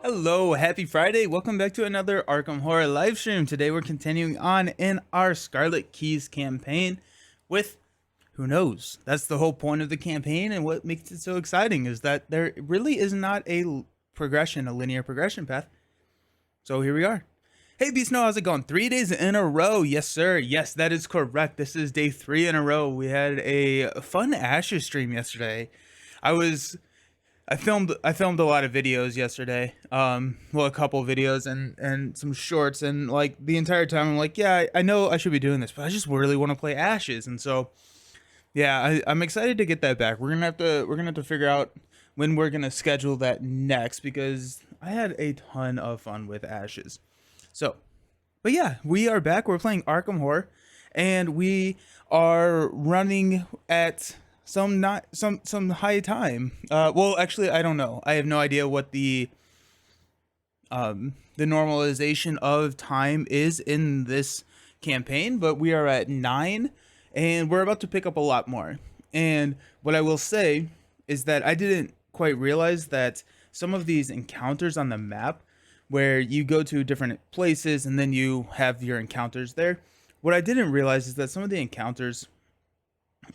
Hello, happy Friday. Welcome back to another Arkham Horror live stream. Today we're continuing on in our Scarlet Keys campaign with who knows. That's the whole point of the campaign, and what makes it so exciting is that there really is not a progression, a linear progression path. So here we are. Hey Beast Snow, how's it going? 3 days in a row. Yes, sir. Yes, that is correct. This is day 3 in a row. We had a fun Ashes stream yesterday. I filmed a lot of videos yesterday. A couple videos and some shorts, and like the entire time I'm like, yeah, I know I should be doing this, but I just really want to play Ashes, and so yeah, I'm excited to get that back. We're gonna have to figure out when we're gonna schedule that next because I had a ton of fun with Ashes. So, but yeah, we are back. We're playing Arkham Horror, and we are running at some high time. Well, actually, I don't know. I have no idea what the normalization of time is in this campaign, but we are at 9, and we're about to pick up a lot more. And what I will say is that I didn't quite realize that some of these encounters on the map, where you go to different places and then you have your encounters there. What I didn't realize is that some of the encounters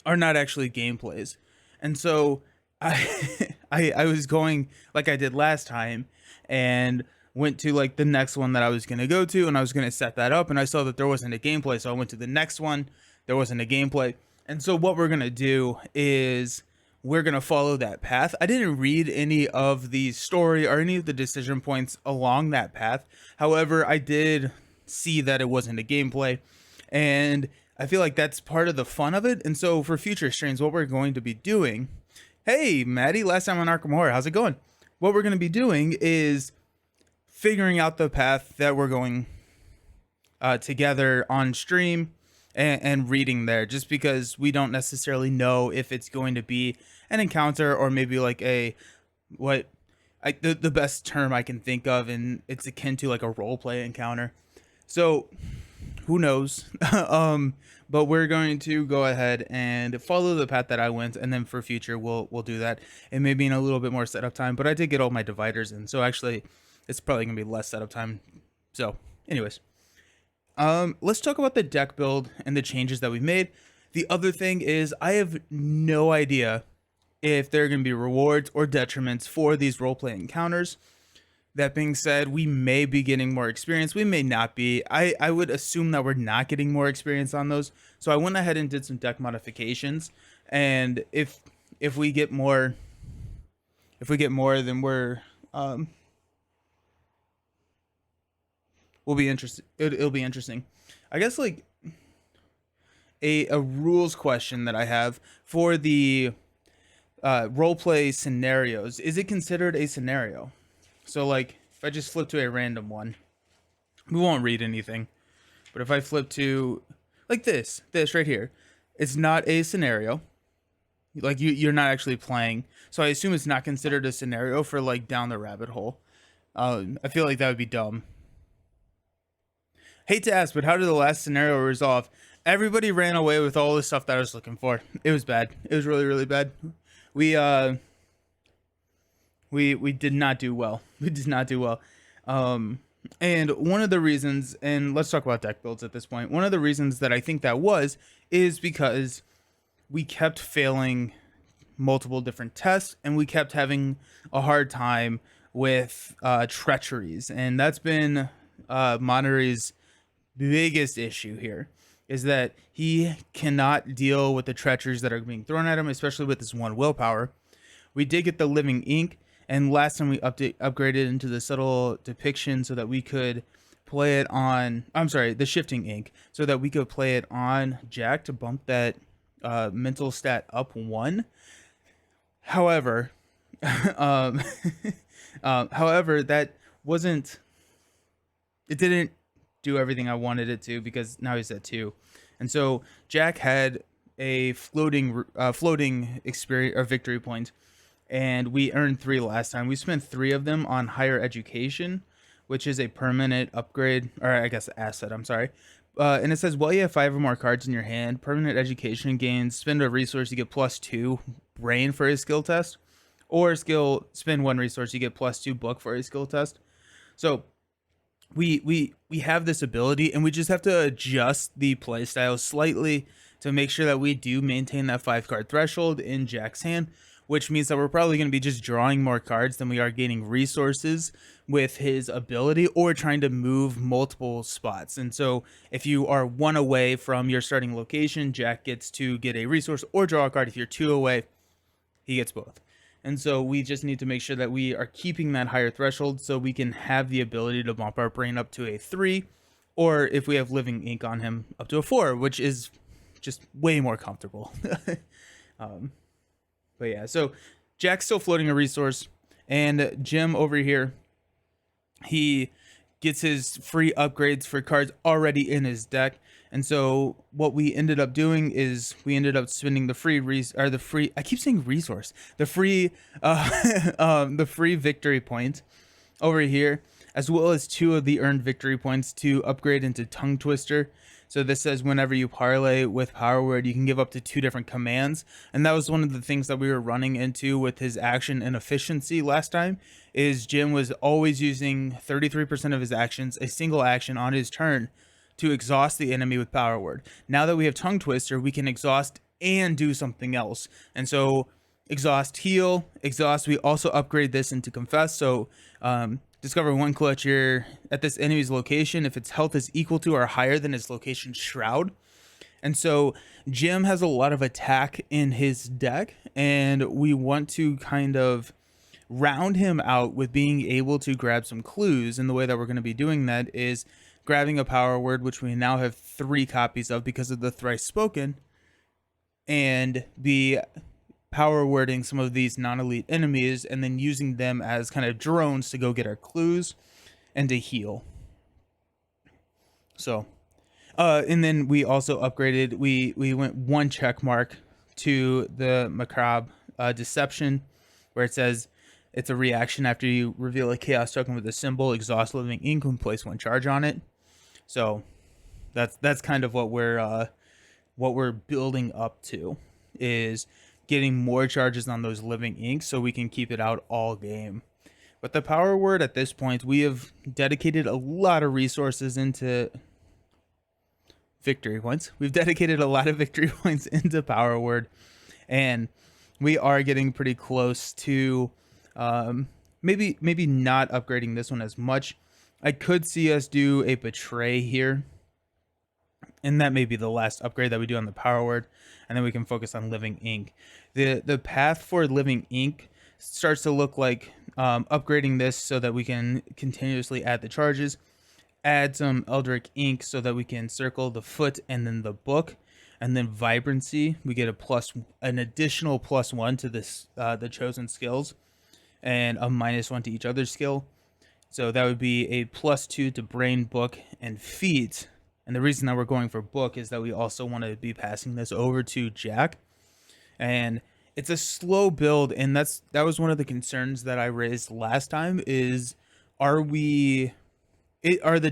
are not actually gameplays. And so I was going like I did last time and went to like the next one that I was going to go to, and I was going to set that up, and I saw that there wasn't a gameplay, so I went to the next one. There wasn't a gameplay. And so what we're going to do is we're going to follow that path. I didn't read any of the story or any of the decision points along that path. However, I did see that it wasn't a gameplay, and I feel like that's part of the fun of it. And so for future streams, what we're going to be doing, hey, Maddie, last time on Arkham Horror, how's it going? What we're going to be doing is figuring out the path that we're going together on stream and reading there, just because we don't necessarily know if it's going to be an encounter or maybe like the best term I can think of, and it's akin to like a role play encounter. So who knows? But we're going to go ahead and follow the path that I went, and then for future we'll do that. It may be in a little bit more setup time, but I did get all my dividers in, so actually it's probably gonna be less setup time. So anyways, let's talk about the deck build and the changes that we made. The other thing is I have no idea if there are going to be rewards or detriments for these roleplay encounters. That being said, we may be getting more experience. We may not be. I would assume that we're not getting more experience on those. So I went ahead and did some deck modifications. And if we get more, then we'll be interested. It'll be interesting. I guess like a rules question that I have for the roleplay scenarios. Is it considered a scenario? So like if I just flip to a random one, we won't read anything. But if I flip to like this right here, it's not a scenario. Like you're not actually playing. So I assume it's not considered a scenario for like down the rabbit hole. I feel like that would be dumb. Hate to ask, but how did the last scenario resolve? Everybody ran away with all the stuff that I was looking for. It was bad. It was really, really bad. We did not do well. We did not do well. And one of the reasons, and let's talk about deck builds at this point. One of the reasons that I think that is because we kept failing multiple different tests, and we kept having a hard time with treacheries. And that's been Monterey's biggest issue here, is that he cannot deal with the treacheries that are being thrown at him, especially with this one willpower. We did get the living ink, and last time we upgraded into the subtle depiction so that we could play it on, the shifting ink, so that we could play it on Jack to bump that mental stat up 1. However, that wasn't, it didn't do everything I wanted it to, because now he's at 2. And so Jack had a floating experience or victory point, and we earned 3 last time. We spent 3 of them on higher education, which is a permanent upgrade, or I guess asset, I'm sorry. And it says, well, you have 5 or more cards in your hand. Permanent education gains. Spend a resource, you get +2 brain for his skill test. or skill spend 1 resource, you get +2 book for a skill test. So we have this ability, and we just have to adjust the playstyle slightly to make sure that we do maintain that 5 card threshold in Jack's hand, which means that we're probably going to be just drawing more cards than we are gaining resources with his ability, or trying to move multiple spots. And so if you are 1 away from your starting location, Jack gets to get a resource or draw a card. If you're 2 away, he gets both. And so we just need to make sure that we are keeping that higher threshold so we can have the ability to bump our brain up to a 3, or if we have living ink on him, up to a 4, which is just way more comfortable. But yeah, so Jack's still floating a resource, and Jim over here, he gets his free upgrades for cards already in his deck. And so what we ended up doing is we ended up spending the free I keep saying resource, the free the free victory point over here, as well as 2 of the earned victory points to upgrade into Tongue Twister. So this says whenever you parlay with Power Word, you can give up to 2 different commands. And that was one of the things that we were running into with his action and efficiency last time, is Jim was always using 33% of his actions, a single action on his turn, to exhaust the enemy with Power Word. Now that we have Tongue Twister, we can exhaust and do something else. And so exhaust, heal, exhaust. We also upgrade this into Confess. So discover 1 clutch here at this enemy's location if its health is equal to or higher than its location shroud. And so Jim has a lot of attack in his deck, and we want to kind of round him out with being able to grab some clues. And the way that we're going to be doing that is grabbing a Power Word, which we now have 3 copies of because of the Thrice Spoken, and be power wording some of these non-elite enemies, and then using them as kind of drones to go get our clues and to heal. So and then we also upgraded, we went 1 check mark to the Macabre Deception, where it says it's a reaction after you reveal a chaos token with a symbol, exhaust living ink, and place 1 charge on it. So that's kind of what we're building up to, is getting more charges on those living inks so we can keep it out all game. But the Power Word at this point, we have dedicated a lot of resources into victory points. We've dedicated a lot of victory points into Power Word, and we are getting pretty close to maybe not upgrading this one as much. I could see us do a Betray here, and that may be the last upgrade that we do on the Power Word, and then we can focus on living ink. The path for living ink starts to look like upgrading this so that we can continuously add the charges, add some Eldritch ink so that we can circle the foot and then the book, and then vibrancy. We get an additional +1 to this the chosen skills, and a -1 to each other skill. So that would be a +2 to brain, book, and feet. And the reason that we're going for book is that we also want to be passing this over to Jack. And it's a slow build, and that was one of the concerns that I raised last time, is are the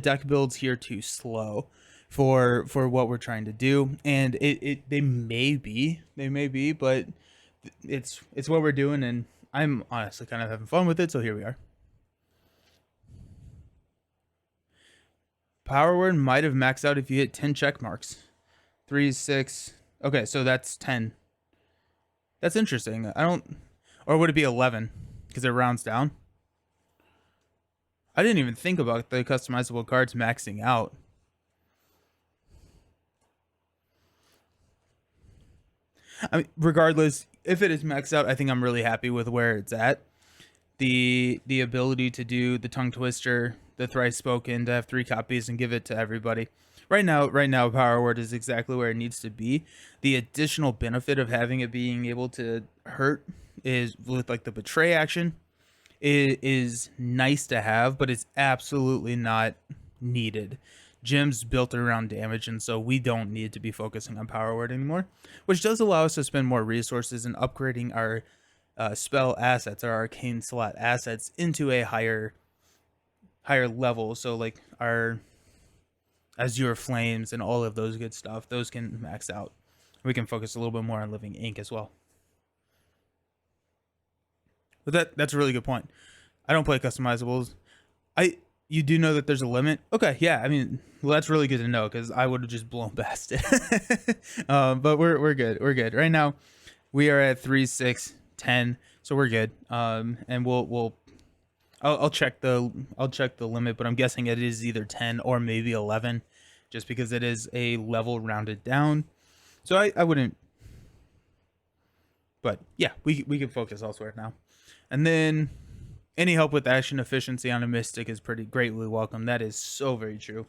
deck builds here too slow for what we're trying to do? And they may be, but it's what we're doing, and I'm honestly kind of having fun with it, so here we are. Power Word might have maxed out if you hit 10 check marks. 3, 6. Okay, so that's 10. That's interesting. Or would it be 11? Because it rounds down. I didn't even think about the customizable cards maxing out. I mean, regardless, if it is maxed out, I think I'm really happy with where it's at. The ability to do the Tongue Twister, the Thrice Spoken, to have 3 copies and give it to everybody. Right now, Power Word is exactly where it needs to be. The additional benefit of having it being able to hurt is with like the Betray action. It is nice to have, but it's absolutely not needed. Jim's built around damage, and so we don't need to be focusing on Power Word anymore, which does allow us to spend more resources in upgrading our spell assets, our arcane slot assets, into a higher level. So like our Azure Flames and all of those good stuff, those can max out. We can focus a little bit more on living ink as well. But that's a really good point. I don't play customizables. I You do know that there's a limit. Okay, yeah. I mean, well, that's really good to know because I would have just blown past it. But we're good. We're good right now. We are at 3, 6, 10, so we're good. And I'll check the limit, but I'm guessing it is either 10 or maybe 11, just because it is a level rounded down. So I wouldn't. But yeah, we can focus elsewhere now. And then any help with action efficiency on a mystic is pretty greatly welcome. That is so very true.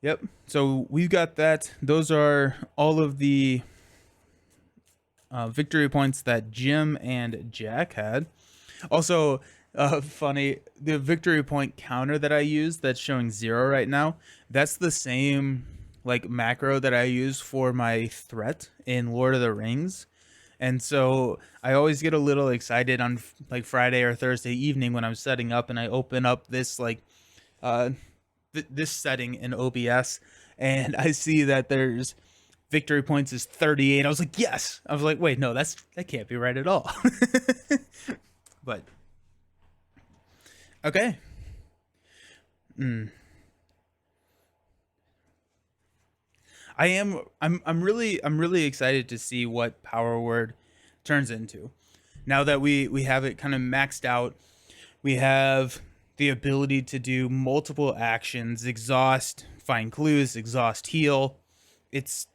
Yep. So we've got that. Those are all of the victory points that Jim and Jack had. Also, funny, the victory point counter that I use that's showing 0 right now, that's the same like macro that I use for my threat in Lord of the Rings. And so I always get a little excited on like Friday or Thursday evening when I'm setting up and I open up this like this setting in OBS and I see that there's victory points is 38. I was like, yes. I was like, wait, no, that can't be right at all. But okay. I'm really excited to see what Power Word turns into. Now that we have it kind of maxed out, we have the ability to do multiple actions, exhaust, find clues, exhaust, heal. It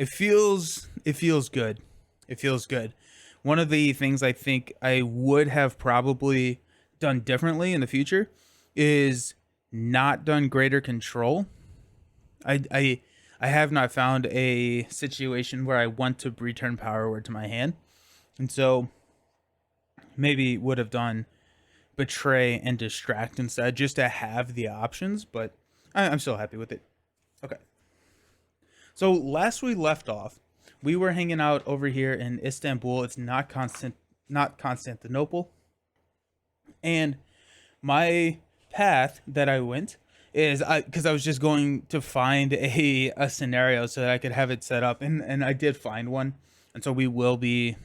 feels good. It feels good. One of the things I think I would have probably done differently in the future is not done greater control. I have not found a situation where I want to return Power Word to my hand, and so maybe would have done betray and distract instead, just to have the options. But I'm still happy with it. Okay. So last we left off, we were hanging out over here in Istanbul. It's not Constantinople, and my path that I went is because I was just going to find a scenario so that I could have it set up, and I did find one, and so we will be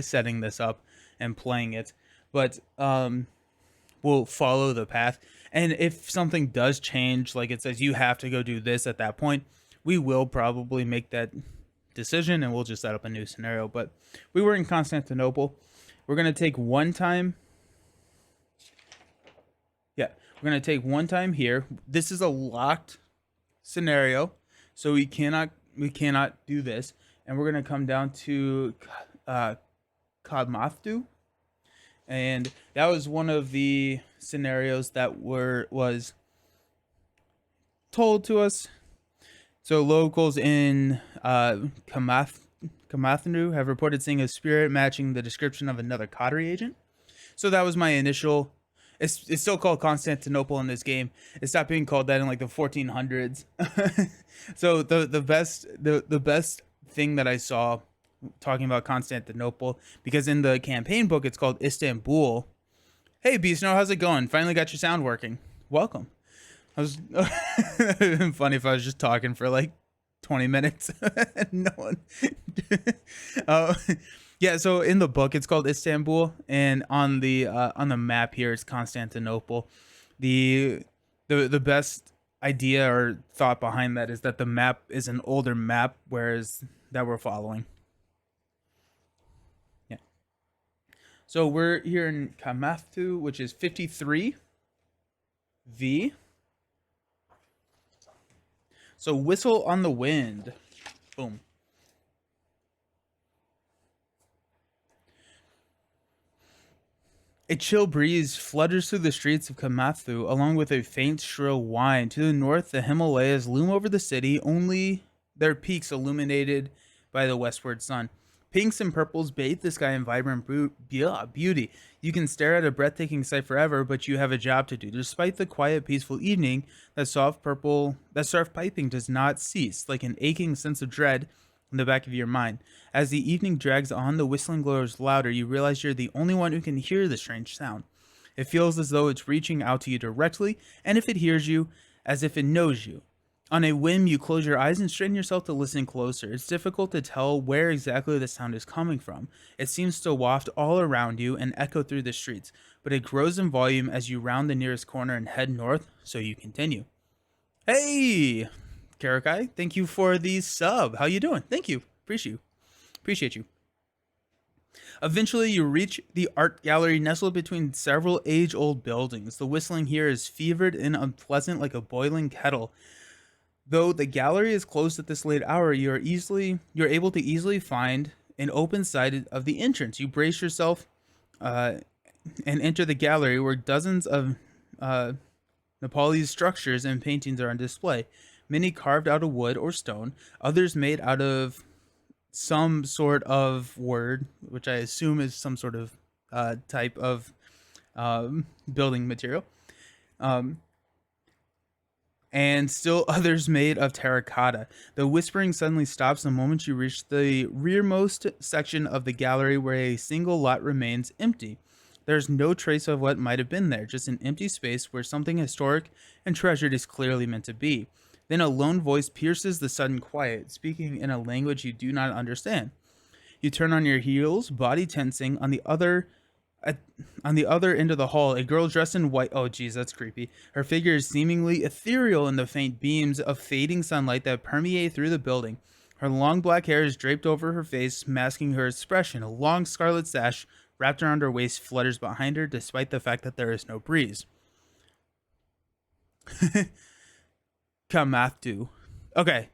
setting this up and playing it, but we'll follow the path. And if something does change, like it says you have to go do this at that point, we will probably make that decision and we'll just set up a new scenario. But we were in Constantinople. We're gonna take one time. Yeah, we're going to take one time here. This is a locked scenario, so we cannot do this. And we're going to come down to Kadmathu. And that was one of the scenarios that was told to us. So locals in Kamathandu have reported seeing a spirit matching the description of another Qadri agent. So that was my initial. It's still called Constantinople in this game. It stopped being called that in like the 1400s. So the best thing that I saw talking about Constantinople, because in the campaign book it's called Istanbul. Hey Beast, how's it going? Finally got your sound working. Welcome. It'd been funny if I was just talking for like 20 minutes. No one. Yeah, so in the book it's called Istanbul, and on the map here it's Constantinople. The best idea or thought behind that is that the map is an older map, whereas that we're following. Yeah. So we're here in Kamathu, which is 53 V. So whistle on the wind. Boom. A chill breeze flutters through the streets of Kamathu, along with a faint, shrill whine. To the north, the Himalayas loom over the city, only their peaks illuminated by the westward sun. Pinks and purples bathe the sky in vibrant beauty. You can stare at a breathtaking sight forever, but you have a job to do. Despite the quiet, peaceful evening, that soft piping does not cease, like an aching sense of dread in the back of your mind. As the evening drags on, the whistling grows louder. You realize you're the only one who can hear the strange sound. It feels as though it's reaching out to you directly, and if it hears you, as if it knows you. On a whim, you close your eyes and strain yourself to listen closer. It's difficult to tell where exactly the sound is coming from. It seems to waft all around you and echo through the streets, but it grows in volume as you round the nearest corner and head north, so you continue. Hey, Karakai, thank you for the sub. How you doing? Thank you. Appreciate you. Eventually, you reach the art gallery nestled between several age-old buildings. The whistling here is fevered and unpleasant like a boiling kettle. Though the gallery is closed at this late hour, you're able to easily find an open side of the entrance. You brace yourself uh, and enter the gallery where dozens of Nepalese structures and paintings are on display. Many carved out of wood or stone, others made out of some sort of word, which I assume is some sort of type of building material. Um, and still others made of terracotta. The whispering suddenly stops the moment you reach the rearmost section of the gallery where a single lot remains empty. There's no trace of what might have been there, just an empty space where something historic and treasured is clearly meant to be. Then a lone voice pierces the sudden quiet, speaking in a language you do not understand. You turn on your heels, body tensing. On the other end of the hall, a girl dressed in white. Oh, geez, that's creepy. Her figure is seemingly ethereal in the faint beams of fading sunlight that permeate through the building. Her long black hair is draped over her face, masking her expression. A long scarlet sash wrapped around her waist flutters behind her, despite the fact that there is no breeze. Kamathu. Okay.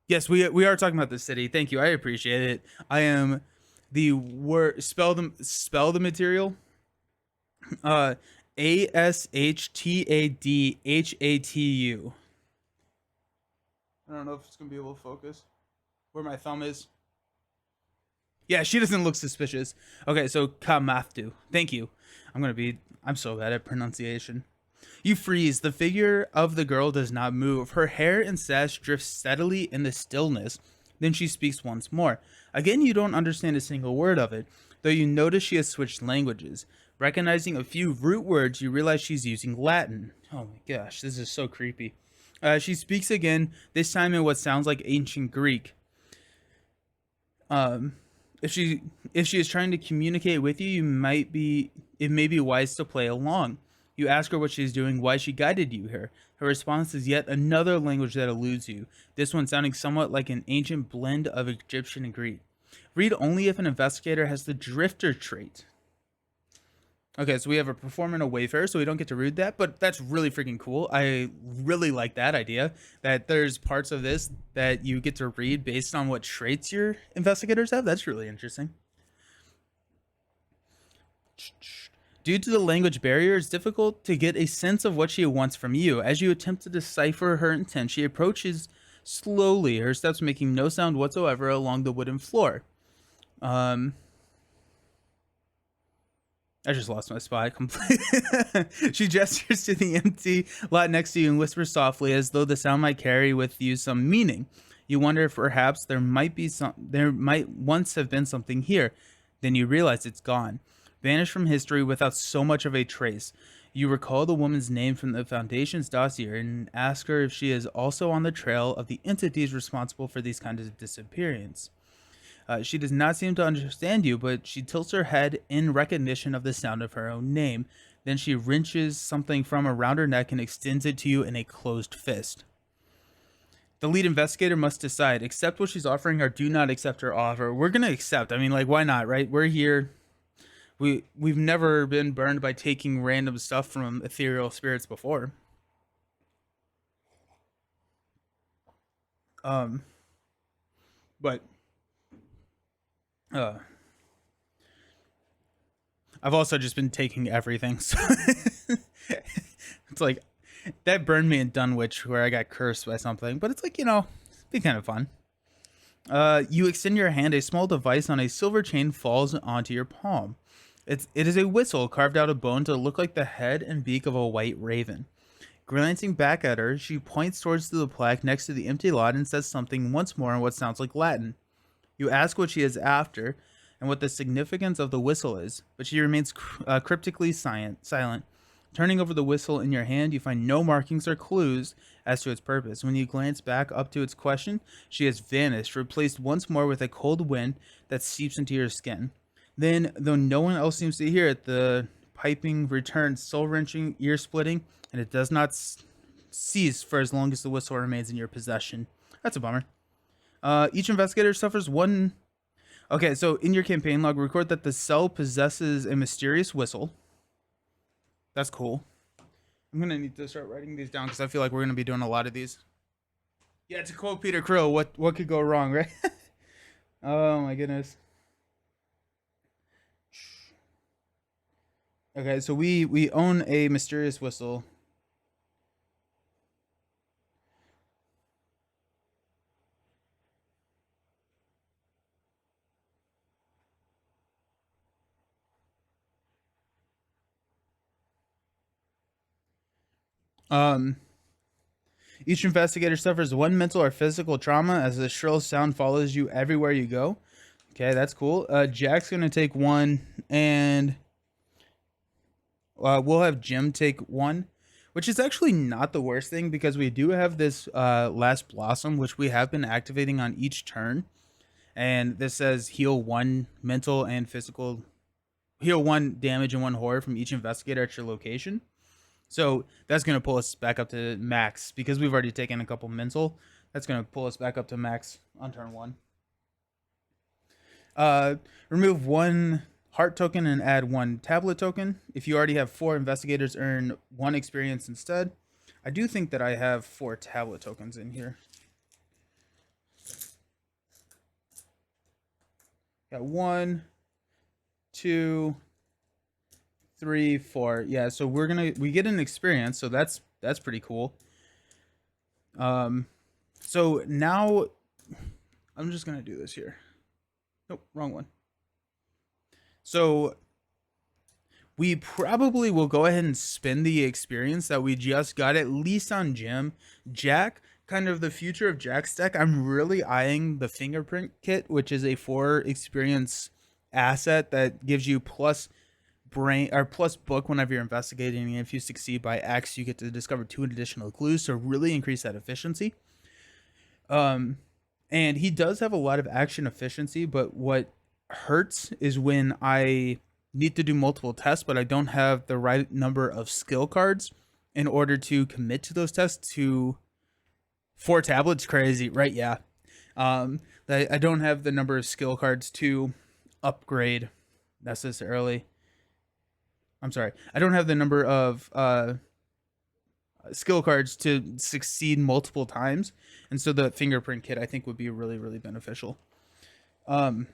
Yes, we are talking about the city. Thank you. I appreciate it. I am the word spell the material. Ashtadhatu. I don't know if it's gonna be able to focus where my thumb is. Yeah, she doesn't look suspicious. Okay, so Kamathu. Thank you. I'm so bad at pronunciation. You freeze. The figure of the girl does not move. Her hair and sash drift steadily in the stillness. Then she speaks once more. Again, you don't understand a single word of it, though you notice she has switched languages. Recognizing a few root words, you realize she's using Latin. Oh my gosh, this is so creepy. She speaks again, this time in what sounds like ancient Greek. Um, if she is trying to communicate with you, it may be wise to play along. You ask her what she's doing, why she guided you here. Her response is yet another language that eludes you, this one sounding somewhat like an ancient blend of Egyptian and Greek. Read only if an investigator has the drifter trait. Okay, so we have a performer and a wayfarer, so we don't get to read that, but that's really freaking cool. I really like that idea, that there's parts of this that you get to read based on what traits your investigators have. That's really interesting. Due to the language barrier, it's difficult to get a sense of what she wants from you. As you attempt to decipher her intent, she approaches slowly, her steps making no sound whatsoever along the wooden floor. I just lost my spot completely. She gestures to the empty lot next to you and whispers softly, as though the sound might carry with you some meaning. You wonder if perhaps there might once have been something here. Then you realize it's gone, vanished from history without so much of a trace. You recall the woman's name from the Foundation's dossier and ask her if she is also on the trail of the entities responsible for these kinds of disappearance. She does not seem to understand you, but she tilts her head in recognition of the sound of her own name. Then she wrenches something from around her neck and extends it to you in a closed fist. The lead investigator must decide, accept what she's offering or do not accept her offer. We're going to accept. I mean, like, why not, right? We're here. We've never been burned by taking random stuff from ethereal spirits before. But I've also just been taking everything. So it's like that burned me in Dunwich where I got cursed by something. But it's like, it'd be kind of fun. You extend your hand. A small device on a silver chain falls onto your palm. It is a whistle carved out of bone to look like the head and beak of a white raven. Glancing back at her, she points towards the plaque next to the empty lot and says something once more in what sounds like Latin. You ask what she is after and what the significance of the whistle is, but she remains cryptically silent. Turning over the whistle in your hand, you find no markings or clues as to its purpose. When you glance back up to its question, she has vanished, replaced once more with a cold wind that seeps into your skin. Then, though no one else seems to hear it, the piping returns, soul wrenching, ear splitting, and it does not cease for as long as the whistle remains in your possession. That's a bummer. Each investigator suffers one. Okay, so in your campaign log, record that the cell possesses a mysterious whistle. That's cool. I'm gonna need to start writing these down because I feel like we're gonna be doing a lot of these. Yeah, to quote Peter Krill, what could go wrong, right? Oh my goodness. Okay, so we own a mysterious whistle. Um, each investigator suffers one mental or physical trauma as the shrill sound follows you everywhere you go. Okay, that's cool. Jack's gonna take one, and we'll have Jim take one, which is actually not the worst thing because we do have this last blossom, which we have been activating on each turn, and this says heal one mental and physical, heal one damage and one horror from each investigator at your location. So that's going to pull us back up to max because we've already taken a couple mental. That's going to pull us back up to max on turn one. Remove one heart token and add one tablet token. If you already have 4 investigators, earn 1 experience instead. I do think that I have 4 tablet tokens in here. Got 1, 2, 3, 4. Yeah, so we get an experience, so that's pretty cool. So now I'm just gonna do this here. Nope, wrong one. So we probably will go ahead and spend the experience that we just got, at least on Jim. Jack, kind of the future of Jack's deck, I'm really eyeing the fingerprint kit, which is a 4 experience asset that gives you plus brain or plus book whenever you're investigating, and if you succeed by X you get to discover 2 additional clues to really increase that efficiency. And he does have a lot of action efficiency, but what hurts is when I need to do multiple tests but I don't have the right number of skill cards in order to commit to those tests. To 4 tablets, crazy, right? Yeah. I don't have the number of skill cards to upgrade necessarily. I'm sorry, I don't have the number of skill cards to succeed multiple times, and so the fingerprint kit I think would be really, really beneficial. We're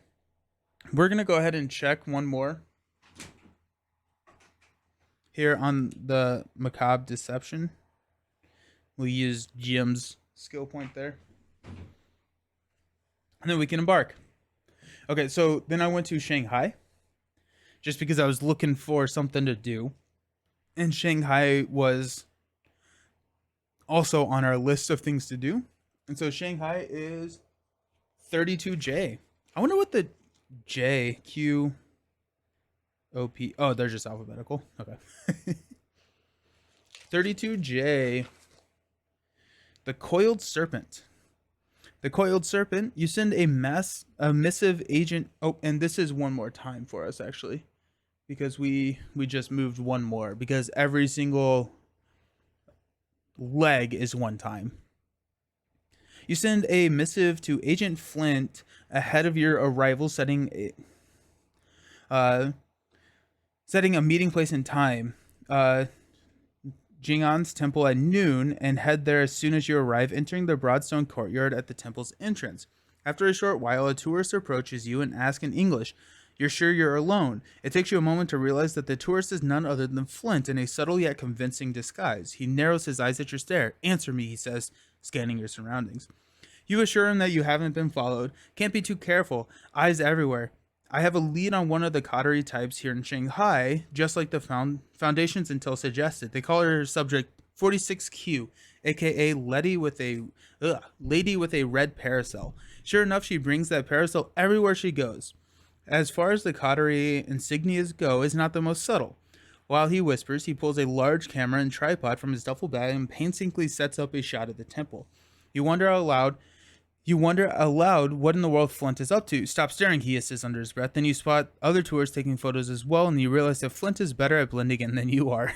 gonna go ahead and check one more here on the macabre deception. We'll use Jim's skill point there, and then we can embark. Okay, so then I went to Shanghai just because I was looking for something to do, and Shanghai was also on our list of things to do. And so Shanghai is 32J. I wonder what the J, Q, O, P. Oh, they're just alphabetical. Okay. 32J. The Coiled Serpent. The Coiled Serpent, you send a missive agent. Oh, and this is one more time for us, actually, because we just moved one more, because every single leg is one time. You send a missive to Agent Flint ahead of your arrival, setting a meeting place and time. Jing'an's temple at noon, and head there as soon as you arrive, entering the broadstone courtyard at the temple's entrance. After a short while, a tourist approaches you and asks in English, "You're sure you're alone?" It takes you a moment to realize that the tourist is none other than Flint in a subtle yet convincing disguise. He narrows his eyes at your stare. "Answer me," he says, scanning your surroundings. You assure him that you haven't been followed. "Can't be too careful. Eyes everywhere. I have a lead on one of the coterie types here in Shanghai, just like the Foundation's intel suggested. They call her subject 46Q, aka lady with a red parasol. Sure enough, she brings that parasol everywhere she goes. As far as the coterie insignias go, is not the most subtle. While he whispers, he pulls a large camera and tripod from his duffel bag and painstakingly sets up a shot of the temple. You wonder aloud You wonder aloud what in the world Flint is up to. Stop staring, he hisses under his breath. Then you spot other tourists taking photos as well, and you realize that Flint is better at blending in than you are.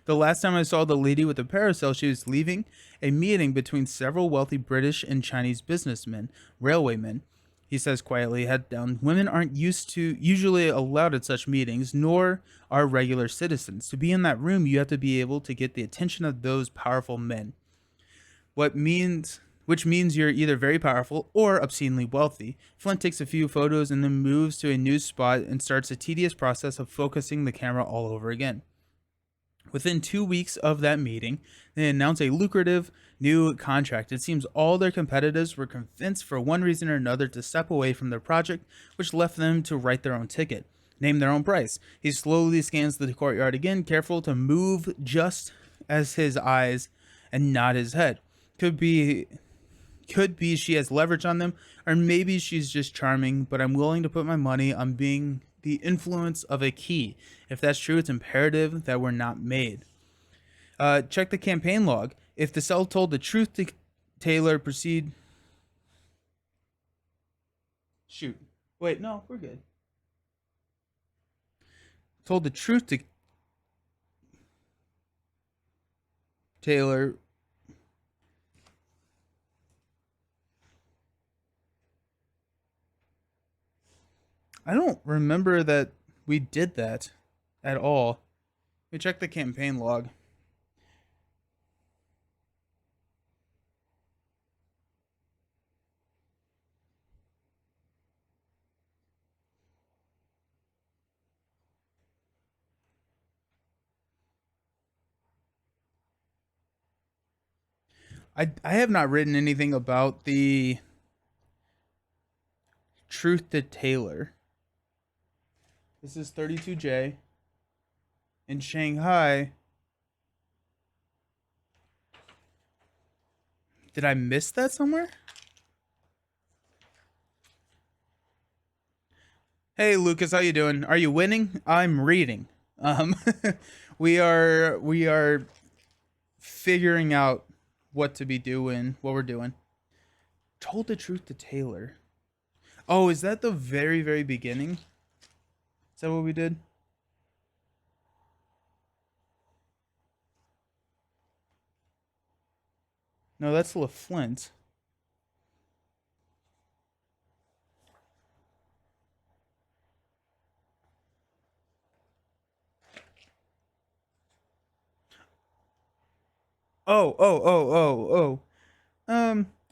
The last time I saw the lady with the parasol, she was leaving a meeting between several wealthy British and Chinese businessmen, railwaymen. He says quietly, head down. Women aren't usually allowed at such meetings, nor are regular citizens. To be in that room, you have to be able to get the attention of those powerful men. Which means you're either very powerful or obscenely wealthy. Flint takes a few photos and then moves to a new spot and starts a tedious process of focusing the camera all over again. Within 2 weeks of that meeting, they announced a lucrative new contract. It seems all their competitors were convinced for one reason or another to step away from their project, which left them to write their own ticket, name their own price. He slowly scans the courtyard again, careful to move just as his eyes and nod his head. Could be she has leverage on them, or maybe she's just charming, but I'm willing to put my money on being the influence of a key. If that's true, it's imperative that we're not made. Check the campaign log. If the cell told the truth to Taylor, proceed. Shoot. Wait, no, we're good. Told the truth to Taylor. I don't remember that we did that at all. We check the campaign log. I have not written anything about the truth to Taylor. This is 32J. In Shanghai. Did I miss that somewhere? Hey Lucas, how you doing? Are you winning? I'm reading. Um we are figuring out what to be doing, what we're doing. Told the truth to Taylor. Oh, is that the very, very beginning? Is that what we did? No, that's LaFlint. Oh.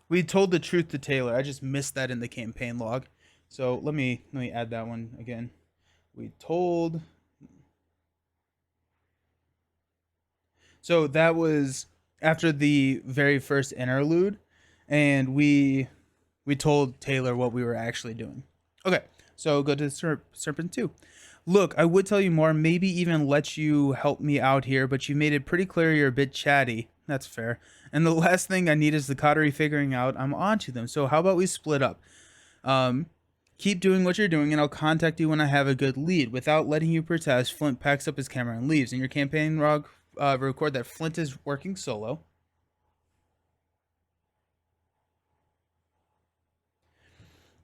We told the truth to Taylor. I just missed that in the campaign log. So let me add that one again. We told. So that was after the very first interlude, and we told Taylor what we were actually doing. Okay, so go to Serpent 2. Look, I would tell you more, maybe even let you help me out here, but you made it pretty clear you're a bit chatty. That's fair. And the last thing I need is the coterie figuring out I'm onto them. So how about we split up? Um, Keep doing what you're doing, and I'll contact you when I have a good lead. Without letting you protest, Flint packs up his camera and leaves. In your campaign log, record that Flint is working solo.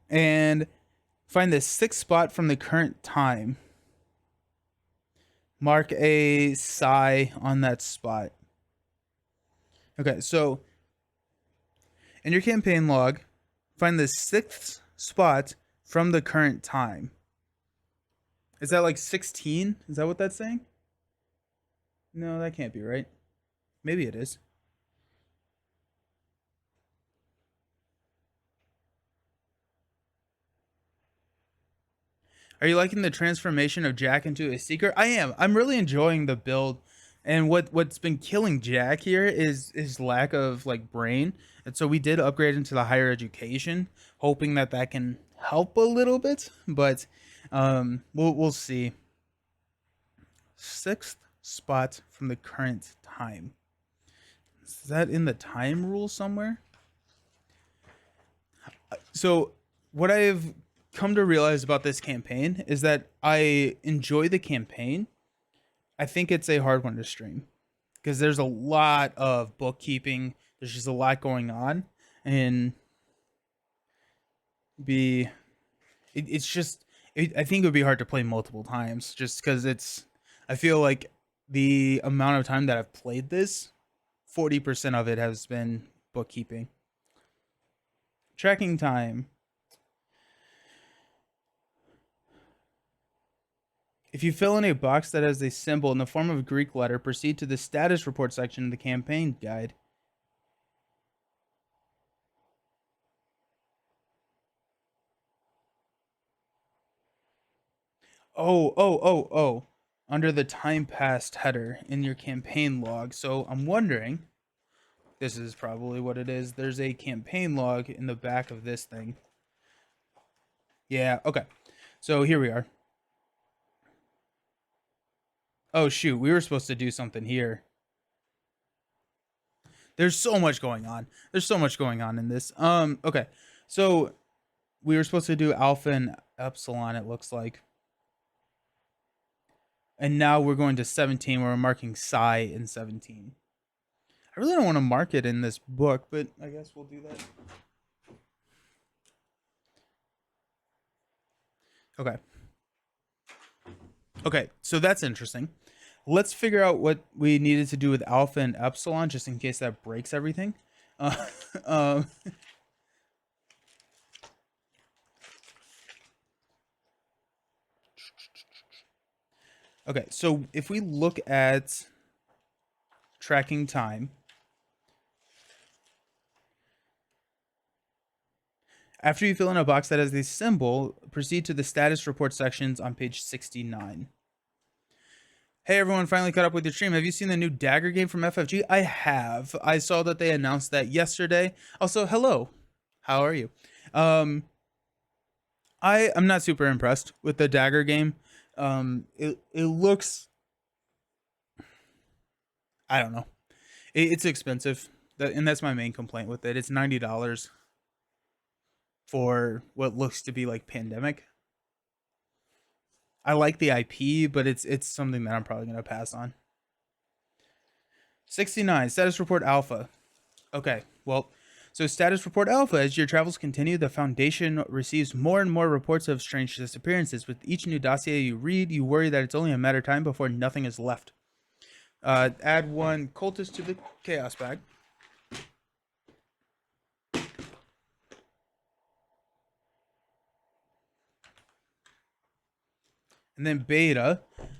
And find the sixth spot from the current time. Mark a psi on that spot. Okay, so in your campaign log, find the sixth spot from the current time. Is that like 16? Is that what that's saying? No, that can't be right. Maybe it is. Are you liking the transformation of Jack into a seeker? I am. I'm really enjoying the build. And what's been killing Jack here is his lack of like brain. And so we did upgrade into the higher education, hoping that that can help a little bit, but we'll see. Sixth spot from the current time. Is that in the time rule somewhere? So what I've come to realize about this campaign is that I enjoy the campaign, I think it's a hard one to stream because there's a lot of bookkeeping. There's just a lot going on, and be it's just I think it would be hard to play multiple times just because it's. I feel like the amount of time that I've played this, 40% of it has been bookkeeping. Tracking time. If you fill in a box that has a symbol in the form of a Greek letter, proceed to the status report section of the campaign guide. Oh. Under the time passed header in your campaign log. So I'm wondering, this is probably what it is. There's a campaign log in the back of this thing. Yeah, okay. So here we are. Oh shoot, we were supposed to do something here. There's so much going on. There's so much going on in this. Okay. So we were supposed to do alpha and epsilon, it looks like. And now we're going to 17 where we're marking psi in 17. I really don't want to mark it in this book, but I guess we'll do that. Okay. Okay, so that's interesting. Let's figure out what we needed to do with alpha and epsilon, just in case that breaks everything. Um, okay, so if we look at tracking time, after you fill in a box that has the symbol, proceed to the status report sections on page 69. Hey everyone, finally caught up with your stream. Have you seen the new Dagger game from FFG? I have. I saw that they announced that yesterday. Also, hello. How are you? I am not super impressed with the Dagger game. It looks, I don't know. It's expensive. And that's my main complaint with it. It's $90 for what looks to be like Pandemic. I like the IP, but it's something that I'm probably going to pass on. 69, status report alpha. Okay, well, so status report alpha, as your travels continue, the Foundation receives more and more reports of strange disappearances. With each new dossier you read, you worry that it's only a matter of time before nothing is left. Add one cultist to the chaos bag. And then beta,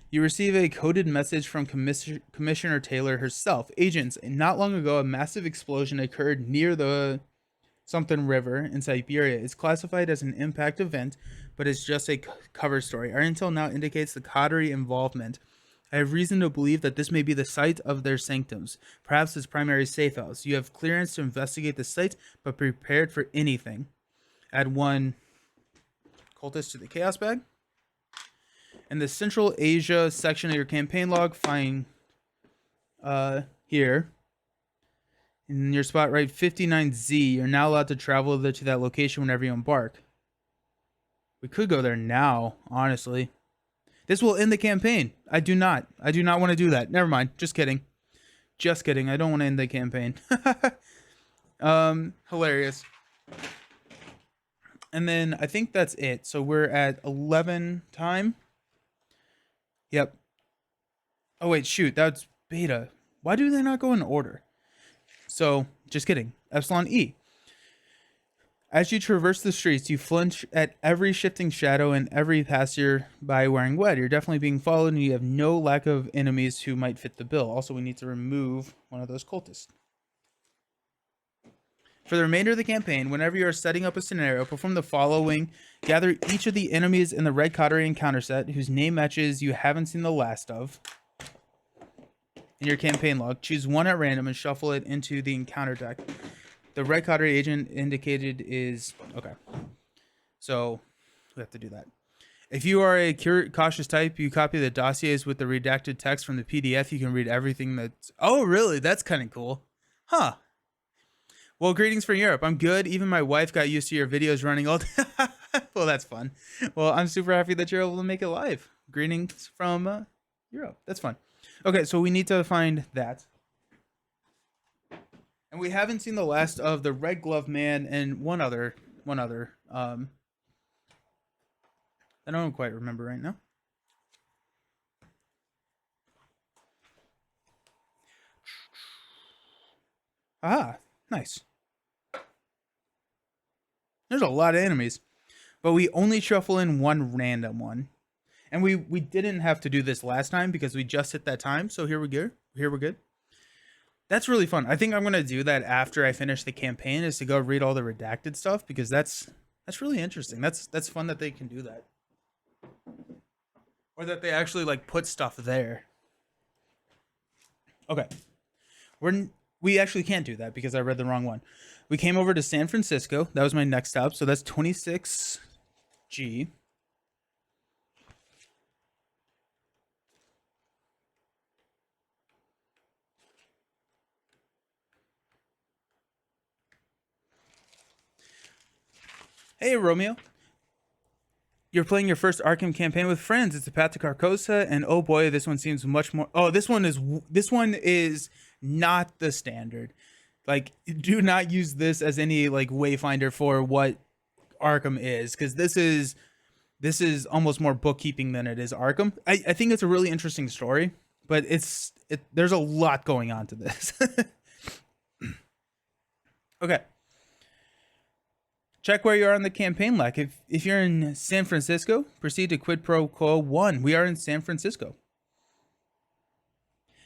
you receive a coded message from Commissioner Taylor herself. Agents, not long ago, a massive explosion occurred near the something river in Siberia. It's classified as an impact event, but it's just a cover story. Our intel now indicates the Qatari involvement. I have reason to believe that this may be the site of their sanctums, perhaps its primary safe house. You have clearance to investigate the site, but prepared for anything. Add one cultist to the chaos bag. In the Central Asia section of your campaign log, find here in your spot right 59Z. You're now allowed to travel to that location whenever you embark. We could go there now, honestly. This will end the campaign. I do not want to do that. Never mind. Just kidding. Just kidding. I don't want to end the campaign. Hilarious. And then I think that's it. So we're at 11 time. Yep. Oh, wait, shoot. That's beta. Why do they not go in order? So, just kidding. Epsilon E. As you traverse the streets, you flinch at every shifting shadow and every passerby wearing wet. You're definitely being followed, and you have no lack of enemies who might fit the bill. Also, we need to remove one of those cultists. For the remainder of the campaign, whenever you are setting up a scenario, perform the following. Gather each of the enemies in the red Qatari encounter set whose name matches you haven't seen the last of in your campaign log. Choose one at random and shuffle it into the encounter deck. The red Qatari agent indicated is... Okay. So, we have to do that. If you are a cautious type, you copy the dossiers with the redacted text from the PDF. You can read everything that's... Oh, really? That's kind of cool. Huh. Well, greetings from Europe. I'm good. Even my wife got used to your videos running all day. Well, that's fun. Well, I'm super happy that you're able to make it live. Greetings from You're up. That's fun. Okay, so we need to find that. And we haven't seen the last of the Red Glove Man and one other. I don't quite remember right now. Ah, nice. There's a lot of enemies, but we only shuffle in one random one. And we didn't have to do this last time because we just hit that time. So here we go. Here we're good. That's really fun. I think I'm gonna do that after I finish the campaign, is to go read all the redacted stuff, because that's really interesting. That's fun that they can do that, or that they actually like put stuff there. Okay, we actually can't do that because I read the wrong one. We came over to San Francisco. That was my next stop. So that's 26G. Hey, Romeo. You're playing your first Arkham campaign with friends. It's a path to Carcosa, and oh boy, this one seems much more. Oh, this one is not the standard. Like, do not use this as any like wayfinder for what Arkham is, because this is almost more bookkeeping than it is Arkham. I think it's a really interesting story, but there's a lot going on to this. Okay. Check where you are on the campaign lag. If you're in San Francisco, proceed to quid pro quo 1. We are in San Francisco.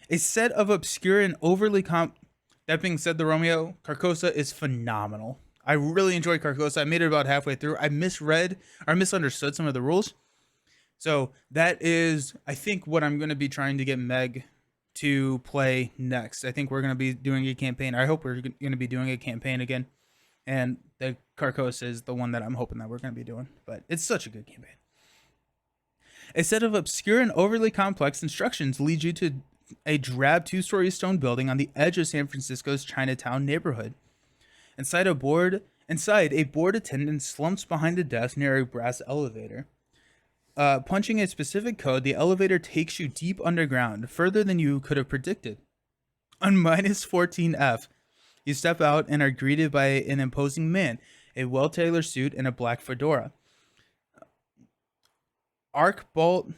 A set of obscure and That being said, the Romeo, Carcosa is phenomenal. I really enjoyed Carcosa. I made it about halfway through. I misread or misunderstood some of the rules. So that is, I think, what I'm going to be trying to get Meg to play next. I think we're going to be doing a campaign. I hope we're going to be doing a campaign again. And the Carcosa is the one that I'm hoping that we're going to be doing. But it's such a good campaign. A set of obscure and overly complex instructions lead you to a drab two-story stone building on the edge of San Francisco's Chinatown neighborhood. Inside, a bored attendant slumps behind a desk near a brass elevator. Punching a specific code, the elevator takes you deep underground, further than you could have predicted. On minus 14F, you step out and are greeted by an imposing man, a well-tailored suit and a black fedora. Archibald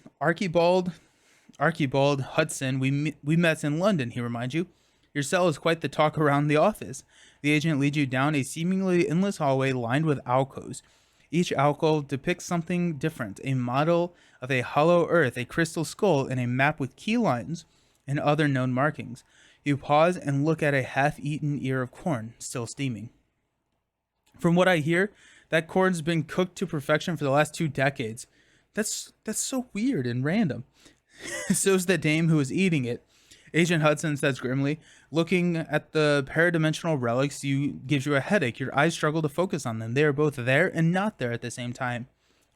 Hudson, we met in London, he reminds you. Your cell is quite the talk around the office. The agent leads you down a seemingly endless hallway lined with alcoves. Each alcove depicts something different: a model of a hollow earth, a crystal skull, and a map with key lines and other known markings. You pause and look at a half-eaten ear of corn, still steaming. From what I hear, that corn's been cooked to perfection for the last 2 decades. That's so weird and random. So's the dame who was eating it. Agent Hudson says grimly. Looking at the paradimensional relics gives you a headache. Your eyes struggle to focus on them. They are both there and not there at the same time.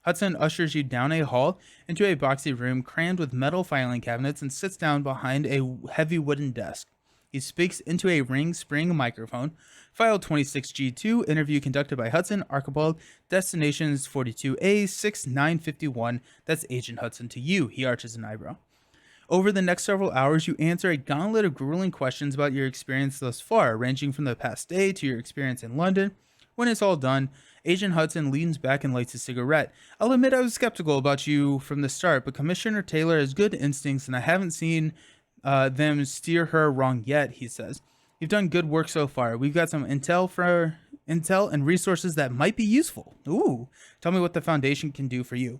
Hudson ushers you down a hall into a boxy room crammed with metal filing cabinets and sits down behind a heavy wooden desk. He speaks into a ring spring microphone. File 26G2, interview conducted by Hudson, Archibald, destinations 42A 6951. That's Agent Hudson to you. He arches an eyebrow. Over the next several hours, you answer a gauntlet of grueling questions about your experience thus far, ranging from the past day to your experience in London. When it's all done, Agent Hudson leans back and lights a cigarette. I'll admit I was skeptical about you from the start, but Commissioner Taylor has good instincts and I haven't seen them steer her wrong yet, he says. You've done good work so far. We've got some intel and resources that might be useful. Ooh, tell me what the Foundation can do for you.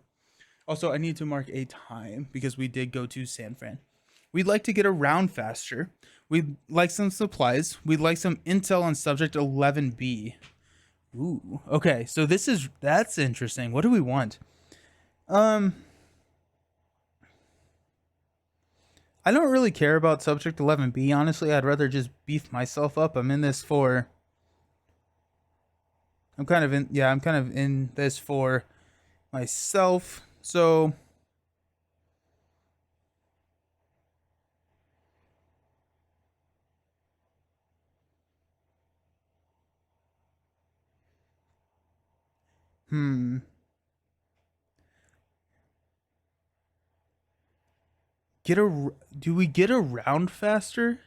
Also, I need to mark a time because we did go to San Fran. We'd like to get around faster. We'd like some supplies. We'd like some intel on subject 11B. Ooh, okay. So that's interesting. What do we want? I don't really care about subject 11B, honestly. I'd rather just beef myself up. I'm kind of in this for myself. So do we get around faster?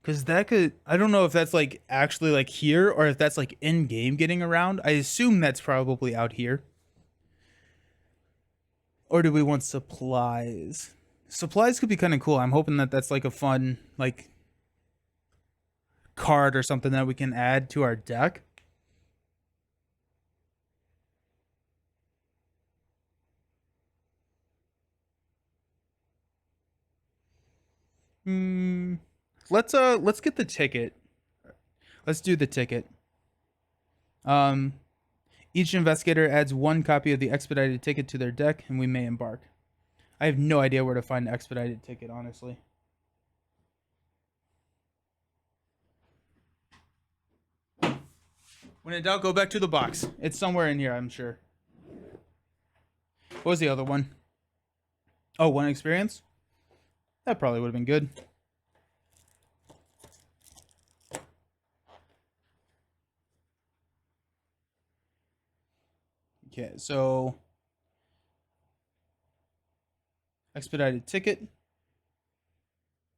Because that could, I don't know if that's like actually like here or if that's like in game getting around. I assume that's probably out here. Or do we want supplies? Supplies could be kind of cool. I'm hoping that that's like a fun like card or something that we can add to our deck. Hmm. Let's get the ticket. Let's do the ticket. Um each investigator adds one copy of the expedited ticket to their deck and we may embark. I have no idea where to find the expedited ticket, honestly. When in doubt, go back to the box. It's somewhere in here, I'm sure. What was the other one? Oh, one experience? That probably would have been good. Okay, so expedited ticket.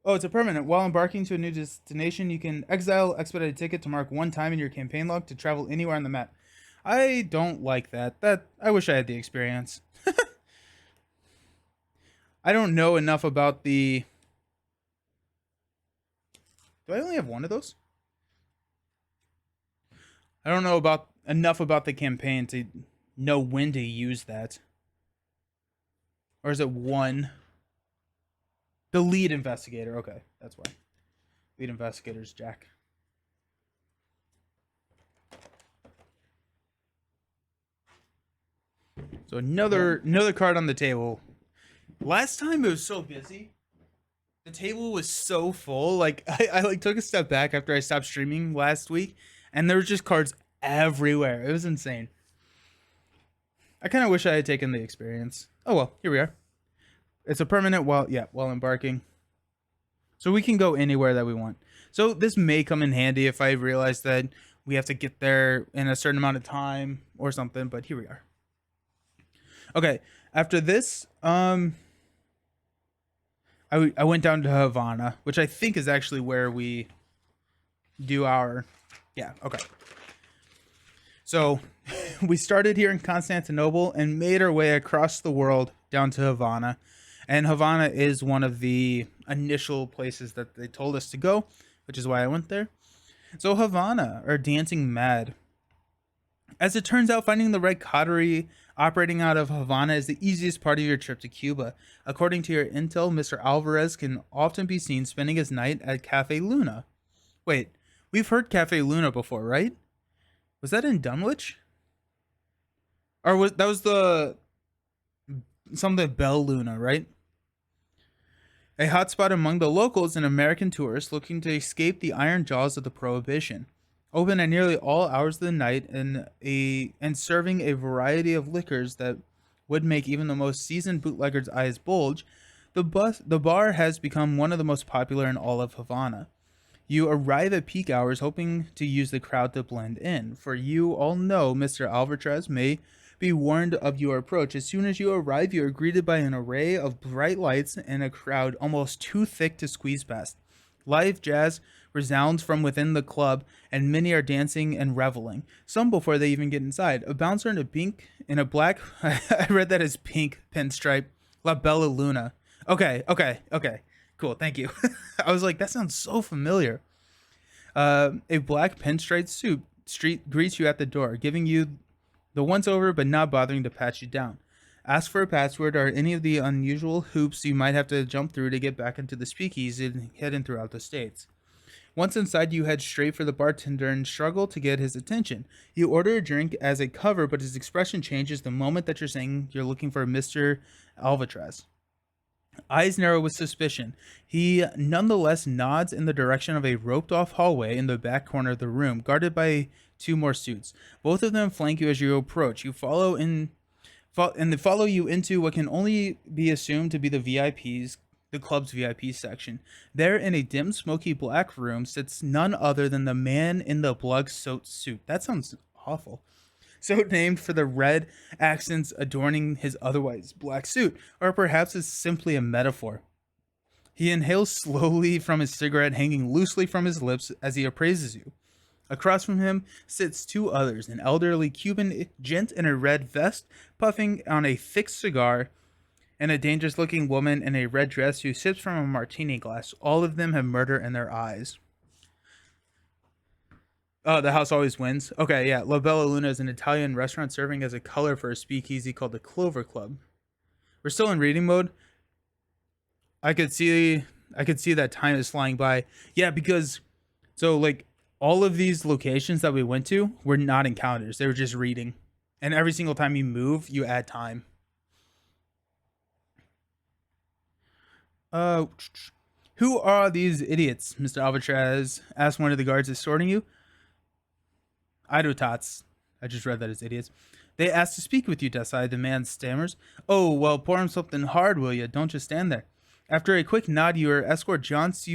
Oh, it's a permanent. While embarking to a new destination, you can exile expedited ticket to mark one time in your campaign log to travel anywhere on the map. I don't like that. I wish I had the experience. I don't know enough about the. Do I only have one of those? I don't know about enough about the campaign to know when to use that. Or is it one? The lead investigator. Okay, that's why. Lead investigator's Jack. So another card on the table. Last time it was so busy. The table was so full. Like I like took a step back after I stopped streaming last week, and there were just cards everywhere. It was insane. I kind of wish I had taken the experience. Oh well, here we are. It's a permanent while embarking. So we can go anywhere that we want. So this may come in handy if I realize that we have to get there in a certain amount of time or something, but here we are. Okay, after this, I went down to Havana, which I think is actually where we do our okay. So we started here in Constantinople and made our way across the world down to Havana. And Havana is one of the initial places that they told us to go, which is why I went there. So Havana, or Dancing Mad. As it turns out, finding the right coterie operating out of Havana is the easiest part of your trip to Cuba. According to your intel, Mr. Alvarez can often be seen spending his night at Cafe Luna. Wait, we've heard Cafe Luna before, right? Was that in Dunwich? Or was that was the something Bell Luna, right? A hotspot among the locals and American tourists looking to escape the iron jaws of the Prohibition. Open at nearly all hours of the night and serving a variety of liquors that would make even the most seasoned bootlegger's eyes bulge, the bar has become one of the most popular in all of Havana. You arrive at peak hours hoping to use the crowd to blend in, for you all know Mr. Alvarez may be warned of your approach. As soon as you arrive, you are greeted by an array of bright lights and a crowd almost too thick to squeeze past. Live jazz resounds from within the club, and many are dancing and reveling. Some before they even get inside. A bouncer in a black, I read that as pink pinstripe, La Bella Luna. Okay, cool, thank you. I was like, that sounds so familiar. A black pinstripe suit street greets you at the door, giving you the once over but not bothering to pat you down. Ask for a password or any of the unusual hoops you might have to jump through to get back into the speakeasy hidden throughout the states. Once inside, you head straight for the bartender and struggle to get his attention. You order a drink as a cover, but his expression changes the moment that you're saying you're looking for Mr. Alvarez. Eyes narrow with suspicion, he nonetheless nods in the direction of a roped off hallway in the back corner of the room, guarded by two more suits. Both of them flank you as you approach. They follow you into what can only be assumed to be the club's VIP section. There, in a dim, smoky black room, sits none other than the man in the blood-soaked suit. That sounds awful. So named for the red accents adorning his otherwise black suit, or perhaps it's simply a metaphor. He inhales slowly from his cigarette hanging loosely from his lips as he appraises you. Across from him sits two others, an elderly Cuban gent in a red vest, puffing on a thick cigar, and a dangerous looking woman in a red dress who sips from a martini glass. All of them have murder in their eyes. Oh, the house always wins. Okay, yeah. La Bella Luna is an Italian restaurant serving as a color for a speakeasy called the Clover Club. We're still in reading mode. I could see that time is flying by. Yeah, because so like all of these locations that we went to were not encounters. They were just reading. And every single time you move, you add time. Uh who are these idiots? Mr. Alcatraz asked one of the guards escorting you. Idotats. I just read that as idiots. They asked to speak with you, Desai, the man stammers. Oh, well, pour him something hard, will you? Don't just stand there. After a quick nod, your escort jaunts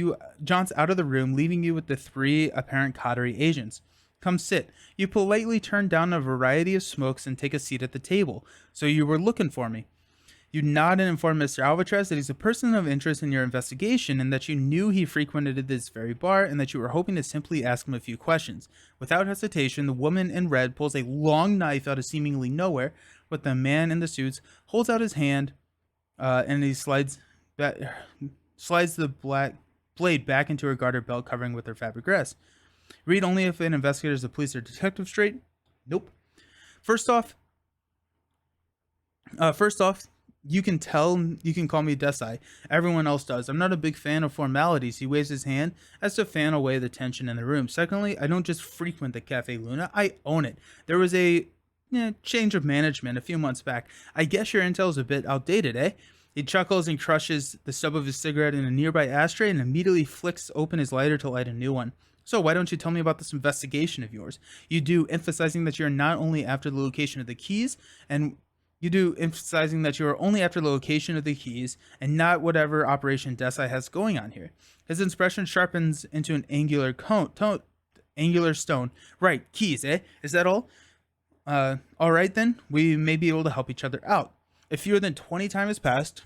out of the room, leaving you with the three apparent coterie agents. Come sit. You politely turn down a variety of smokes and take a seat at the table. So you were looking for me. You nod and inform Mr. Alcatraz that he's a person of interest in your investigation and that you knew he frequented this very bar and that you were hoping to simply ask him a few questions. Without hesitation, the woman in red pulls a long knife out of seemingly nowhere, but the man in the suits holds out his hand and he slides the black blade back into her garter belt covering with her fabric dress. Read only if an investigator is a police or detective straight? Nope. First off, you can call me Desai. Everyone else does. I'm not a big fan of formalities. He waves his hand as to fan away the tension in the room. Secondly, I don't just frequent the Cafe Luna. I own it. There was a change of management a few months back. I guess your intel is a bit outdated, eh? He chuckles and crushes the stub of his cigarette in a nearby ashtray and immediately flicks open his lighter to light a new one. So why don't you tell me about this investigation of yours? You do, emphasizing that you're not only after the location of the keys and not whatever Operation Desai has going on here. His expression sharpens into an angular stone. Right, keys, eh? Is that all? All right then. We may be able to help each other out. If fewer than 20 time has passed,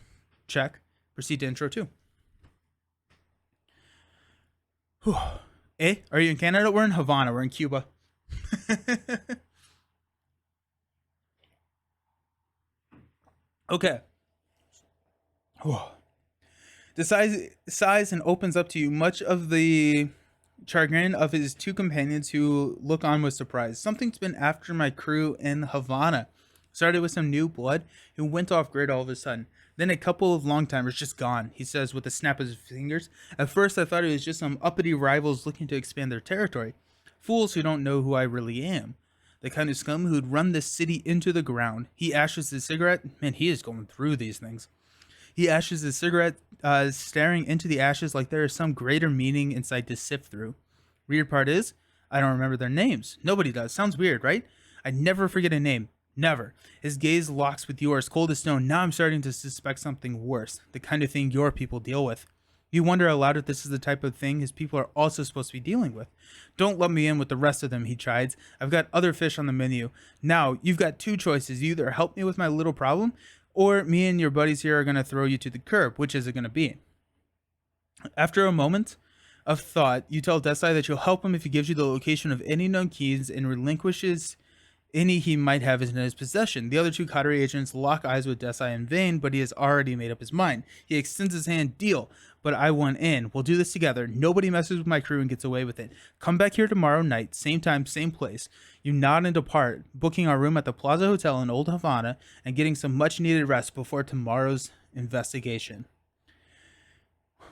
check. Proceed to intro 2. Whew. Eh? Are you in Canada? We're in Havana. We're in Cuba. Okay. Sighs and opens up to you, much of the chagrin of his two companions who look on with surprise. Something's been after my crew in Havana. Started with some new blood who went off grid all of a sudden. Then a couple of long timers just gone, he says with a snap of his fingers. At first I thought it was just some uppity rivals looking to expand their territory. Fools who don't know who I really am. The kind of scum who'd run this city into the ground. He ashes his cigarette. Man, he is going through these things. He ashes his cigarette, staring into the ashes like there is some greater meaning inside to sift through. Weird part is, I don't remember their names. Nobody does. Sounds weird, right? I never forget a name. Never. His gaze locks with yours, cold as stone. Now I'm starting to suspect something worse. The kind of thing your people deal with. You wonder aloud if this is the type of thing his people are also supposed to be dealing with. Don't let me in with the rest of them, he chides. I've got other fish on the menu. Now, you've got two choices. You either help me with my little problem, or me and your buddies here are going to throw you to the curb. Which is it going to be? After a moment of thought, you tell Desai that you'll help him if he gives you the location of any known keys and relinquishes any he might have in his possession. The other two coterie agents lock eyes with Desai in vain, but he has already made up his mind. He extends his hand. Deal. But I want in. We'll do this together. Nobody messes with my crew and gets away with it. Come back here tomorrow night, same time, same place. You nod and depart, booking our room at the Plaza Hotel in Old Havana and getting some much needed rest before tomorrow's investigation.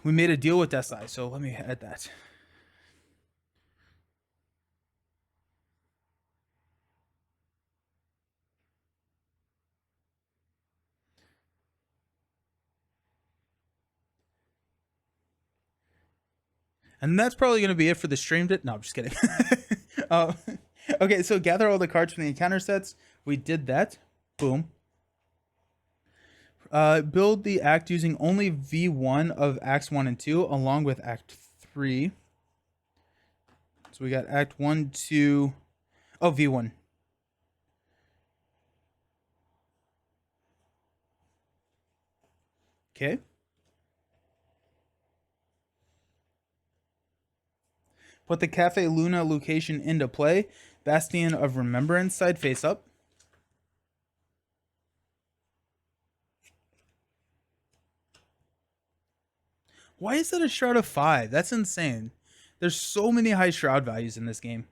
We made a deal with Desai, so let me add that. And that's probably going to be it for the stream. No, I'm just kidding. uh, okay, so gather all the cards from the encounter sets. We did that. Boom. Build the act using only V1 of Acts 1 and 2, along with Act 3. So we got Act 1, 2... Oh, V1. Okay. Put the Cafe Luna location into play. Bastion of Remembrance side face up. Why is that a Shroud of 5? That's insane. There's so many high Shroud values in this game.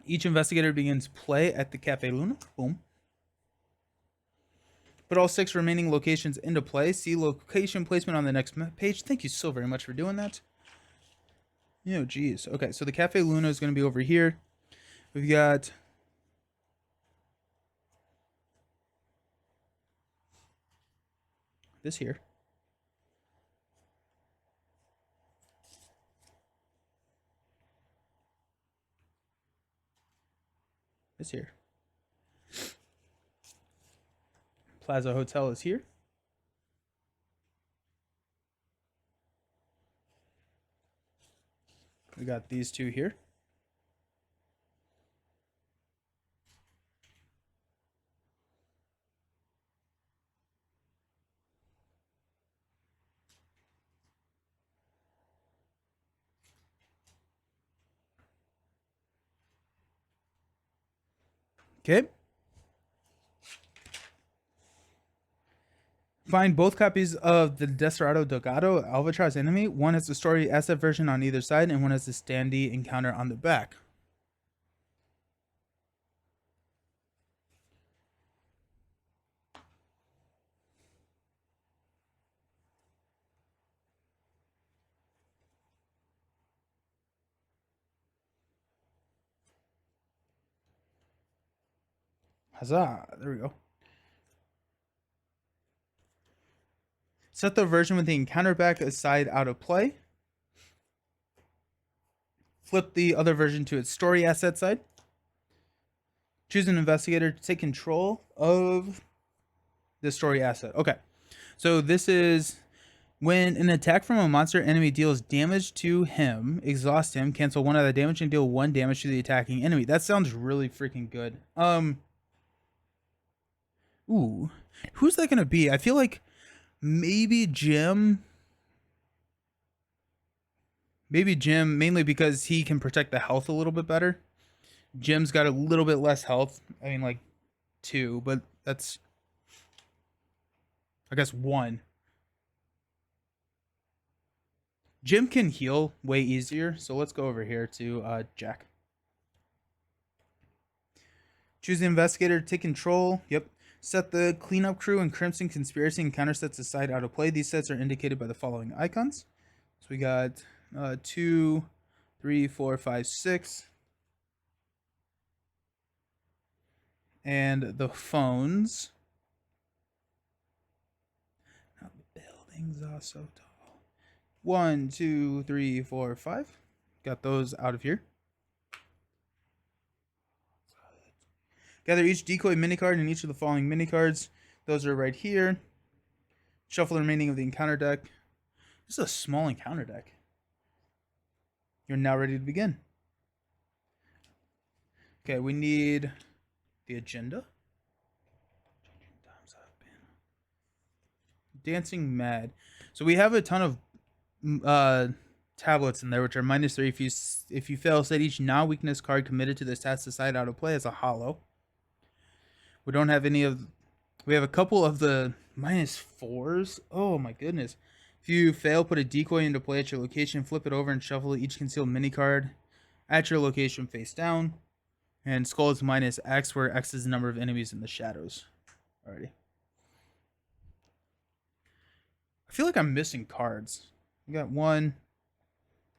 Each investigator begins play at the Cafe Luna. Boom. Put all 6 remaining locations into play. See location placement on the next page. Thank you so very much for doing that. You know, geez. Okay, so the Cafe Luna is going to be over here. We've got this here. This here. Plaza Hotel is here. We got these two here. Okay. Find both copies of the Desperado Delgado Albatross Enemy. One has the story asset version on either side, and one has the standee encounter on the back. Huzzah! There we go. Set the version with the encounter back side out of play. Flip the other version to its story asset side. Choose an investigator to take control of the story asset. Okay. So this is when an attack from a monster enemy deals damage to him, exhaust him, cancel 1 out of the damage and deal 1 damage to the attacking enemy. That sounds really freaking good. Ooh. Who's that going to be? I feel like maybe Jim. Maybe Jim, mainly because he can protect the health a little bit better. Jim's got a little bit less health. I mean, like 2, but that's, I guess, 1. Jim can heal way easier, so let's go over here to Jack. Choose the investigator to take control. Yep. Set the cleanup crew and Crimson Conspiracy and counter sets aside out of play. These sets are indicated by the following icons. So we got 2, 3, 4, 5, 6. And the phones. Now the buildings are so tall. 1, 2, 3, 4, 5. Got those out of here. Gather each decoy mini card in each of the following mini cards. Those are right here. Shuffle the remaining of the encounter deck. This is a small encounter deck. You're now ready to begin. Okay, we need the agenda. Dancing Mad. So we have a ton of tablets in there, which are -3. If you fail, set each non-weakness card committed to this task aside out of play as a hollow. We don't have any of. We have a couple of the -4s. Oh my goodness. If you fail, put a decoy into play at your location, flip it over and shuffle each concealed mini card at your location face down. And Skull is -X, where X is the number of enemies in the shadows. Alrighty. I feel like I'm missing cards. We got 1,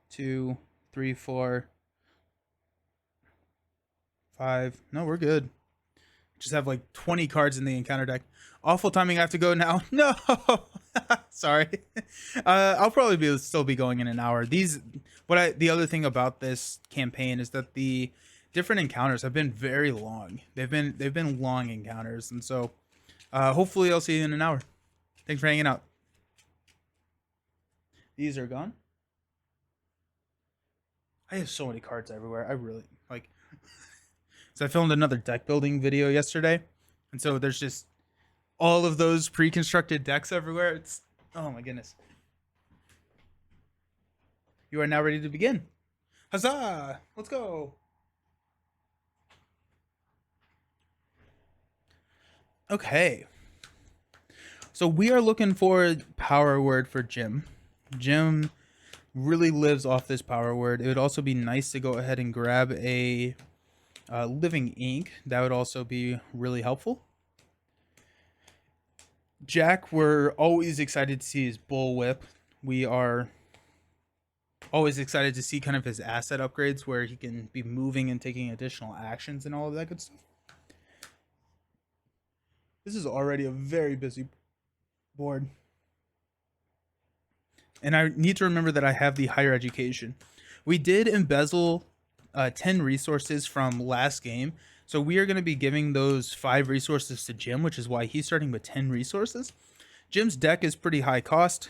2, 3, 4, 5. No, we're good. Just have like 20 cards in the encounter deck. Awful timing. I have to go now. No, sorry. I'll probably still be going in an hour. The other thing about this campaign is that the different encounters have been very long. They've been long encounters, and so hopefully I'll see you in an hour. Thanks for hanging out. These are gone. I have so many cards everywhere. I really like. So I filmed another deck building video yesterday, and so there's just all of those pre-constructed decks everywhere. It's, oh my goodness. You are now ready to begin. Huzzah! Let's go. Okay. So we are looking for power word for Jim. Jim really lives off this power word. It would also be nice to go ahead and grab a living ink. That would also be really helpful. Jack, we're always excited to see his bullwhip. We are always excited to see kind of his asset upgrades where he can be moving and taking additional actions and all of that good stuff. This is already a very busy board. And I need to remember that I have the higher education. We did embezzle 10 resources from last game. So we are going to be giving those 5 resources to Jim, which is why he's starting with 10 resources. Jim's deck is pretty high cost.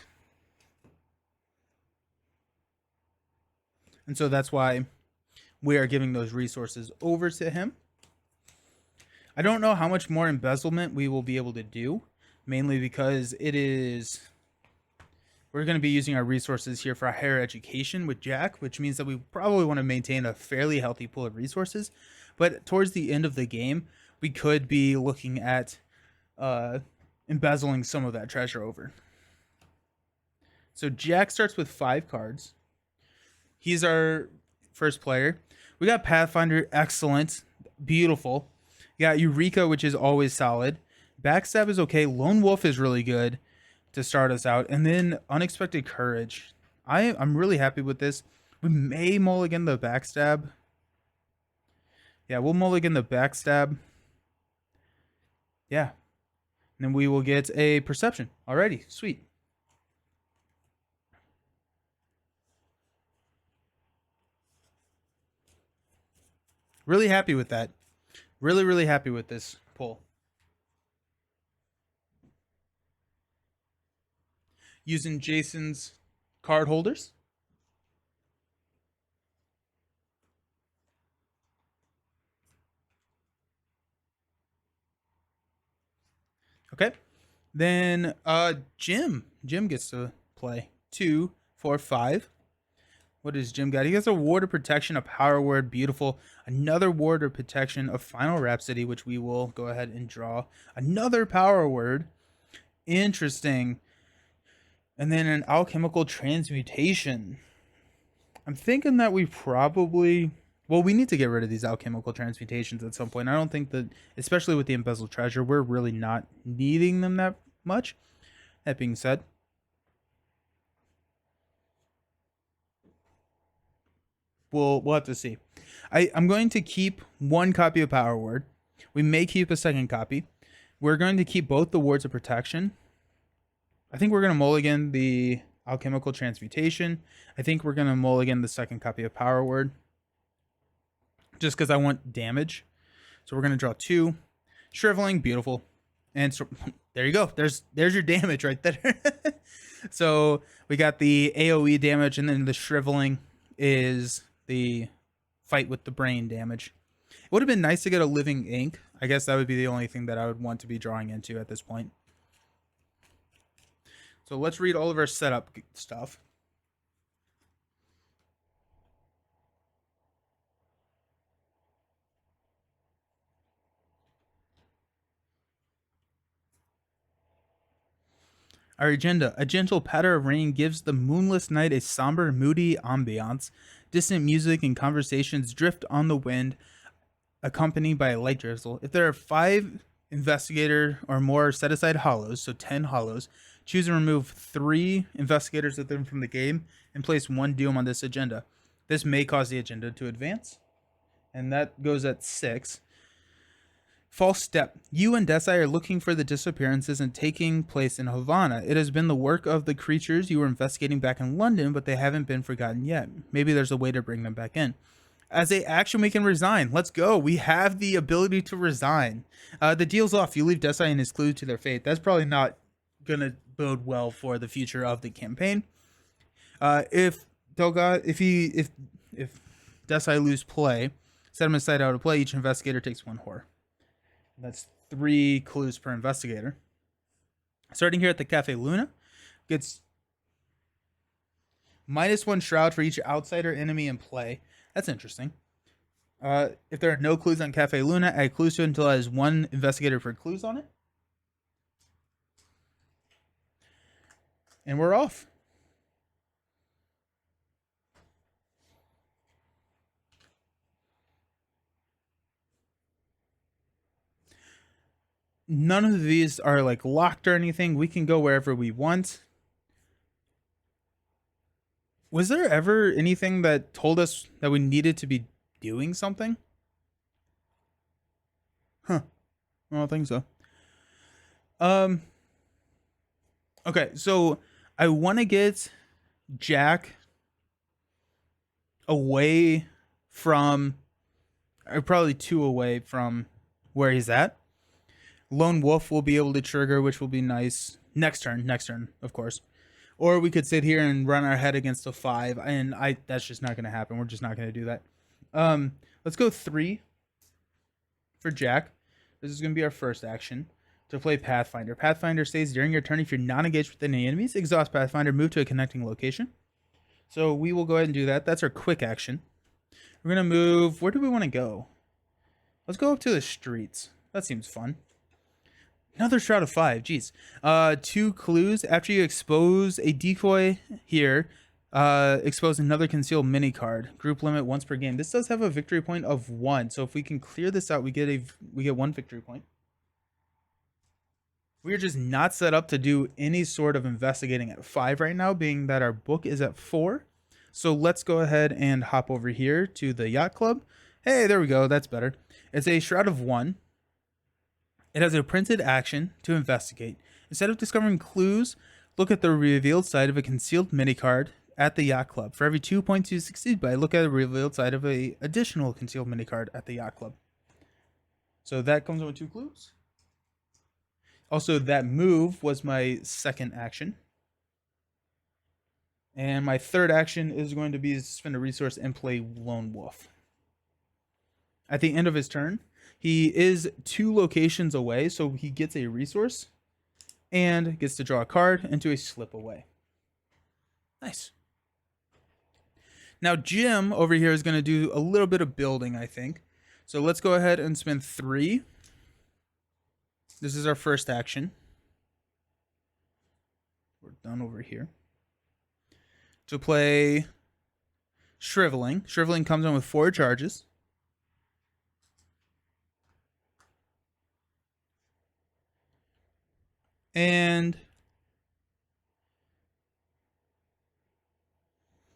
And so that's why we are giving those resources over to him. I don't know how much more embezzlement we will be able to do, mainly because we're going to be using our resources here for a higher education with Jack, which means that we probably want to maintain a fairly healthy pool of resources. But towards the end of the game, we could be looking at embezzling some of that treasure over. So Jack starts with 5 cards. He's our first player. We got Pathfinder, excellent, beautiful. You got Eureka, which is always solid. Backstab is okay. Lone Wolf is really good to start us out. And then Unexpected Courage. I'm really happy with this. We may mulligan the Backstab. Yeah, we'll mulligan the Backstab. Yeah. And then we will get a Perception. Alrighty, sweet. Really happy with that. Really, really happy with this pull. Using Jason's card holders. Okay. Then Jim gets to play 2, 4, 5. What does Jim got? He gets a Ward of Protection, a Power Word, beautiful. Another Ward of Protection, a Final Rhapsody, which we will go ahead and draw. Another Power Word. Interesting. And then an Alchemical Transmutation. I'm thinking that we probably... Well, we need to get rid of these Alchemical Transmutations at some point. I don't think that, especially with the Embezzled Treasure, we're really not needing them that much. That being said... We'll have to see. I'm going to keep 1 copy of Power Word. We may keep a second copy. We're going to keep both the Wards of Protection. I think we're going to mulligan the Alchemical Transmutation. I think we're going to mulligan the second copy of Power Word. Just because I want damage. So we're going to draw 2. Shriveling, beautiful. And so, there you go. There's your damage right there. So we got the AoE damage, and then the Shriveling is... the fight with the brain damage. It would have been nice to get a living ink. I guess that would be the only thing that I would want to be drawing into at this point. So let's read all of our setup stuff. Our agenda. A gentle patter of rain gives the moonless night a somber, moody ambiance. Distant music and conversations drift on the wind, accompanied by a light drizzle. If there are 5 investigator or more set aside hollows, so 10 hollows, choose and remove 3 investigators with them from the game and place 1 doom on this agenda. This may cause the agenda to advance, and that goes at 6. False step. You and Desai are looking for the disappearances and taking place in Havana. It has been the work of the creatures you were investigating back in London, but they haven't been forgotten yet. Maybe there's a way to bring them back in. As a action, we can resign. Let's go. We have the ability to resign. The deal's off. You leave Desai and his clue to their fate. That's probably not going to bode well for the future of the campaign. If Desai lose play, set him aside out of play, each investigator takes 1 whore. That's 3 clues per investigator. Starting here at the Cafe Luna, gets -1 shroud for each outsider enemy in play. That's interesting. If there are no clues on Cafe Luna, add clues to it until it has 1 investigator per clues on it. And we're off. None of these are like locked or anything. We can go wherever we want. Was there ever anything that told us that we needed to be doing something? Huh. I don't think so. Okay, so I want to get Jack away from, or probably 2 away from where he's at. Lone Wolf will be able to trigger, which will be nice. Next turn, of course. Or we could sit here and run our head against a 5, and that's just not going to happen. We're just not going to do that. Let's go 3 for Jack. This is going to be our first action to play Pathfinder. Pathfinder stays during your turn if you're not engaged with any enemies. Exhaust Pathfinder, move to a connecting location. So we will go ahead and do that. That's our quick action. We're going to move. Where do we want to go? Let's go up to the streets. That seems fun. Another Shroud of 5. Jeez. 2 clues. After you expose a decoy here, expose another concealed mini card. Group limit once per game. This does have a victory point of 1. So if we can clear this out, we get 1 victory point. We're just not set up to do any sort of investigating at 5 right now, being that our book is at 4. So let's go ahead and hop over here to the Yacht Club. Hey, there we go. That's better. It's a Shroud of 1. It has a printed action to investigate. Instead of discovering clues, look at the revealed side of a concealed mini card at the Yacht Club. For every 2 points you succeed by, look at the revealed side of a additional concealed mini card at the Yacht Club. So that comes with 2 clues. Also, that move was my second action. And my third action is going to be to spend a resource and play Lone Wolf. At the end of his turn, he is 2 locations away, so he gets a resource and gets to draw a card into a slip away. Nice. Now, Jim over here is going to do a little bit of building, I think. So let's go ahead and spend 3. This is our first action. We're done over here. To play Shriveling. Shriveling comes in with 4 charges. And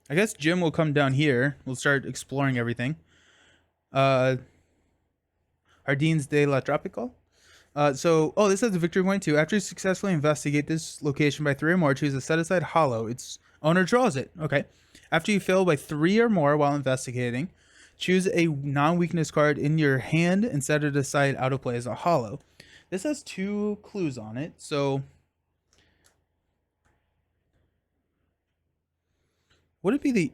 I guess Jim will come down here. We'll start exploring everything. Jardins de la Tropical. This has a victory point too. After you successfully investigate this location by 3 or more, choose a set-aside hollow. Its owner draws it. Okay. After you fail by 3 or more while investigating, choose a non-weakness card in your hand and set it aside out of play as a hollow. This has 2 clues on it, so would it be the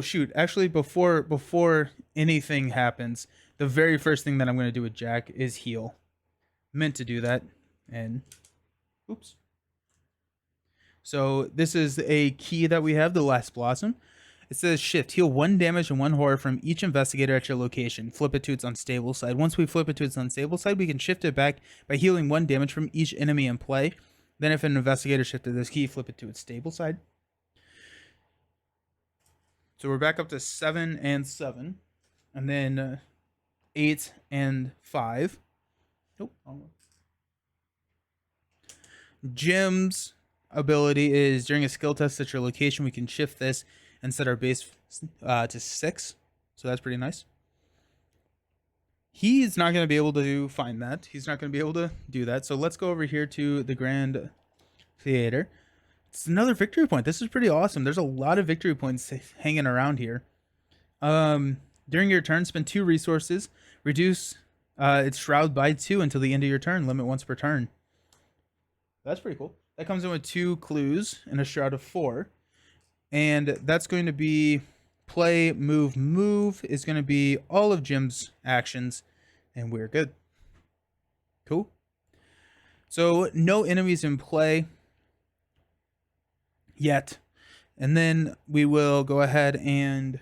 shoot. Actually, before anything happens, the very first thing that I'm going to do with Jack is heal. Meant to do that, and oops. So this is a key that we have, the Last Blossom. It says shift, heal 1 damage and 1 horror from each investigator at your location. Flip it to its unstable side. Once we flip it to its unstable side, we can shift it back by healing 1 damage from each enemy in play. Then if an investigator shifted this key, flip it to its stable side. So we're back up to 7 and 7. And then 8 and 5. Nope. Jim's ability is during a skill test at your location, we can shift this and set our base to 6. So that's pretty nice. He's not going to be able to find that. He's not going to be able to do that. So let's go over here to the Grand Theater. It's another victory point. This is pretty awesome. There's a lot of victory points hanging around here. During your turn, spend 2 resources. Reduce its shroud by 2 until the end of your turn. Limit once per turn. That's pretty cool. That comes in with 2 clues and a shroud of 4. And that's going to be play, move is going to be all of Jim's actions. And we're good. Cool. So no enemies in play yet. And then we will go ahead and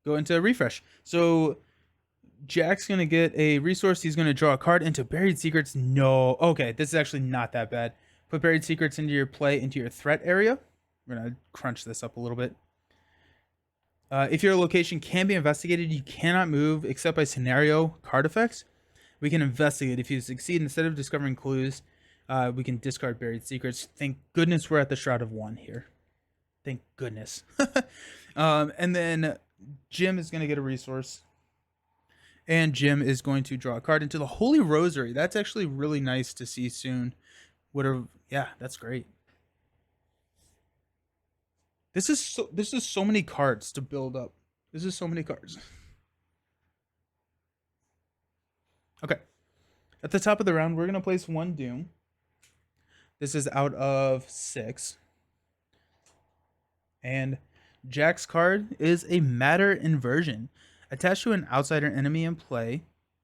go into refresh. So Jack's going to get a resource. He's going to draw a card into Buried Secrets. No. Okay, this is actually not that bad. Put Buried Secrets into your play, into your threat area. We're going to crunch this up a little bit. If your location can be investigated, you cannot move except by scenario card effects. We can investigate. If you succeed, instead of discovering clues, we can discard Buried Secrets. Thank goodness we're at the Shroud of One here. Thank goodness. And then Jim is going to get a resource. And Jim is going to draw a card into the Holy Rosary. That's actually really nice to see soon. Yeah, that's great. This is so many cards to build up. This is so many cards. Okay. At the top of the round, we're going to place one Doom. This is out of 6. And Jack's card is a Matter Inversion. Attached to an outsider enemy in play.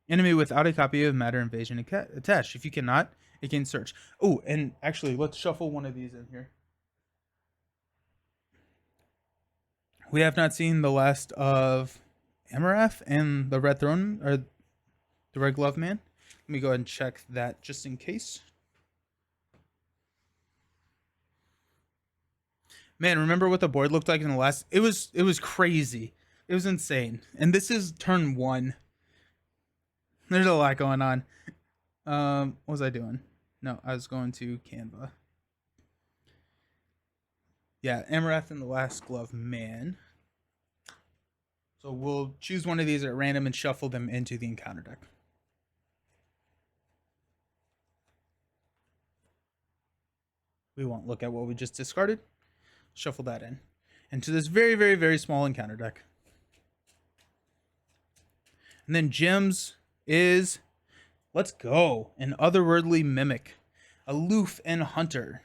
Enemy without a copy of Matter Invasion attached. If you cannot, it can search. Oh, and actually, let's shuffle one of these in here. We have not seen the last of Amarath and the Red Throne, or the Red Glove Man. Let me go ahead and check that just in case. Man, remember what the board looked like in the last? It was crazy. It was insane. And this is turn 1. There's a lot going on. What was I doing? No, I was going to Canva. Yeah, Amarath and the Last Glove Man. So we'll choose one of these at random and shuffle them into the encounter deck. We won't look at what we just discarded. Shuffle that in. Into this very, very, very small encounter deck. And then Jim's is, let's go, an Otherworldly Mimic. Aloof and Hunter.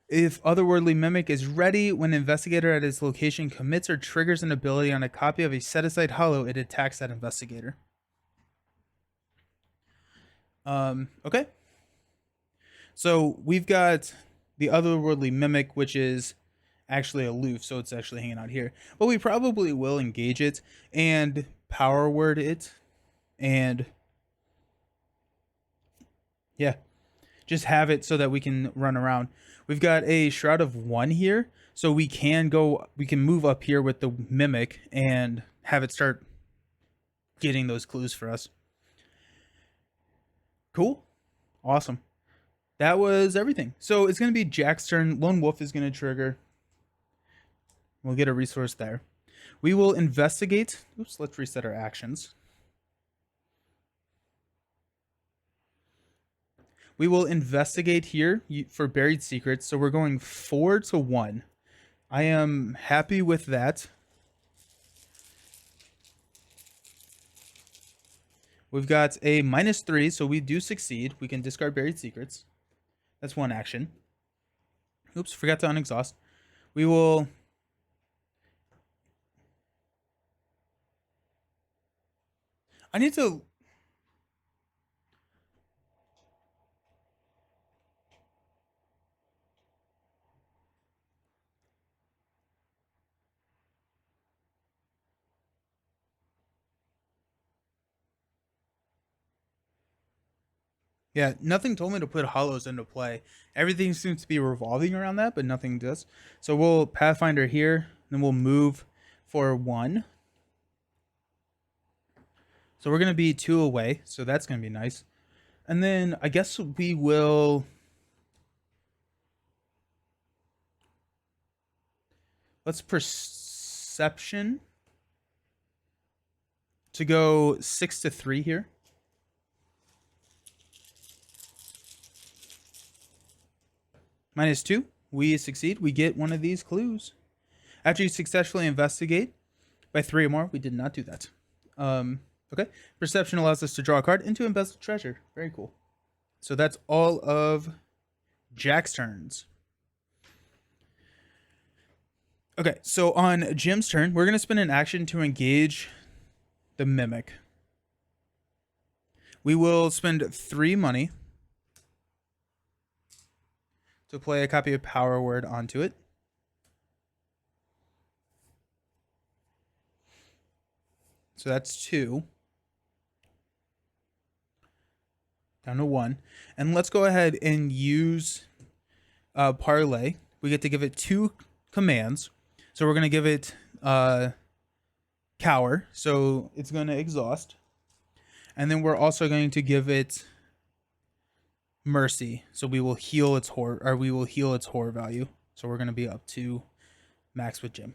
If Otherworldly Mimic is ready, when Investigator at its location commits or triggers an ability on a copy of a set-aside hollow, it attacks that Investigator. Okay. So we've got the Otherworldly Mimic, which is actually aloof, so it's actually hanging out here. But we probably will engage it and power word it, and yeah, just have it so that we can run around. We've got a Shroud of One here, so we can move up here with the Mimic and have it start getting those clues for us. Cool. Awesome. That was everything. So it's going to be Jack's turn. Lone Wolf is going to trigger. We'll get a resource there. We will investigate. Oops, let's reset our actions. We will investigate here for Buried Secrets. So we're going 4 to 1. I am happy with that. We've got a -3, so we do succeed. We can discard Buried Secrets. That's one action. Oops, forgot to unexhaust. We will... I need to... Yeah, nothing told me to put hollows into play. Everything seems to be revolving around that, but nothing does. So we'll Pathfinder here, then we'll move for 1. So we're going to be 2 away, so that's going to be nice. And then I guess we will... Let's Perception to go 6 to 3 here. -2. We succeed. We get one of these clues. After you successfully investigate by 3 or more, we did not do that. Okay. Perception allows us to draw a card into embezzled treasure. Very cool. So that's all of Jack's turns. Okay, so on Jim's turn, we're going to spend an action to engage the Mimic. We will spend 3 money. to play a copy of Power Word onto it. So that's 2. Down to 1. And let's go ahead and use Parlay. We get to give it 2 commands. So we're going to give it Cower. So it's going to exhaust. And then we're also going to give it Mercy. So we will heal its horror value. So we're going to be up to max with Jim.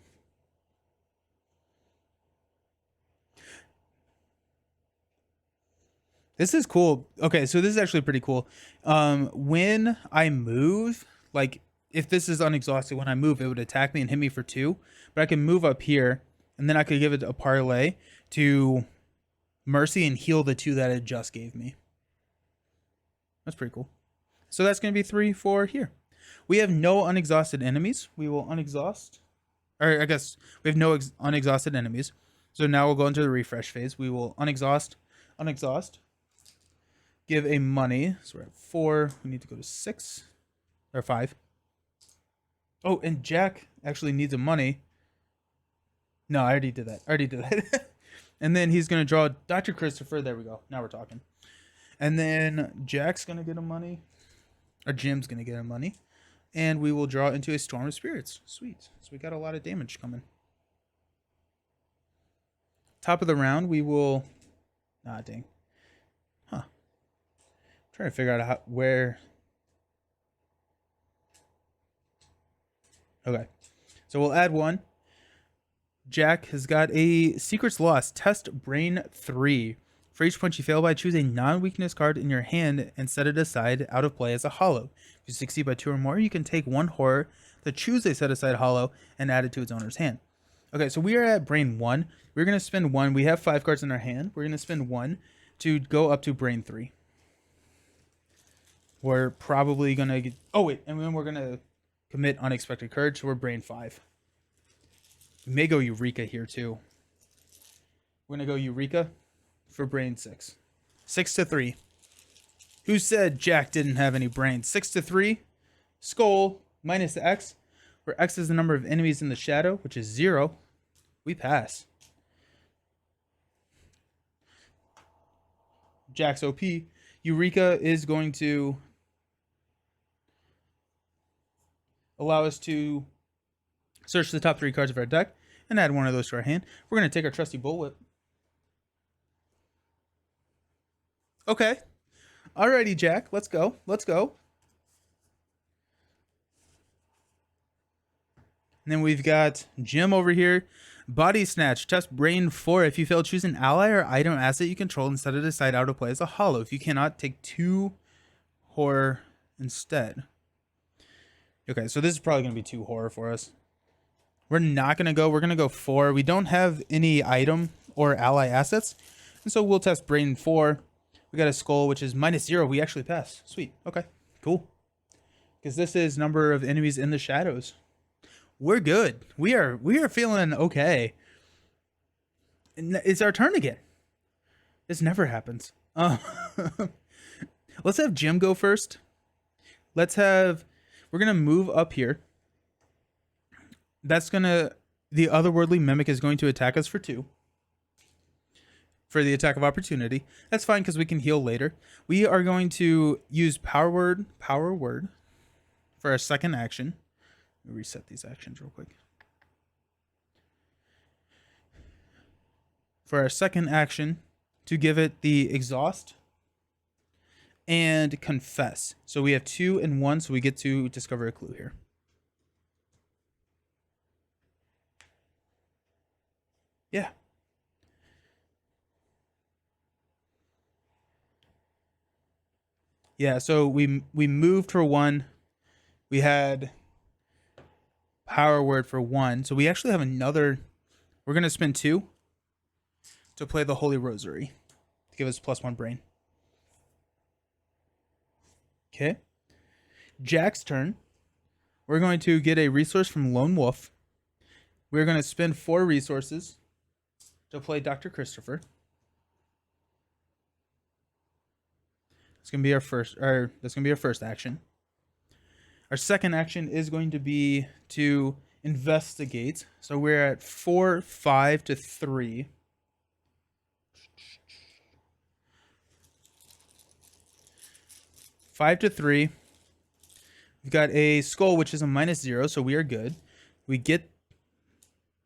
This is cool. Okay, so this is actually pretty cool. When I move, like if this is unexhausted, when I move, it would attack me and hit me for 2. But I can move up here, and then I could give it a parlay to Mercy and heal the 2 that it just gave me. That's pretty cool. So that's going to be 3 for here. We have no unexhausted enemies. We will unexhaust. Or I guess we have no unexhausted enemies. So now we'll go into the refresh phase. We will unexhaust. Give a money. So we're at 4. We need to go to 6 or 5. Oh, and Jack actually needs a money. No, I already did that. And then he's going to draw Dr. Christopher. There we go. Now we're talking. And then Jack's going to get a money. Or Jim's going to get a money. And we will draw into a Storm of Spirits. Sweet. So we got a lot of damage coming. Top of the round, we will... Ah, dang. Huh. Trying to figure out where. Okay, so we'll add 1. Jack has got a Secrets Lost. Test Brain 3. For each punch you fail by, choose a non-weakness card in your hand and set it aside out of play as a hollow. If you succeed by 2 or more, you can take 1 horror to choose a set aside hollow and add it to its owner's hand. Okay, so we are at Brain 1. We're going to spend 1. We have 5 cards in our hand. We're going to spend 1 to go up to Brain 3. We're probably going to get... Oh, wait. And then we're going to commit Unexpected Courage. So we're Brain 5. We may go Eureka here, too. We're going to go Eureka for Brain 6. 6 to 3. Who said Jack didn't have any brains? 6 to 3. Skull minus X, where X is the number of enemies in the shadow, which is 0. We pass. Jack's OP. Eureka is going to allow us to search the top 3 cards of our deck and add 1 of those to our hand. We're going to take our trusty bullwhip. Okay. Alrighty, Jack. Let's go. And then we've got Jim over here. Body Snatch. Test Brain 4. If you fail, choose an ally or item asset you control and set it aside out of play as a hollow. If you cannot, take 2 horror instead. Okay, so this is probably going to be 2 horror for us. We're not going to go. We're going to go 4. We don't have any item or ally assets. And so we'll test Brain 4. We got a Skull, which is -0. We actually pass. Sweet. Okay, cool. Because this is number of enemies in the shadows. We're good. We are feeling okay. And it's our turn again. This never happens. Let's have Jim go first. We're going to move up here. The Otherworldly Mimic is going to attack us for 2. For the attack of opportunity. That's fine because we can heal later. We are going to use Power Word for our second action. Let me reset these actions real quick. For our second action, to give it the Exhaust and Confess. So we have 2 and 1, so we get to discover a clue here. Yeah. Yeah, so we moved for 1. We had Power Word for 1. So we actually have another. We're going to spend 2 to play the Holy Rosary to give us +1 brain. Okay. Jack's turn. We're going to get a resource from Lone Wolf. We're going to spend 4 resources to play Dr. Christopher. It's going to be our first, that's going to be our first action. Our second action is going to be to investigate. So we're at 4, 5 to 3. 5 to 3. We've got a skull, which is a -0, so we are good. We get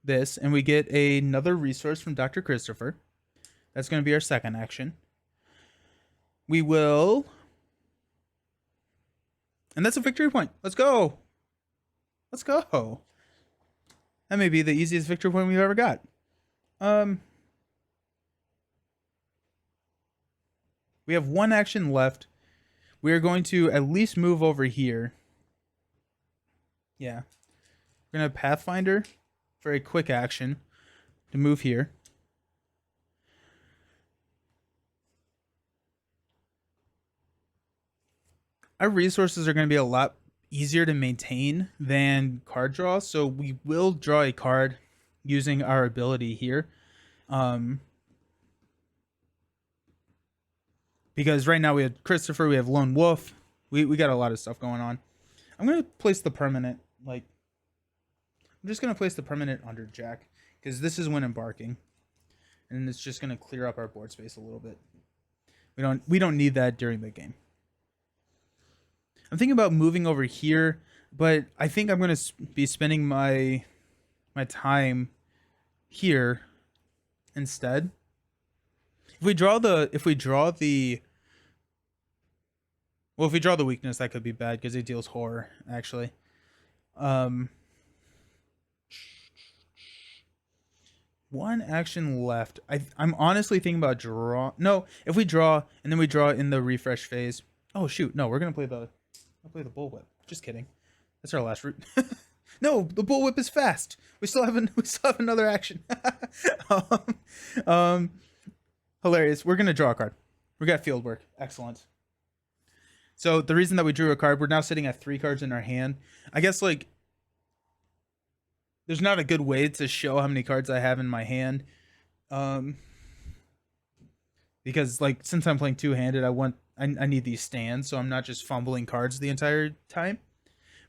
this, and we get another resource from Dr. Christopher. That's going to be our second action. We will... And that's a victory point. Let's go. Let's go. That may be the easiest victory point we've ever got. We have one action left. We are going to at least move over here. Yeah. We're going to Pathfinder for a quick action to move here. Our resources are going to be a lot easier to maintain than card draw, so we will draw a card using our ability here. Because right now we have Christopher, we have Lone Wolf, we got a lot of stuff going on. I'm going to place the permanent, I'm just going to place the permanent under Jack, because this is when embarking. And it's just going to clear up our board space a little bit. We don't need that during the game. I'm thinking about moving over here, but I think I'm going to be spending my time here instead. If we draw the weakness, that could be bad because it deals horror, actually. One action left. I'm honestly thinking about draw. No, if we draw and then we draw in the refresh phase. Oh shoot, no, we're gonna play the bullwhip. Just kidding. That's our last route. No, the bullwhip is fast. We still have another action. Hilarious. We're gonna draw a card. We got field work. Excellent. So the reason that we drew a card, we're now sitting at 3 cards in our hand. I guess there's not a good way to show how many cards I have in my hand. Because since I'm playing two-handed, I need these stands, so I'm not just fumbling cards the entire time.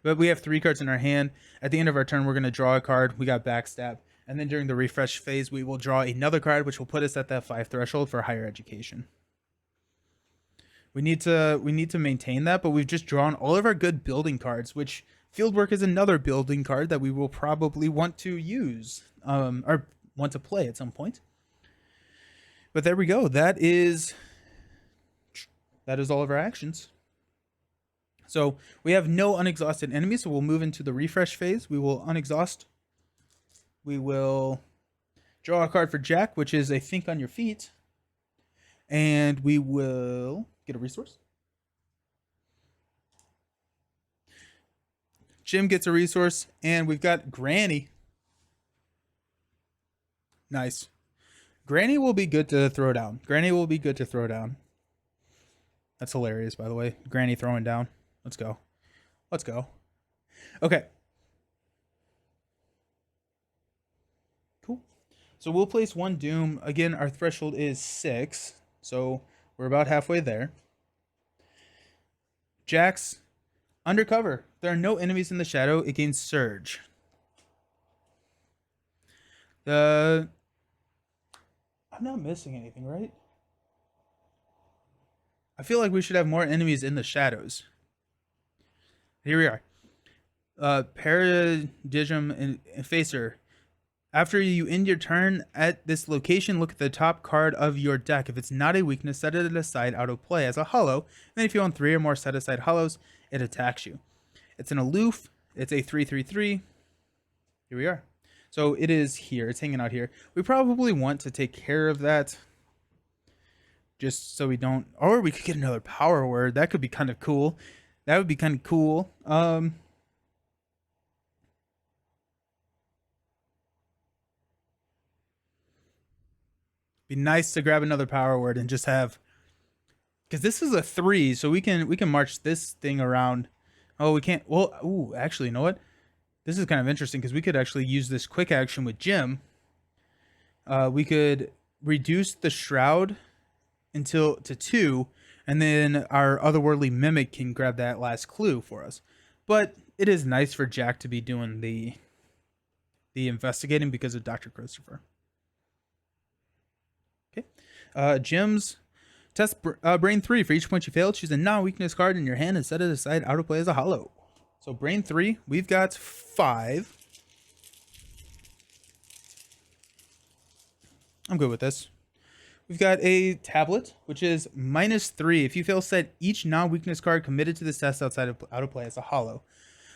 But we have 3 cards in our hand. At the end of our turn, we're going to draw a card. We got backstab. And then during the refresh phase, we will draw another card, which will put us at that 5 threshold for higher education. We need to maintain that, but we've just drawn all of our good building cards, which Fieldwork is another building card that we will probably want to use, or want to play at some point. But there we go. That is all of our actions. So we have no unexhausted enemies, so we'll move into the refresh phase. We will unexhaust. We will draw a card for Jack, which is a Think on Your Feet. And we will get a resource. Jim gets a resource, and we've got Granny. Nice. Granny will be good to throw down. That's hilarious, by the way. Granny throwing down. Let's go. Okay. Cool. So we'll place 1 Doom. Again, our threshold is 6. So we're about halfway there. Jax, undercover. There are no enemies in the shadow. It gains Surge. I'm not missing anything, right? I feel like we should have more enemies in the shadows. Here we are. Paradigm and Facer. After you end your turn at this location, look at the top card of your deck. If it's not a weakness, set it aside out of play as a hollow. And then if you own 3 or more set aside hollows, it attacks you. It's an aloof. It's a 3/3/3. Here we are. So it is here. It's hanging out here. We probably want to take care of that. Just so we don't... Or we could get another power word. That could be kind of cool. That would be kind of cool. Be nice to grab another power word and just have... Because this is a 3, so we can march this thing around. Oh, we can't... Well, ooh, actually, you know what? This is kind of interesting because we could actually use this quick action with Jim. We could reduce the Shroud to 2, and then our Otherworldly Mimic can grab that last clue for us. but it is nice for Jack to be doing the investigating because of Dr. Christopher. Okay. Jim's test brain 3. For each point you failed, choose a non-weakness card in your hand and set it aside out of play as a hollow. So brain 3, we've got 5. I'm good with this. We've got a tablet, which is -3. If you fail, set each non-weakness card committed to this test out of play as a hollow.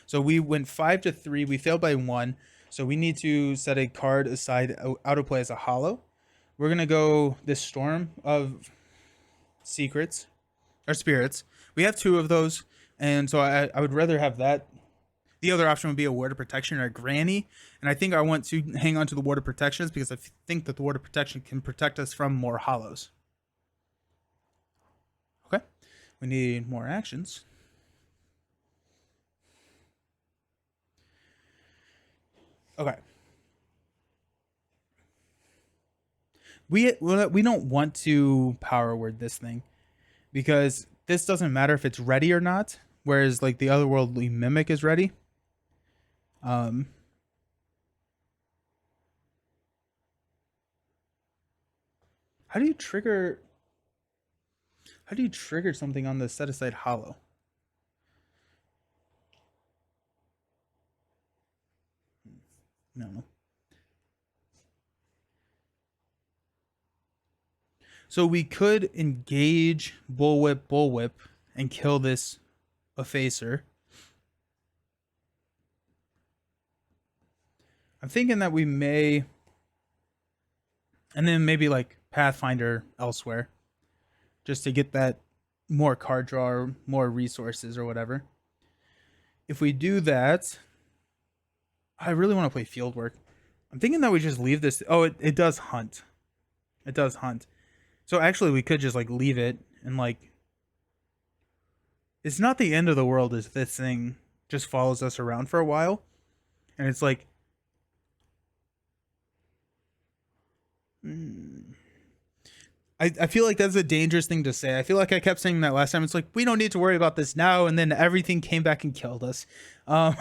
So we went 5 to 3. We failed by 1. So we need to set a card aside out of play as a hollow. We're gonna go this Storm of Secrets or Spirits. We have 2 of those, and so I would rather have that. The other option would be a Ward of Protection or a Granny, and I think I want to hang on to the Ward of Protections because I think that the Ward of Protection can protect us from more hollows. Okay, we need more actions. Okay. We don't want to power word this thing because this doesn't matter if it's ready or not, whereas like the otherworldly mimic is ready. How do you trigger something on the set aside hollow? No. So we could engage Bullwhip, and kill this Effacer. I'm thinking that we may, and then maybe like Pathfinder elsewhere, just to get that more card draw or more resources or whatever. If we do that, I really want to play Fieldwork. I'm thinking that we just leave this. Oh, it does hunt. It does hunt. So actually, we could just like leave it and like. It's not the end of the world if this thing just follows us around for a while, and it's like. I feel like that's a dangerous thing to say. I feel like I kept saying that last time. It's like, we don't need to worry about this now, and then everything came back and killed us. uh,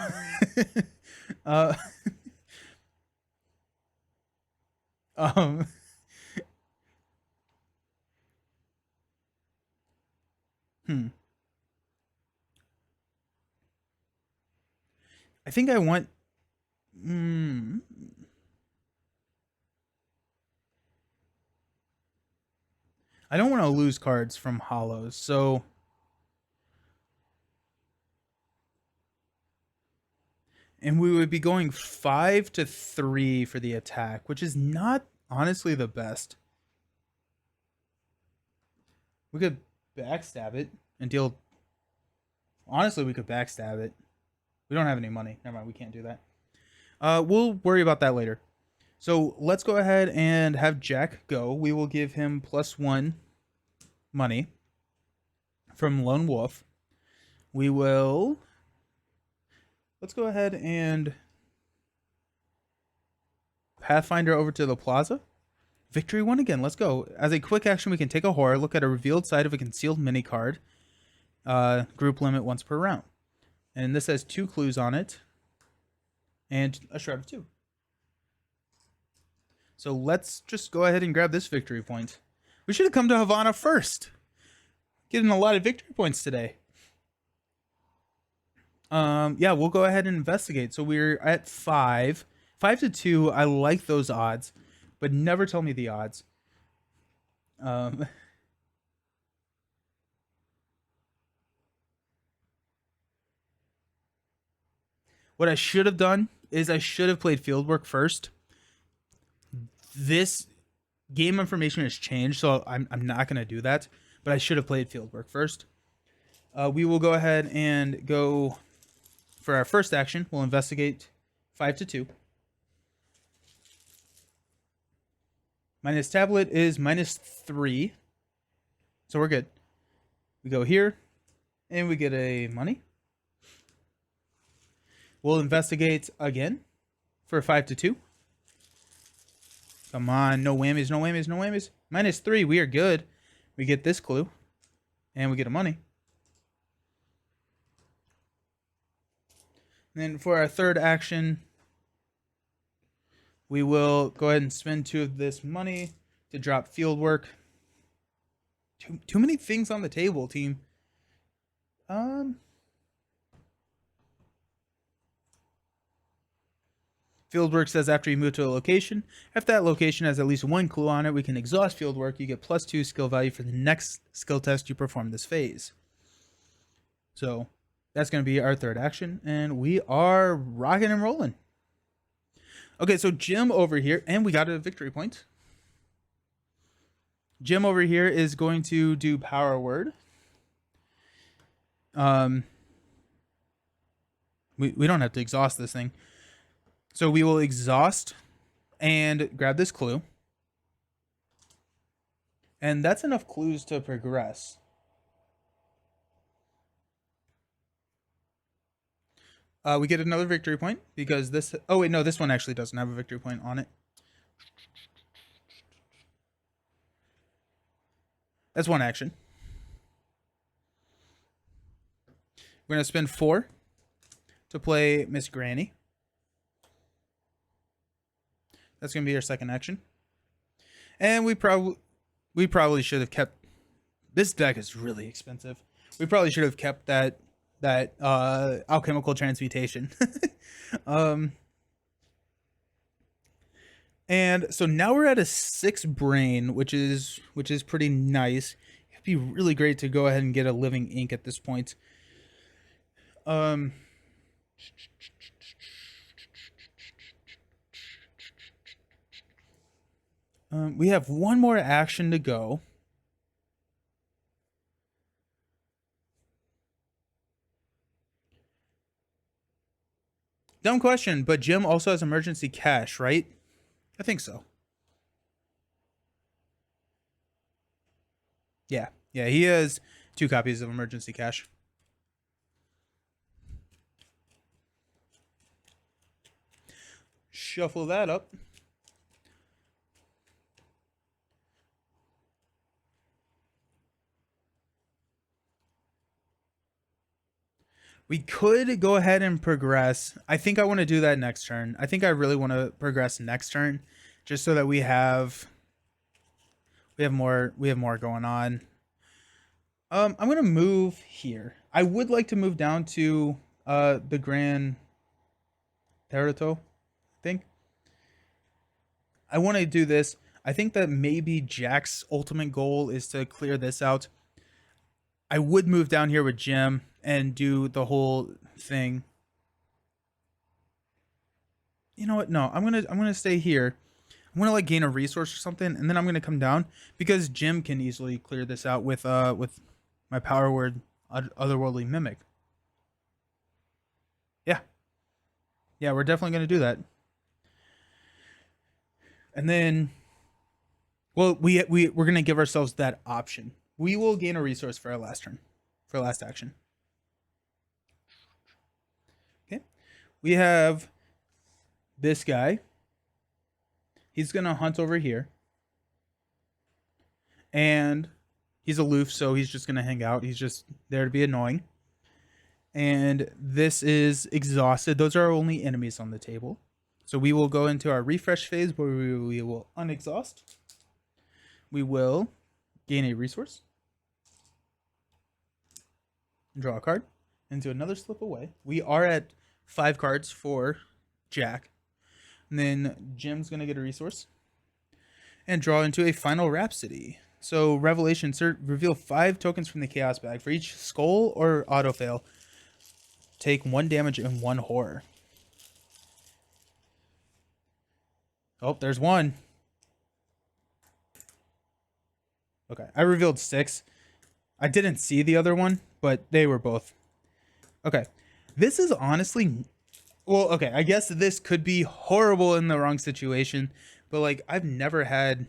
um, hmm. I think I want... I don't want to lose cards from hollows, so... And we would be going 5 to 3 for the attack, which is not honestly the best. We could backstab it and deal... Honestly, we could backstab it. We don't have any money. Never mind, we can't do that. We'll worry about that later. So let's go ahead and have Jack go. We will give him +1 money from Lone Wolf. We will... Let's go ahead and Pathfinder over to the plaza. Victory 1 again. Let's go. As a quick action, we can take a horror, look at a revealed side of a concealed mini card. Group limit once per round. And this has 2 clues on it. And a Shroud of 2. So let's just go ahead and grab this victory point. We should have come to Havana first. Getting a lot of victory points today. Yeah, we'll go ahead and investigate. So we're at 5. 5 to 2. I like those odds, but never tell me the odds. What I should have done is I should have played Fieldwork first. This game information has changed, so I'm not going to do that, but I should have played Fieldwork first. We will go ahead and go for our first action. We'll investigate 5 to 2. Minus tablet is -3. So we're good. We go here, and we get a money. We'll investigate again for 5 to 2. Come on, no whammies, no whammies, no whammies. -3, we are good. We get this clue, and we get a money. Then for our third action, we will go ahead and spend 2 of this money to drop field work. Too many things on the table, team. Fieldwork says after you move to a location, if that location has at least 1 clue on it, we can exhaust fieldwork. You get +2 skill value for the next skill test you perform this phase. So that's going to be our third action, and we are rocking and rolling. Okay, so Jim over here, and we got a victory point. Jim over here is going to do power word. We don't have to exhaust this thing. So we will exhaust and grab this clue. And that's enough clues to progress. We get another victory point because this... Oh, wait, no, this one actually doesn't have a victory point on it. That's 1 action. We're going to spend 4 to play Miss Granny. That's going to be our second action. And we probably should have kept... This deck is really expensive. We probably should have kept that alchemical transmutation. And so now we're at a 6 brain, which is pretty nice. It'd be really great to go ahead and get a living ink at this point. We have 1 more action to go. Dumb question, but Jim also has emergency cash, right? I think so. Yeah, he has 2 copies of emergency cash. Shuffle that up. We could go ahead and progress. I think I want to do that next turn. I think I really want to progress next turn, just so that we have more going on. I'm gonna move here. I would like to move down to the Grand Terito, I think. I want to do this. I think that maybe Jack's ultimate goal is to clear this out. I would move down here with Jim and do the whole thing. You know what? No, I'm gonna stay here. I'm gonna like gain a resource or something, and then I'm gonna come down because Jim can easily clear this out with my power word, otherworldly mimic. Yeah, we're definitely gonna do that. And then, well, we're gonna give ourselves that option. We will gain a resource for our last turn, for our last action. Okay, we have this guy. He's gonna hunt over here, and he's aloof, so he's just gonna hang out. He's just there to be annoying. And this is exhausted. Those are our only enemies on the table. So we will go into our refresh phase where we will unexhaust. We will gain a resource. Draw a card. And do another slip away. We are at 5 cards for Jack. And then Jim's going to get a resource. And draw into a final Rhapsody. So Revelation, reveal 5 tokens from the Chaos bag. For each skull or auto fail, take 1 damage and 1 horror. Oh, there's 1. Okay, I revealed 6. I didn't see the other one, but they were both. Okay, this is honestly... Well, okay, I guess this could be horrible in the wrong situation, but like I've never had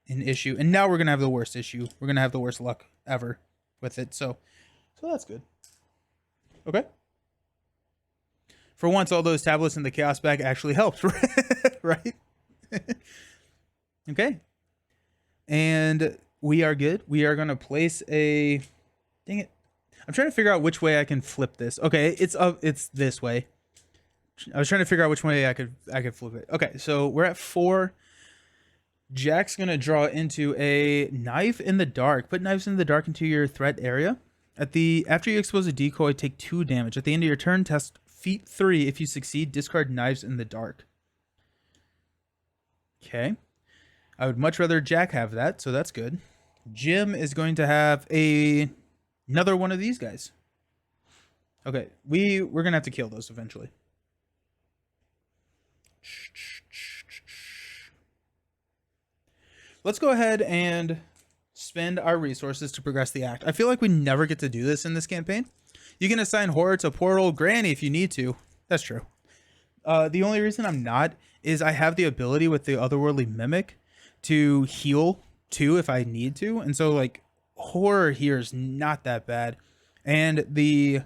an issue, and now we're gonna have the worst issue. We're gonna have the worst luck ever with it, so that's good. Okay. For once, all those tablets in the chaos bag actually helped, right? Okay. And we are good. We are gonna place a... Dang it. I'm trying to figure out which way I can flip this. Okay, it's this way. I was trying to figure out which way I could flip it. Okay, so we're at 4. Jack's gonna draw into a knife in the dark. Put knives in the dark into your threat area. After you expose a decoy, take 2 damage. At the end of your turn, test feat 3. If you succeed, discard knives in the dark. Okay. I would much rather Jack have that, so that's good. Jim is going to have another one of these guys. Okay, we're gonna have to kill those eventually. Let's go ahead and spend our resources to progress the act. I feel like we never get to do this in this campaign. You can assign horror to poor old Granny if you need to. That's true. The only reason I'm not is I have the ability with the otherworldly mimic to heal too if I need to, and so like horror here is not that bad, and the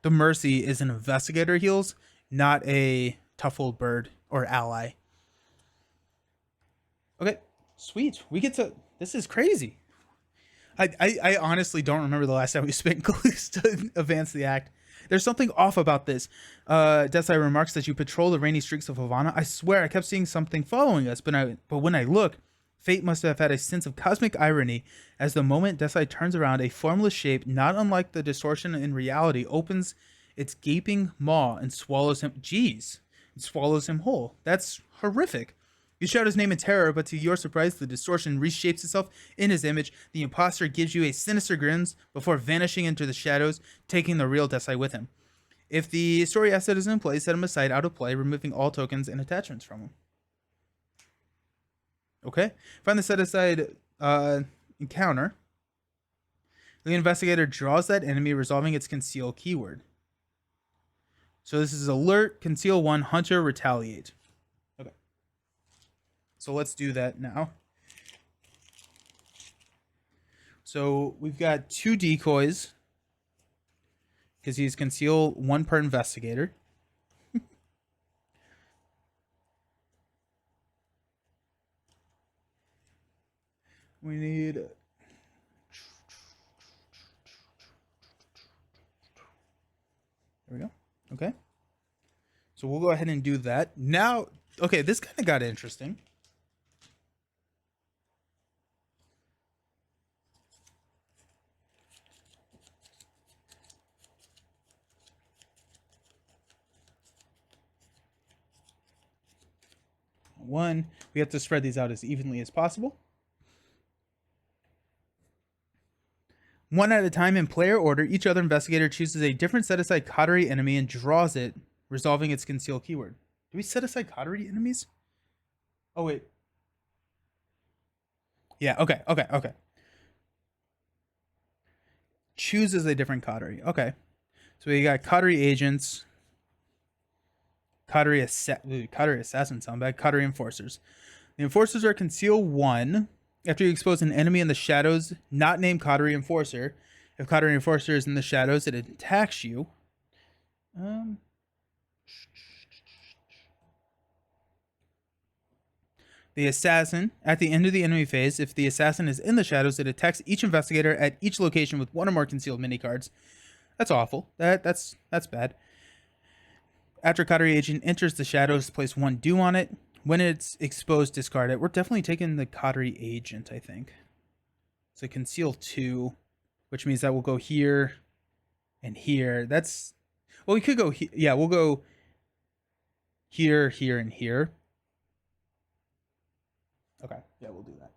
mercy is an investigator heals, not a tough old bird or ally. Okay, sweet. We get to. This is crazy. I honestly don't remember the last time we spent clues to advance the act. There's something off about this. Desai remarks that you patrol the rainy streets of Havana. I swear I kept seeing something following us, but when I look, fate must have had a sense of cosmic irony as the moment Desai turns around, a formless shape, not unlike the distortion in reality, opens its gaping maw and swallows him. Jeez. It swallows him whole. That's horrific. You shout his name in terror, but to your surprise, the distortion reshapes itself in his image. The imposter gives you a sinister grin before vanishing into the shadows, taking the real Desai with him. If the story asset is in play, set him aside out of play, removing all tokens and attachments from him. Okay. Find the set aside encounter. The investigator draws that enemy, resolving its conceal keyword. So this is alert, conceal 1, hunter, retaliate. Okay. So let's do that now. So we've got 2 decoys because he's conceal 1 per investigator. We need. There we go. Okay. So we'll go ahead and do that. Now, okay, this kind of got interesting. One, we have to spread these out as evenly as possible. 1 at a time in player order, each other investigator chooses a different set aside coterie enemy and draws it, resolving its conceal keyword. Do we set aside coterie enemies? Oh, wait. Yeah, okay. Chooses a different coterie. Okay. So we got coterie agents, coterie assassins sound bad, coterie enforcers. The enforcers are conceal 1. After you expose an enemy in the shadows, not named coterie enforcer. If coterie enforcer is in the shadows, it attacks you. The assassin, at the end of the enemy phase, if the assassin is in the shadows, it attacks each investigator at each location with 1 or more concealed mini cards. That's awful. That's bad. After coterie agent enters the shadows, place 1 do on it. When it's exposed, discard it. We're definitely taking the coterie agent, I think. So conceal 2, which means that we'll go here and here. That's, well, we could go here. Yeah, we'll go here, here, and here. Okay, yeah, we'll do that.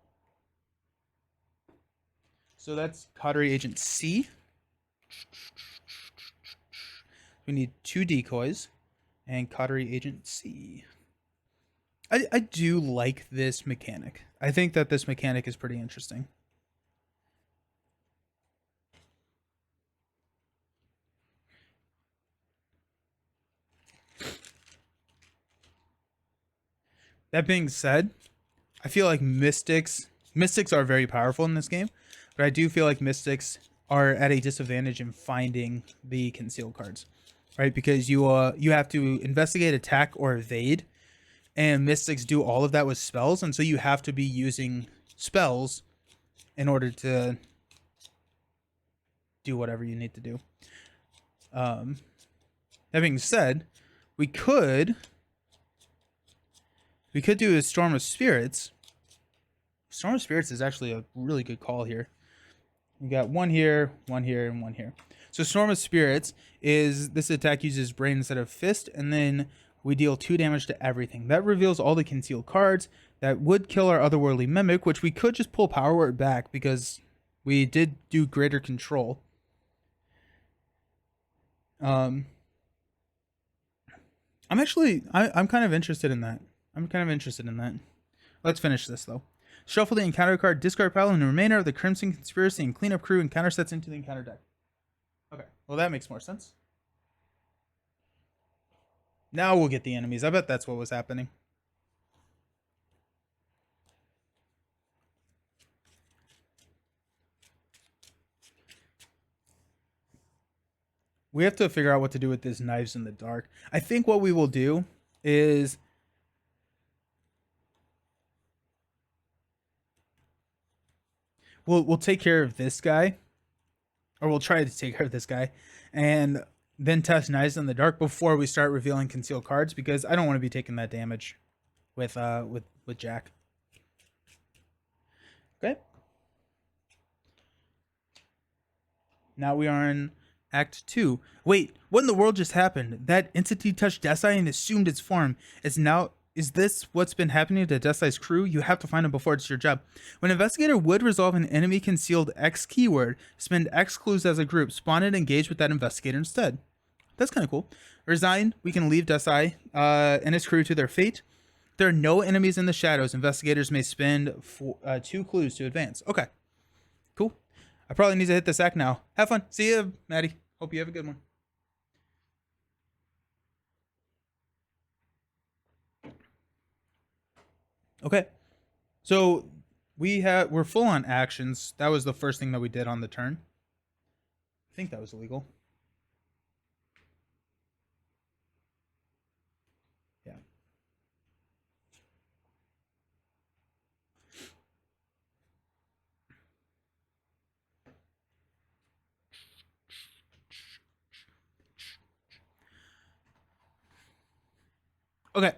So that's coterie agent C. We need 2 decoys and coterie agent C. I do like this mechanic. I think that this mechanic is pretty interesting. That being said, I feel like mystics are very powerful in this game, but I do feel like mystics are at a disadvantage in finding the concealed cards, right? Because you have to investigate, attack, or evade. And mystics do all of that with spells, and so you have to be using spells in order to do whatever you need to do. That being said, we could do a Storm of Spirits. Storm of Spirits is actually a really good call here. We got one here, and one here. So Storm of Spirits is this attack uses brain instead of fist, and then we deal 2 damage to everything. That reveals all the concealed cards that would kill our otherworldly mimic, which we could just pull Power Word back because we did do greater control. I'm kind of interested in that. Let's finish this though. Shuffle the encounter card, discard pile, and the remainder of the Crimson Conspiracy and Cleanup Crew encounter sets into the encounter deck. Okay, well that makes more sense. Now we'll get the enemies. I bet that's what was happening. We have to figure out what to do with this Knives in the Dark. I think what we will do is we'll take care of this guy, or we'll try to take care of this guy, and then test Knives in the Dark before we start revealing concealed cards, because I don't want to be taking that damage with Jack. Okay. Now we are in Act 2. Wait, what in the world just happened? That entity touched Desai and assumed its form. Is this what's been happening to Desai's crew? You have to find him before it's your job. When an investigator would resolve an enemy concealed X keyword, spend X clues as a group, spawn and engage with that investigator instead. That's kind of cool. Resign, we can leave Desai and his crew to their fate. There are no enemies in the shadows. Investigators may spend 2 clues to advance. Okay, cool. I probably need to hit this act now. Have fun. See you, Maddie. Hope you have a good one. Okay, so we're full on actions. That was the first thing that we did on the turn. I think that was illegal. Yeah. Okay.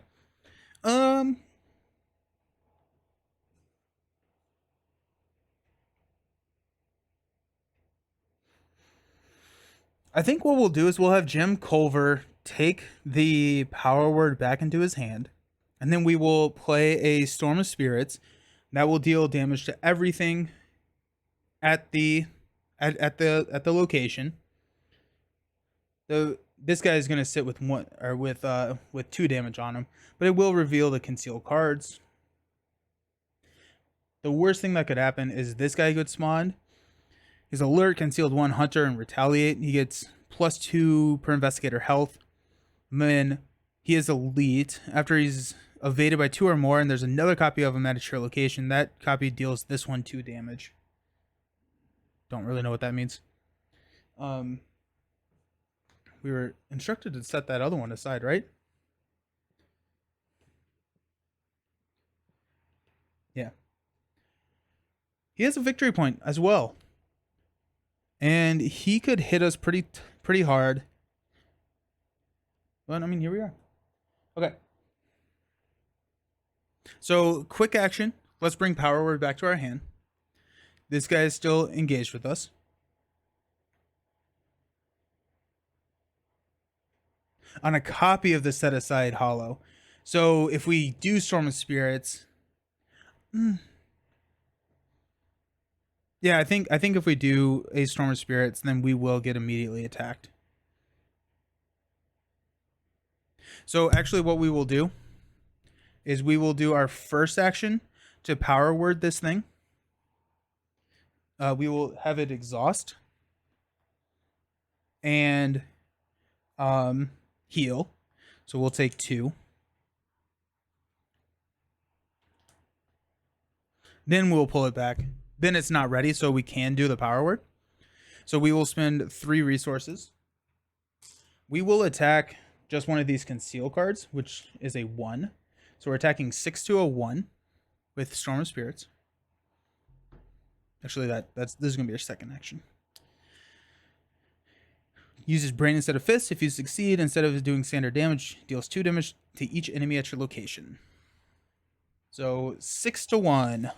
I think what we'll do is we'll have Jim Culver take the Power Word back into his hand, and then we will play a Storm of Spirits that will deal damage to everything at the location. This guy is going to sit with one or with 2 damage on him, but it will reveal the concealed cards. The worst thing that could happen is this guy gets spawned. He's alert, concealed 1, hunter, and retaliate. He gets +2 per investigator health. Then he is elite. After he's evaded by 2 or more, and there's another copy of him at your location, that copy deals this one 2 damage. Don't really know what that means. We were instructed to set that other one aside, right? Yeah. He has a victory point as well. And he could hit us pretty hard. But I mean, here we are. Okay. So, quick action. Let's bring Power Word back to our hand. This guy is still engaged with us. On a copy of the set aside hollow. So, if we do Storm of Spirits... Yeah, I think if we do a Storm of Spirits, then we will get immediately attacked. So actually what we will do is we will do our first action to Power Word this thing. We will have it exhaust and heal. So we'll take 2. Then we'll pull it back. Then it's not ready, so we can do the Power Word. So we will spend 3 resources. We will attack just one of these conceal cards, which is a 1. So we're attacking 6 to a 1 with Storm of Spirits. Actually, this is going to be our second action. Uses brain instead of fist. If you succeed, instead of doing standard damage, deals 2 damage to each enemy at your location. So 6-1.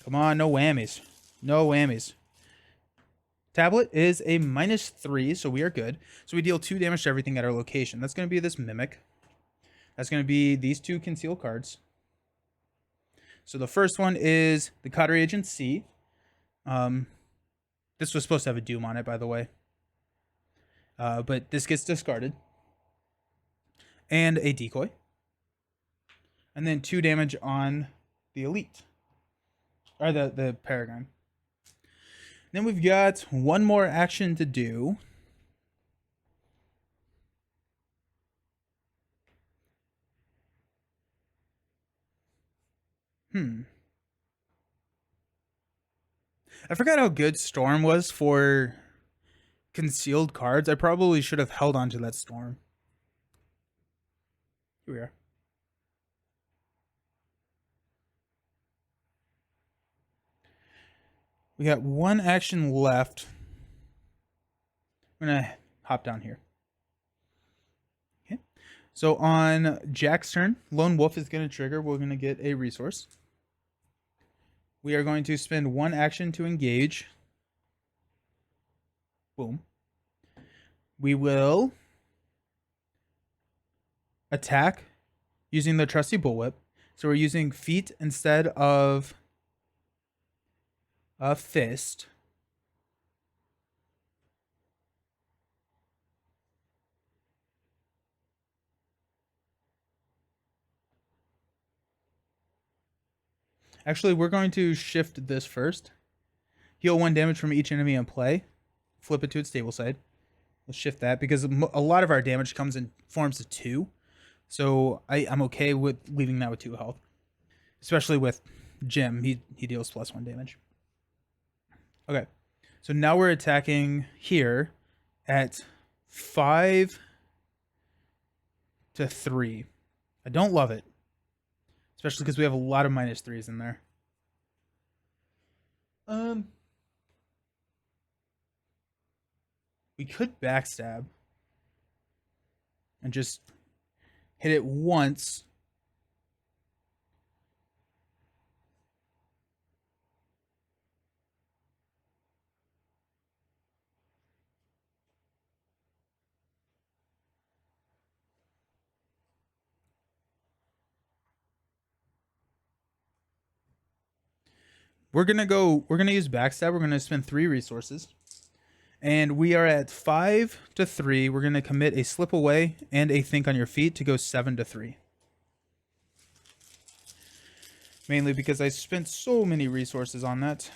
Come on, no whammies. No whammies. Tablet is a -3, so we are good. So we deal 2 damage to everything at our location. That's going to be this Mimic. That's going to be these 2 concealed cards. So the first one is the Coterie Agent C. This was supposed to have a Doom on it, by the way. But this gets discarded. And a Decoy. And then 2 damage on the Elite. Or the Paragon. Then we've got one more action to do. I forgot how good Storm was for concealed cards. I probably should have held on to that Storm. Here we are. We got one action left. I'm going to hop down here. Okay. So on Jack's turn, Lone Wolf is going to trigger. We're going to get a resource. We are going to spend one action to engage. Boom. We will attack using the trusty bullwhip. So we're using feet instead of a fist. Actually, we're going to shift this first. Heal 1 damage from each enemy in play. Flip it to its stable side. We'll shift that because a lot of our damage comes in forms of 2. So I'm okay with leaving that with 2 health. Especially with Jim. He deals +1 damage. Okay. So now we're attacking here at 5-3. I don't love it. Especially because we have a lot of -3s in there. We could backstab. And just hit it once. We're gonna use backstab. We're gonna spend 3 resources. And we are at 5-3. We're gonna commit a slip away and a think on your feet to go 7-3. Mainly because I spent so many resources on that.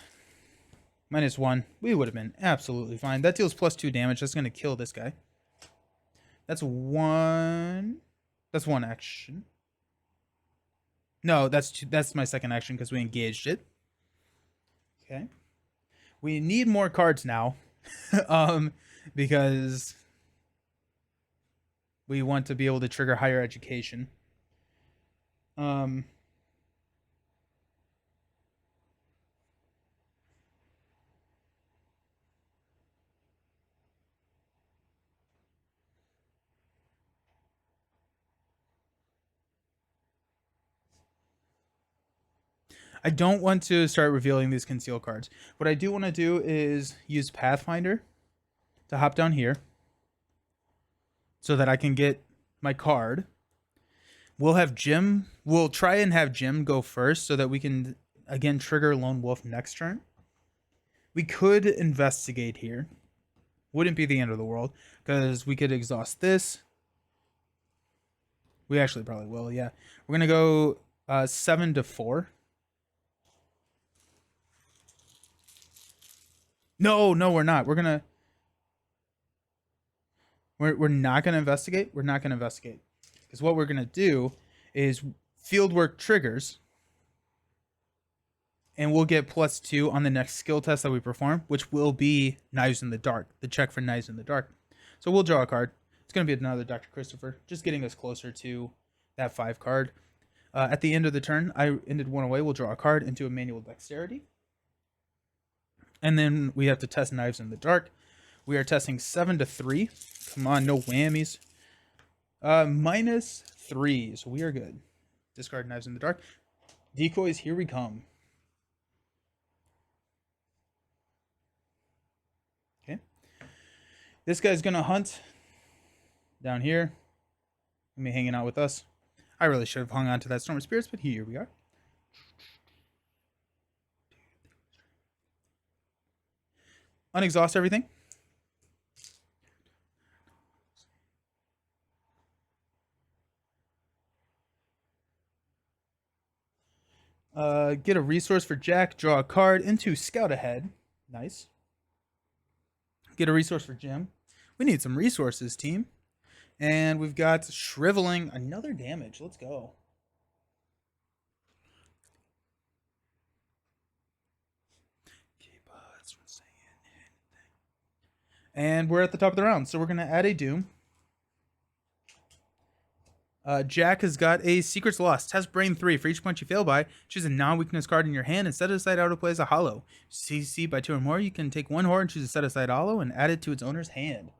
-1. We would have been absolutely fine. That deals +2 damage. That's gonna kill this guy. That's one action. No, that's my second action because we engaged it. Okay. We need more cards now. Because we want to be able to trigger higher education. I don't want to start revealing these conceal cards. What I do want to do is use Pathfinder to hop down here so that I can get my card. We'll try and have Jim go first so that we can, again, trigger Lone Wolf next turn. We could investigate here. Wouldn't be the end of the world because we could exhaust this. We actually probably will, yeah. We're going to go 7-4. No, we're not. We're not gonna investigate. We're not gonna investigate. Because what we're gonna do is fieldwork triggers. And we'll get +2 on the next skill test that we perform, which will be Knives in the Dark. The check for Knives in the Dark. So we'll draw a card. It's gonna be another Dr. Christopher. Just getting us closer to that 5 card. At the end of the turn, I ended one away. We'll draw a card into a manual dexterity. And then we have to test Knives in the Dark. We are testing 7 to 3. Come on, no whammies. -3, so we are good. Discard Knives in the Dark. Decoys, here we come. Okay. This guy's gonna hunt down here. Gonna be hanging out with us. I really should have hung on to that Storm of Spirits, but here we are. Unexhaust everything. Get a resource for Jack. Draw a card into Scout Ahead. Nice. Get a resource for Jim. We need some resources, team. And we've got Shriveling. Another damage. Let's go. And we're at the top of the round, so we're going to add a Doom. Jack has got a Secrets Lost. Test Brain 3. For each point you fail by, choose a non-weakness card in your hand and set it aside out of play as a hollow. CC by 2 or more, you can take one horror and choose a set aside hollow and add it to its owner's hand.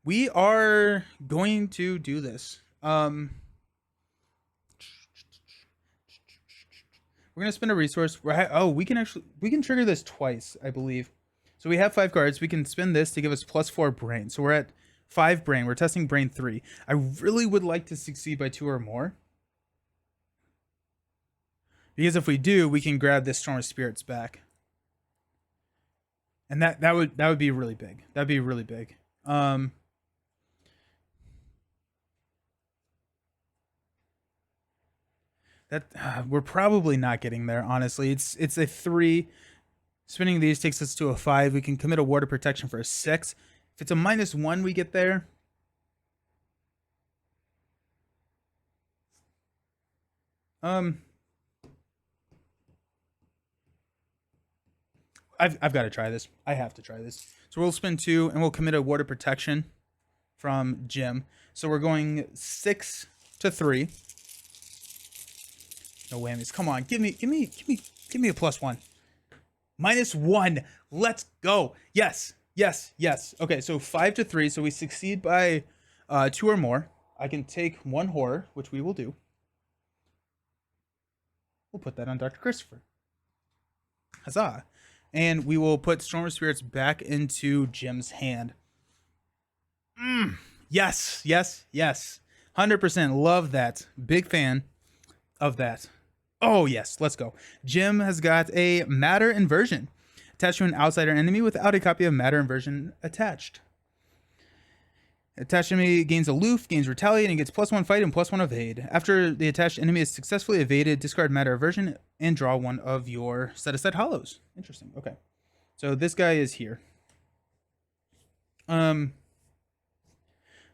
We are going to do this. We're going to spend a resource. We can trigger this twice, I believe. So we have 5 cards. We can spend this to give us +4 brain. So we're at 5 brain. We're testing brain 3. I really would like to succeed by 2 or more. Because if we do, we can grab this Storm of Spirits back. And that would be really big. That'd be really big. We're probably not getting there, honestly. It's a 3. Spinning these takes us to a 5. We can commit a Ward of Protection for a 6. If it's a -1, we get there. I've got to try this. I have to try this. So we'll spin 2, and we'll commit a Ward of Protection from Jim. So we're going 6 to 3. No whammies. Come on, give me a +1. -1. Let's go. Yes. Okay, so 5 to 3. So we succeed by 2 or more. I can take 1 horror, which we will do. We'll put that on Dr. Christopher. Huzzah. And we will put Storm of Spirits back into Jim's hand. Yes. 100% love that. Big fan of that. Oh, yes. Let's go. Jim has got a Matter Inversion. Attached to an outsider enemy without a copy of Matter Inversion attached. Attached enemy gains Aloof, gains Retaliate, and gets +1 Fight and +1 Evade. After the attached enemy is successfully evaded, discard Matter Aversion and draw one of your set-aside hollows. Interesting. Okay. So this guy is here.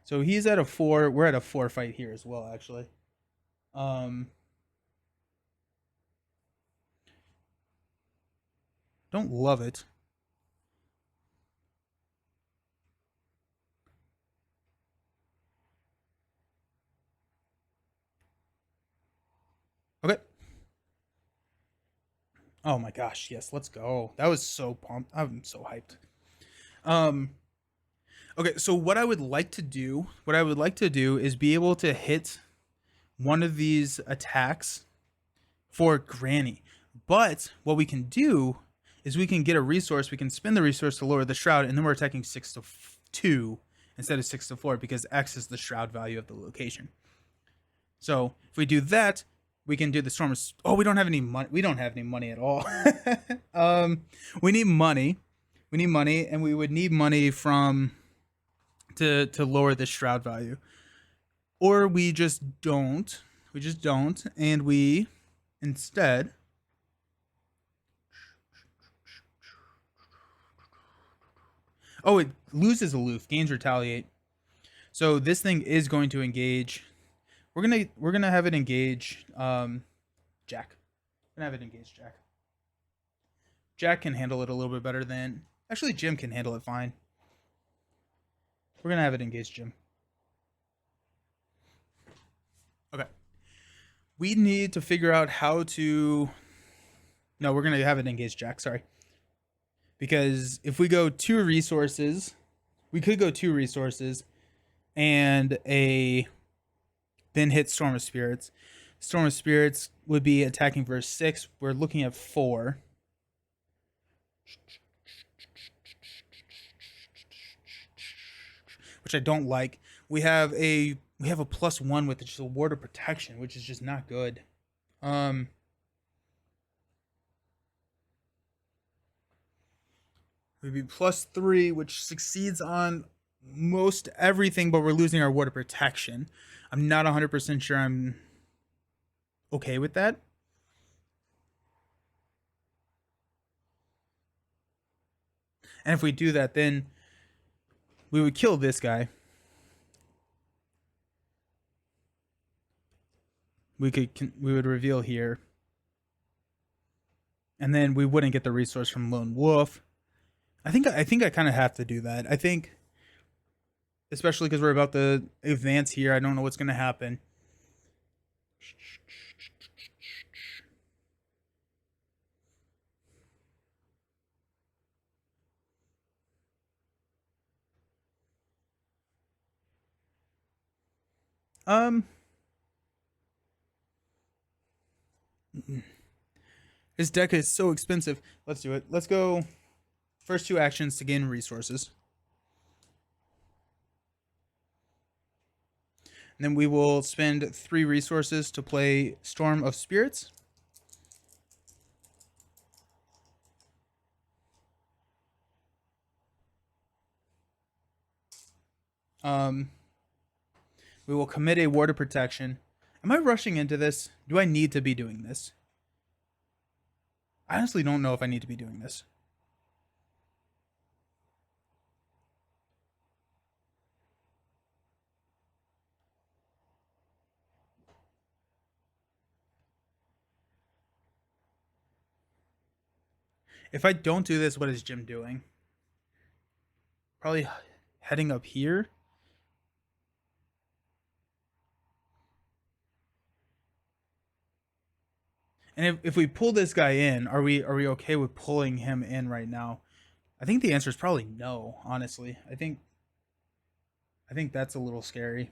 So he's at a 4. We're at a 4 fight here as well, actually. Don't love it. Okay. Oh my gosh, yes, let's go. That was so pumped. I'm so hyped. Okay, so what I would like to do is be able to hit one of these attacks for Granny. But what we can do is we can get a resource. We can spin the resource to lower the Shroud, and then we're attacking 6 to 2 instead of 6 to 4 because X is the Shroud value of the location. So if we do that, we can do the Storm of... Oh, we don't have any money. We don't have any money at all. We need money. We need money, and we would need money from to lower the Shroud value. Or we just don't. We just don't, and we instead... Oh, it loses Aloof, gains Retaliate. So this thing is going to engage. We're gonna have it engage Jack. We're gonna have it engage Jack. Jack can handle it a little bit better than... Actually, Jim can handle it fine. We're gonna have it engage Jim. Okay. We need to figure out how to... No, we're gonna have it engage Jack, sorry. because if we go 2 resources, we could go 2 resources and a then hit Storm of Spirits. Storm of Spirits would be attacking for 6. We're looking at 4. Which I don't like. We have a +1 with just a ward of protection, which is just not good. Um Would be +3, which succeeds on most everything, but we're losing our ward of protection. I'm not 100% sure I'm okay with that. And if we do that, then we would kill this guy. We would reveal here, and then we wouldn't get the resource from Lone Wolf. I think I kind of have to do that. I think, especially because we're about to advance here. I don't know what's going to happen. Um, this deck is so expensive. Let's do it. Let's go. First 2 actions to gain resources. And then we will spend 3 resources to play Storm of Spirits. We will commit a ward of protection. Am I rushing into this? Do I need to be doing this? I honestly don't know if I need to be doing this. If I don't do this, what is Jim doing? Probably heading up here. And if we pull this guy in, are we okay with pulling him in right now? I think the answer is probably no, honestly. I think that's a little scary.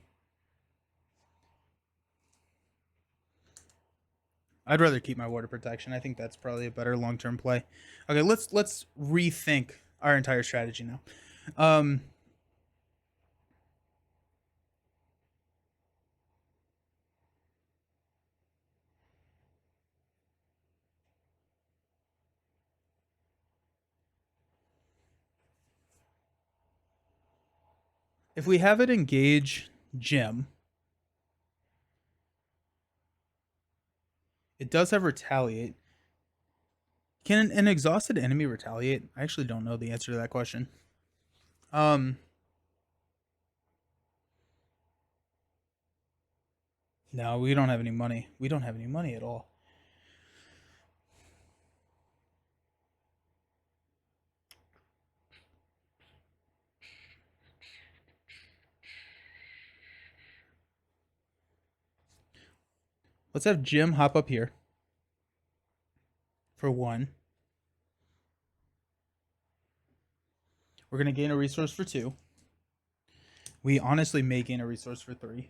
I'd rather keep my water protection. I think that's probably a better long-term play. Okay, let's rethink our entire strategy now. If we have it engage Jim, it does have retaliate. Can an exhausted enemy retaliate? I actually don't know the answer to that question. No, we don't have any money. We don't have any money at all. Let's have Jim hop up here for 1. We're going to gain a resource for 2. We honestly may gain a resource for 3.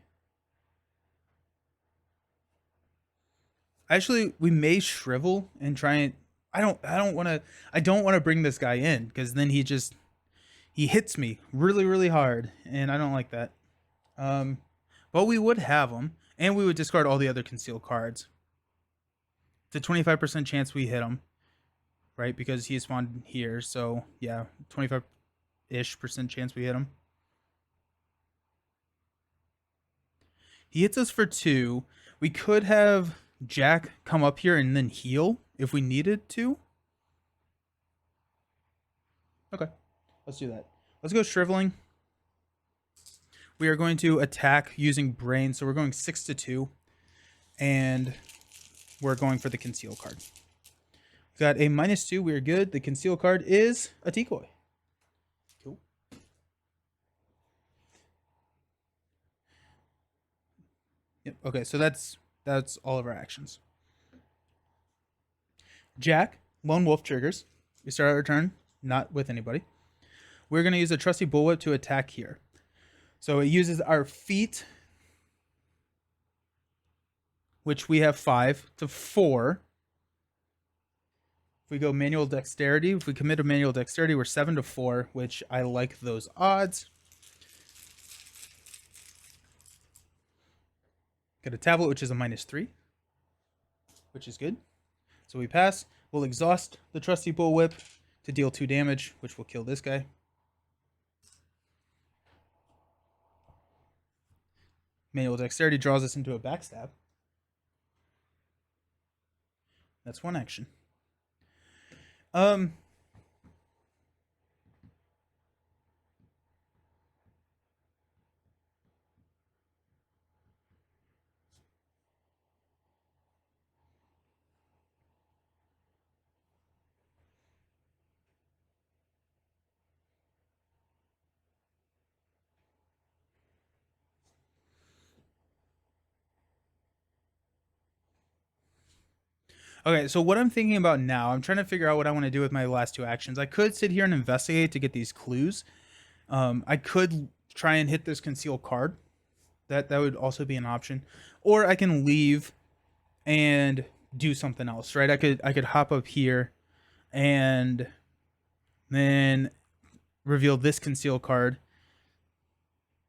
Actually, we may shrivel and try and I don't want to bring this guy in cuz then he hits me really really hard and I don't like that. But we would have him and we would discard all the other concealed cards. It's a 25% chance we hit him, right? Because he spawned here. So, yeah, 25-ish% chance we hit him. He hits us for 2. We could have Jack come up here and then heal if we needed to. Okay, let's do that. Let's go shriveling. We are going to attack using brain, so we're going 6-2, and we're going for the conceal card. We've got a -2. We're good. The conceal card is a decoy. Cool. Yep. Okay, so that's all of our actions. Jack, Lone Wolf triggers. We start our turn not with anybody. We're going to use a trusty bullwhip to attack here. So it uses our feet, which we have 5 to 4. If we go manual dexterity, if we commit a manual dexterity, we're 7 to 4, which I like those odds. Get a tablet, which is a -3, which is good. So we pass. We'll exhaust the trusty bullwhip to deal 2 damage, which will kill this guy. Manual dexterity draws us into a backstab. That's 1 action. Okay, so what I'm thinking about now, I'm trying to figure out what I want to do with my last 2 actions. I could sit here and investigate to get these clues. I could try and hit this conceal card. That would also be an option. Or I can leave and do something else, right? I could hop up here and then reveal this conceal card,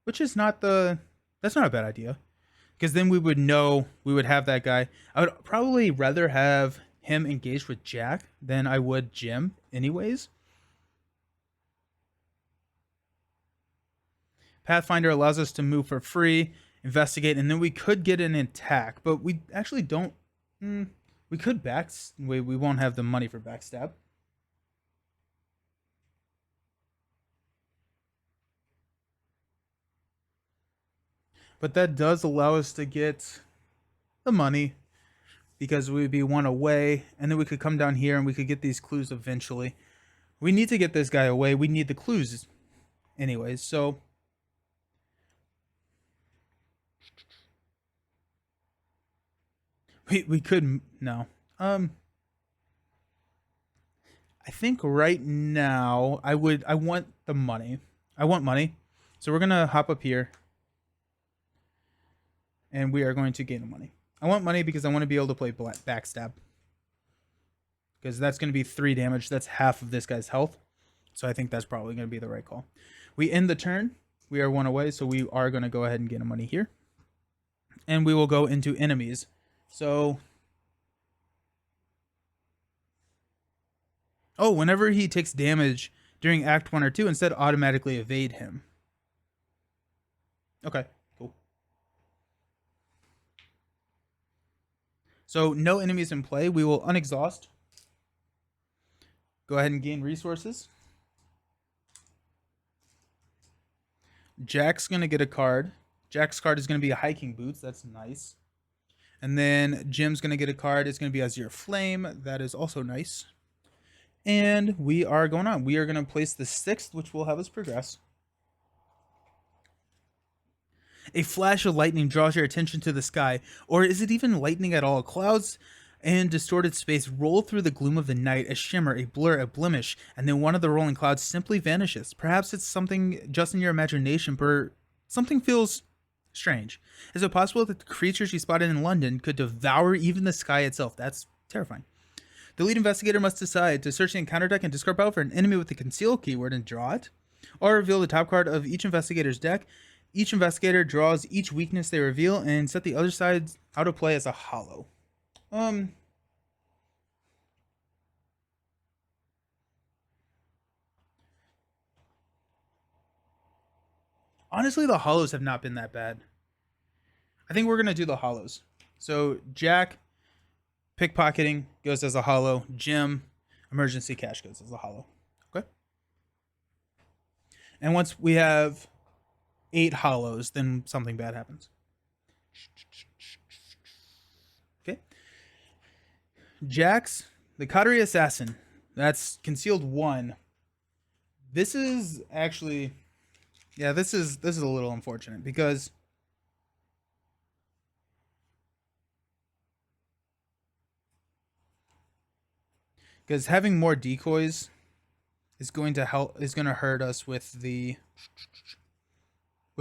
which is that's not a bad idea. Because then we would know we would have that guy. I would probably rather have him engaged with Jack than I would Jim anyways. Pathfinder allows us to move for free, investigate, and then we could get an attack, but we actually don't. We could we won't have the money for backstab. But that does allow us to get the money because we'd be 1 away, and then we could come down here and we could get these clues eventually. We need to get this guy away. We need the clues anyways, so we could no. I think right now I want the money. I want money. So we're going to hop up here and we are going to gain the money. I want money because I want to be able to play backstab. Because that's going to be 3 damage. That's half of this guy's health. So I think that's probably going to be the right call. We end the turn. We are 1 away, so we are going to go ahead and gain the money here. And we will go into enemies. So, oh, whenever he takes damage during Act 1 or 2, instead automatically evade him. Okay, cool. So no enemies in play. We will unexhaust. Go ahead and gain resources. Jack's going to get a card. Jack's card is going to be a hiking boots. That's nice. And then Jim's going to get a card. It's going to be Azure Flame. That is also nice. And we are going on. We are going to place the 6th, which will have us progress. A flash of lightning draws your attention to the sky, or is it even lightning at all? Clouds and distorted space roll through the gloom of the night, a shimmer, a blur, a blemish, and then one of the rolling clouds simply vanishes. Perhaps it's something just in your imagination, but something feels strange. Is it possible that the creatures you spotted in London could devour even the sky itself? That's terrifying. The lead investigator must decide to search the encounter deck and discard battle for an enemy with the conceal keyword and draw it, or reveal the top card of each investigator's deck. Each investigator draws each weakness they reveal and set the other side out of play as a hollow. Honestly, the hollows have not been that bad. I think we're going to do the hollows. So Jack, pickpocketing goes as a hollow. Jim, emergency cash goes as a hollow. Okay. And once we have 8 hollows, then something bad happens. Okay. Jack's, the Coterie Assassin. That's concealed 1. This is actually, yeah, this is a little unfortunate because having more decoys is going to hurt us with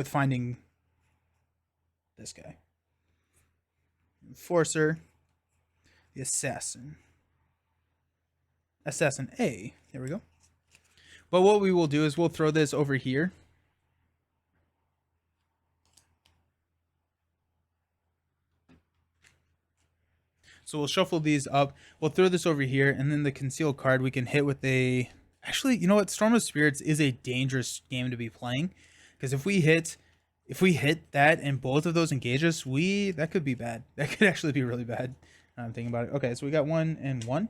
finding this guy. Enforcer, the assassin. Assassin A. There we go. But what we will do is we'll throw this over here. So we'll shuffle these up. We'll throw this over here, and then the concealed card we can hit with a... Actually, you know what? Storm of Spirits is a dangerous game to be playing, because if we hit that and both of those engage us, that could be bad. That could actually be really bad. I'm thinking about it. Okay, so we got 1 and 1.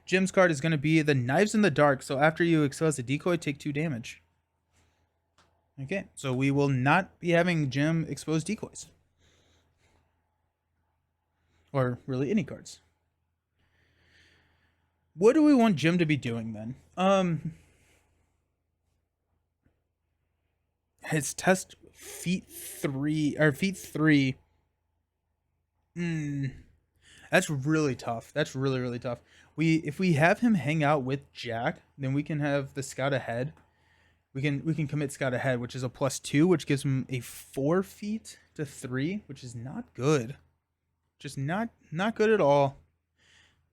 Jim's card is going to be the Knives in the Dark. So after you expose a decoy, take 2 damage. Okay, so we will not be having Jim expose decoys. Or really any cards. What do we want Jim to be doing then? His test feat 3 or feat 3. That's really tough. That's really, really tough. If we have him hang out with Jack, then we can have the scout ahead. We can commit scout ahead, which is a +2, which gives him a 4 feet to 3, which is not good. Just not good at all.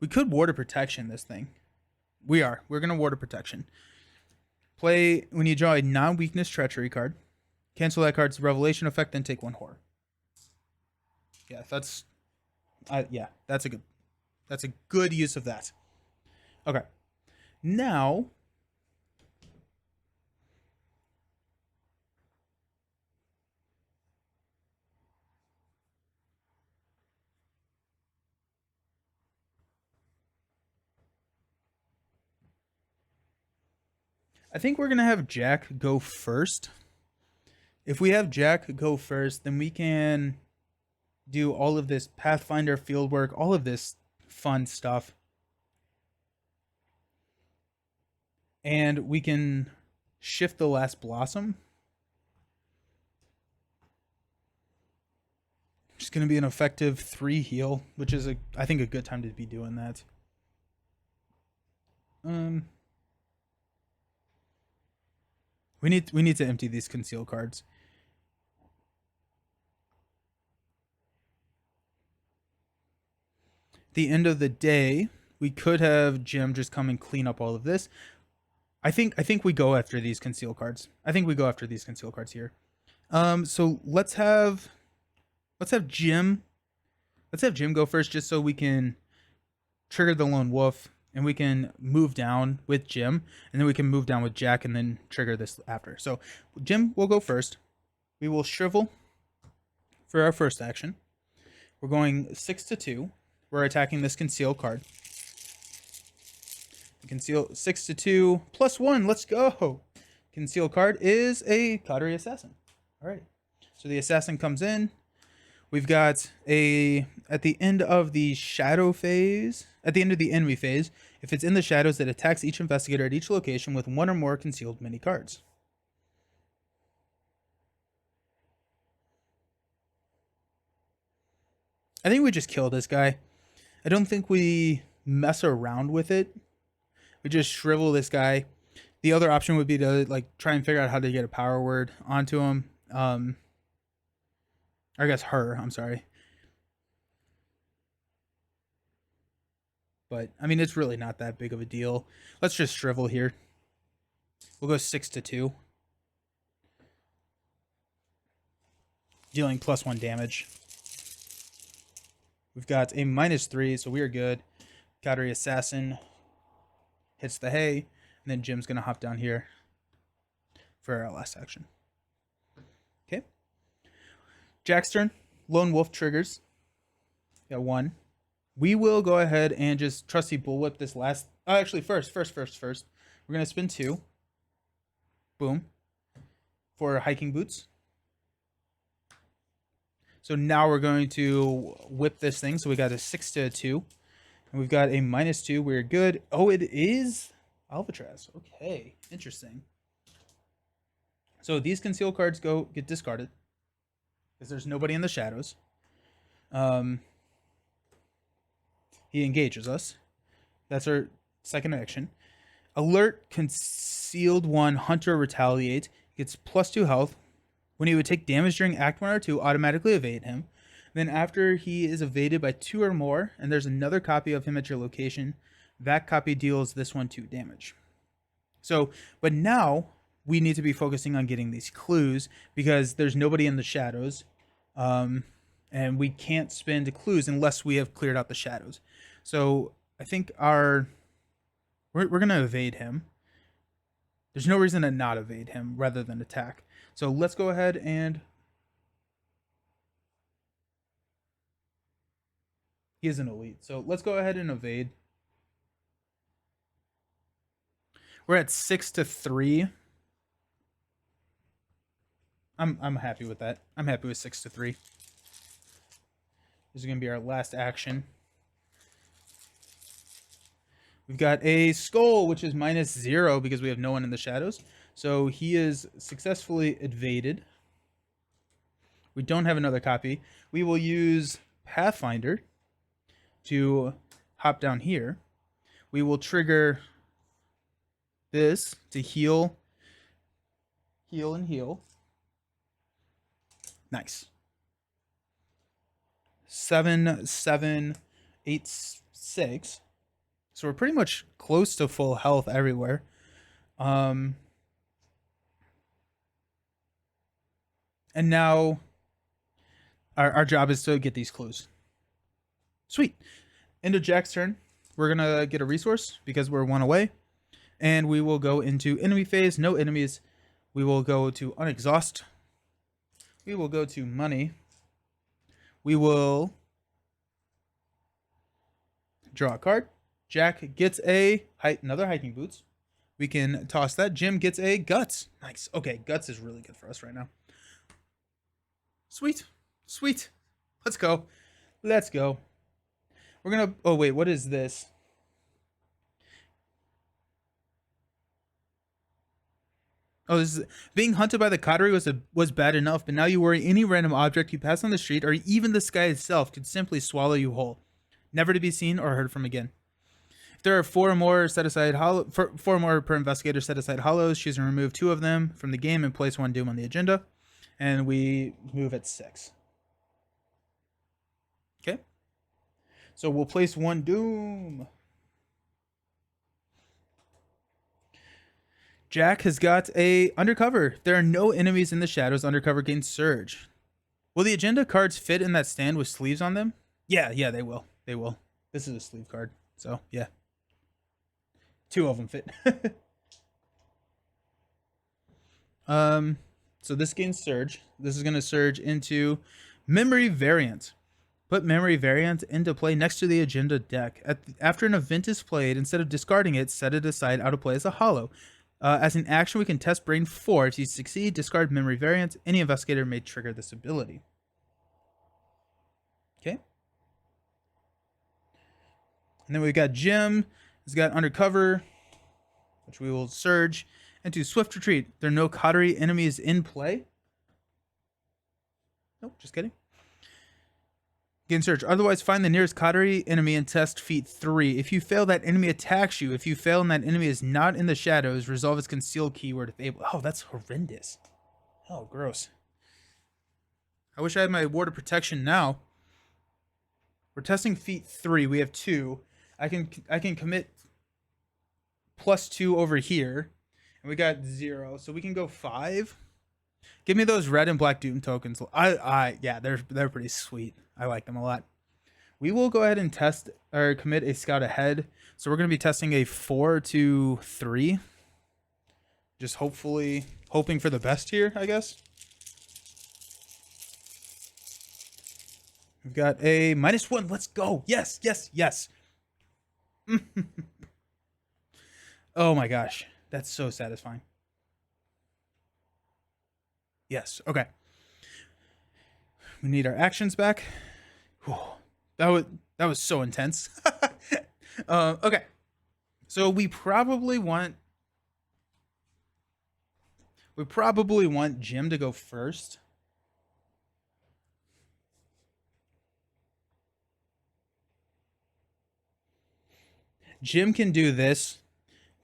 We could ward of protection this thing. We're gonna ward of protection. Play when you draw a non-weakness treachery card. Cancel that card's revelation effect, then take 1 horror. Yeah, that's a good use of that. Okay. Now I think we're going to have Jack go first. If we have Jack go first, then we can do all of this Pathfinder fieldwork, all of this fun stuff. And we can shift the last blossom. It's going to be an effective 3 heal, which is I think a good time to be doing that. We need to empty these conceal cards. At the end of the day, we could have Jim just come and clean up all of this. I think we go after these conceal cards. I think we go after these conceal cards here. So let's have Jim. Let's have Jim go first, just so we can trigger the lone wolf, and we can move down with Jim, and then we can move down with Jack, and then trigger this after. So Jim will go first. We will shrivel for our first action. We're going 6 to 2. We're attacking this conceal card. Conceal 6 to 2 +1. Let's go. Conceal card is a Coterie Assassin. All right. So the assassin comes in. We've got at the end of the shadow phase, at the end of the enemy phase, if it's in the shadows, it attacks each investigator at each location with 1 or more concealed mini cards. I think we just kill this guy. I don't think we mess around with it. We just shrivel this guy. The other option would be to try and figure out how to get a power word onto him. Or I guess her, I'm sorry. But I mean, it's really not that big of a deal. Let's just shrivel here. We'll go 6 to 2. Dealing +1 damage. We've got a -3, so we are good. Coterie Assassin hits the hay, and then Jim's going to hop down here for our last action. Okay. Jack's turn. Lone Wolf triggers. Got 1. We will go ahead and just trusty bullwhip this last... Oh, actually, first. We're going to spin 2. Boom. For hiking boots. So now we're going to whip this thing. So we got a 6 to 2. And we've got a -2. We're good. Oh, it is Alcatraz. Okay. Interesting. So these conceal cards get discarded, because there's nobody in the shadows. He engages us. That's our second action. Alert, concealed one, hunter, retaliate. Gets +2 health. When he would take damage during Act 1 or 2, automatically evade him. Then after he is evaded by 2 or more, and there's another copy of him at your location, that copy deals this one 2 damage. So, but now we need to be focusing on getting these clues because there's nobody in the shadows. And we can't spend clues unless we have cleared out the shadows. So I think we're going to evade him. There's no reason to not evade him rather than attack. So let's go ahead and... He is an elite. So let's go ahead and evade. We're at 6-3. I'm happy with that. I'm happy with 6-3. This is going to be our last action. We've got a skull, which is -0 because we have no one in the shadows. So he is successfully evaded. We don't have another copy. We will use Pathfinder to hop down here. We will trigger this to heal, and heal. Nice. 7, 7, 8, 6. So we're pretty much close to full health everywhere. And now our job is to get these clues. Sweet. End of Jack's turn. We're going to get a resource because we're 1 away. And we will go into enemy phase. No enemies. We will go to unexhaust. We will go to money. We will draw a card. Jack gets another hiking boots. We can toss that. Jim gets a guts. Nice. Okay, guts is really good for us right now. Sweet. Sweet. Let's go. Let's go. We're going to... Oh, wait. What is this? Oh, this is... Being hunted by the coterie was bad enough, but now you worry any random object you pass on the street or even the sky itself could simply swallow you whole, never to be seen or heard from again. If there are 4 more set aside 4 more per investigator set aside hollows, choose and remove 2 of them from the game and place 1 doom on the agenda. And we move at 6. Okay. So we'll place 1 doom. Jack has got a undercover. There are no enemies in the shadows. Undercover gains surge. Will the agenda cards fit in that stand with sleeves on them? Yeah, they will. They will. This is a sleeve card. So, yeah. 2 of them fit. So this gains surge. This is going to surge into memory variant. Put memory variant into play next to the agenda deck. After an event is played, instead of discarding it, set it aside out of play as a hollow. As an action, we can test Brain 4. If you succeed, discard memory variant. Any investigator may trigger this ability. Okay. And then we've got Jim. He's got undercover, which we will surge into swift retreat. There are no coterie enemies in play. Nope, just kidding. Gain surge. Otherwise, find the nearest coterie enemy and test feat 3. If you fail, that enemy attacks you. If you fail and that enemy is not in the shadows, resolve its concealed keyword if able. Oh, that's horrendous. Oh, gross. I wish I had my ward of protection now. We're testing feat 3. We have 2. I can commit +2 over here, and we got 0, so we can go 5. Give me those red and black doom tokens. Yeah, they're pretty sweet. I like them a lot. We will go ahead and test or commit a scout ahead. So we're going to be testing a 4-3. Just hoping for the best here, I guess. We've got a -1. Let's go. Yes, yes, yes. Oh my gosh. That's so satisfying. Yes. Okay. We need our actions back. Whew. That was so intense. Okay. So we probably want Jim to go first. Jim can do this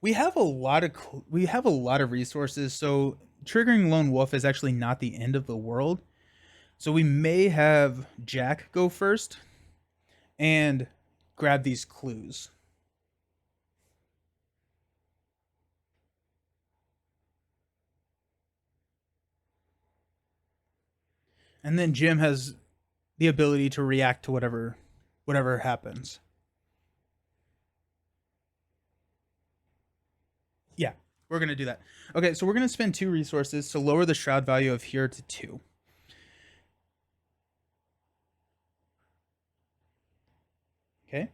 We have a lot of resources, so triggering Lone Wolf is actually not the end of the world. So we may have Jack go first and grab these clues. And then Jim has the ability to react to whatever happens. Yeah, we're going to do that. Okay, so we're going to spend 2 resources to lower the shroud value of here to 2. Okay.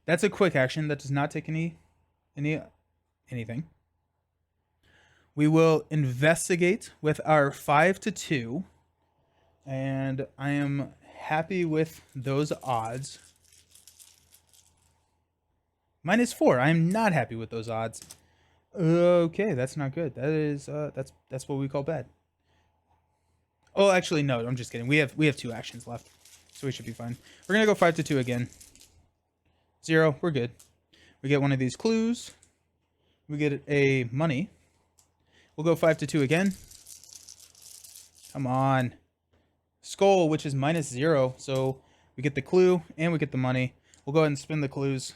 That's a quick action that does not take anything. We will investigate with our 5 to 2, and I am happy with those odds. -4. I am not happy with those odds. Okay, that's not good. That is that's what we call bad. Oh, actually no, I'm just kidding. We have 2 actions left. So we should be fine. We're going to go 5 to 2 again. 0, we're good. We get one of these clues. We get a money. We'll go 5 to 2 again. Come on. Skull, which is -0. So we get the clue and we get the money. We'll go ahead and spin the clues,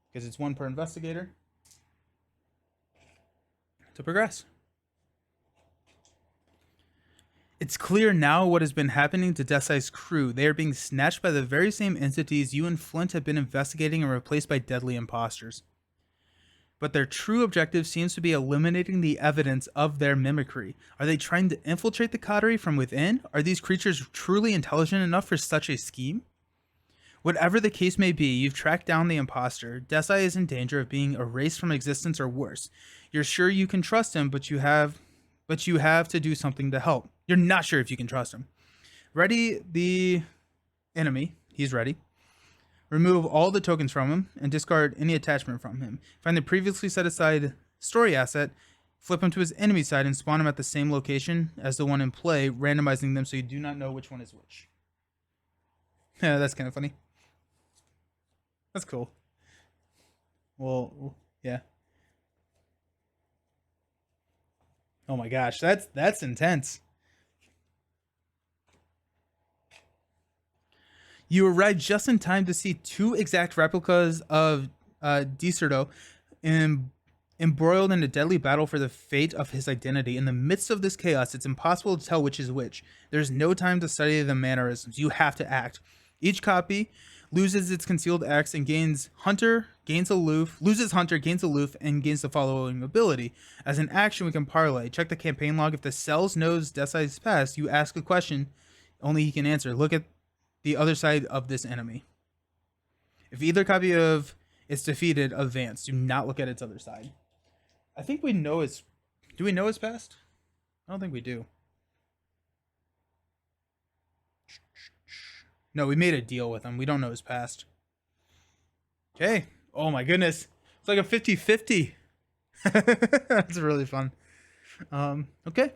because it's 1 per investigator to progress. It's clear now what has been happening to Desai's crew. They are being snatched by the very same entities you and Flint have been investigating and replaced by deadly imposters. But their true objective seems to be eliminating the evidence of their mimicry. Are they trying to infiltrate the coterie from within? Are these creatures truly intelligent enough for such a scheme? Whatever the case may be, you've tracked down the imposter. Desai is in danger of being erased from existence or worse. You're sure you can trust him, but you have to do something to help. You're not sure if you can trust him. Ready the enemy. He's ready. Remove all the tokens from him and discard any attachment from him. Find the previously set aside story asset, flip him to his enemy side, and spawn him at the same location as the one in play, randomizing them so you do not know which one is which. Yeah, that's kind of funny. That's cool. Well, yeah. Oh my gosh, that's intense. You arrive just in time to see 2 exact replicas of Dicerdo embroiled in a deadly battle for the fate of his identity. In the midst of this chaos, it's impossible to tell which is which. There's no time to study the mannerisms. You have to act. Each copy loses its concealed X and loses Hunter, gains aloof, and gains the following ability. As an action, we can parlay. Check the campaign log. If the cells knows Desai's past, you ask a question only he can answer. Look at the other side of this enemy. If either copy of it's defeated, advance. Do not look at its other side. I think we know its... Do we know its past? I don't think we do. No, we made a deal with him. We don't know his past. Okay. Oh my goodness. It's like a 50-50. That's really fun. Okay.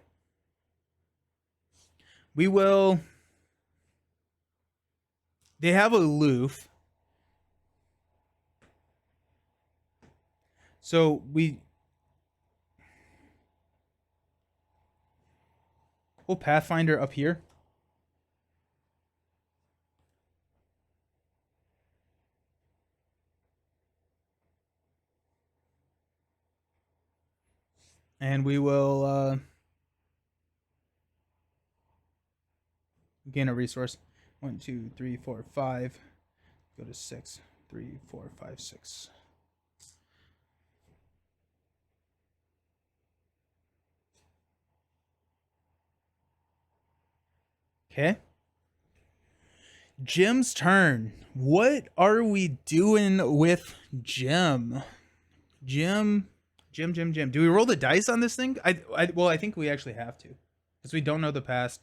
We will... They have aloof. So we'll Pathfinder up here. And we will gain a resource. 1, 2, 3, 4, 5. Go to 6. 3, 4, 5, 6. Okay. Jim's turn. What are we doing with Jim? Jim. Do we roll the dice on this thing? Well, I think we actually have to, because we don't know the past.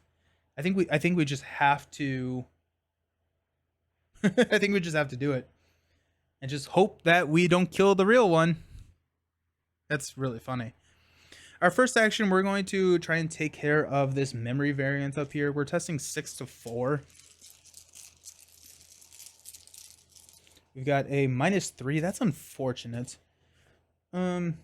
I think we just have to. I think we just have to do it, and just hope that we don't kill the real one. That's really funny. Our first action, we're going to try and take care of this memory variance up here. We're testing 6 to 4. We've got a -3. That's unfortunate. Um,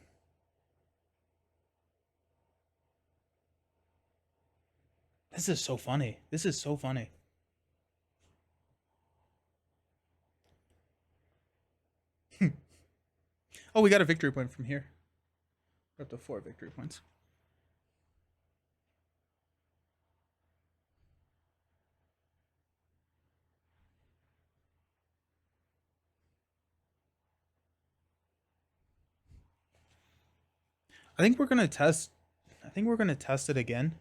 this is so funny. This is so funny. Oh, we got a victory point from here. We're up to 4 victory points. I think we're gonna test. I think we're gonna test it again.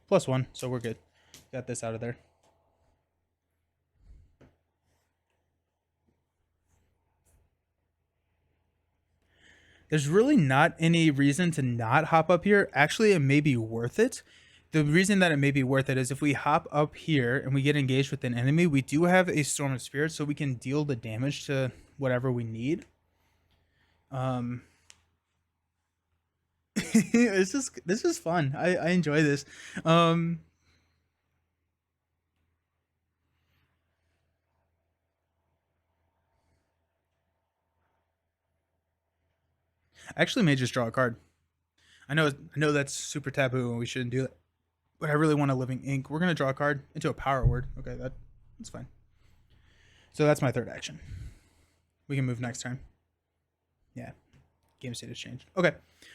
+1, so we're good. Got this out of there. There's really not any reason to not hop up here. Actually, it may be worth it. The reason that it may be worth it is if we hop up here and we get engaged with an enemy, we do have a Storm of Spirits, so we can deal the damage to whatever we need. this is fun. I enjoy this. I actually may just draw a card. I know that's super taboo and we shouldn't do that, but I really want a Living Ink. We're gonna draw a card into a power word. Okay, that's fine. So that's my third action. We can move next turn. Yeah, game state has changed. Okay,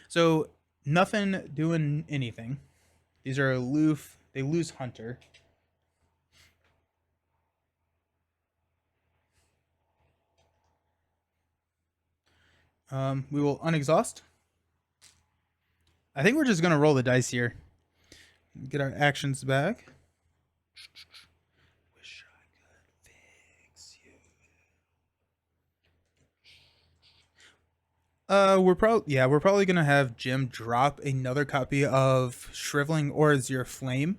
so nothing doing anything. These are aloof. They lose Hunter. We will unexhaust. I think we're just gonna roll the dice here. Get our actions back. Wish I could fix you. We're probably gonna have Jim drop another copy of Shriveling or Azure Flame,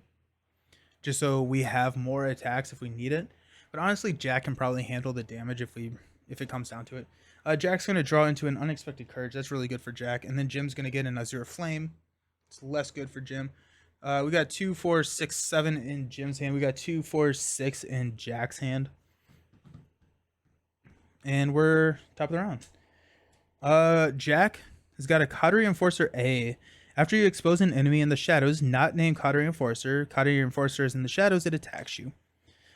just so we have more attacks if we need it. But honestly, Jack can probably handle the damage if it comes down to it. Jack's gonna draw into an Unexpected Courage. That's really good for Jack, and then Jim's gonna get an Azure Flame. It's less good for Jim. We got 2, 4, 6, 7 in Jim's hand. We got 2, 4, 6 in Jack's hand. And we're top of the round. Jack has got a Coterie Enforcer A. After you expose an enemy in the shadows, not named Coterie Enforcer is in the shadows, it attacks you.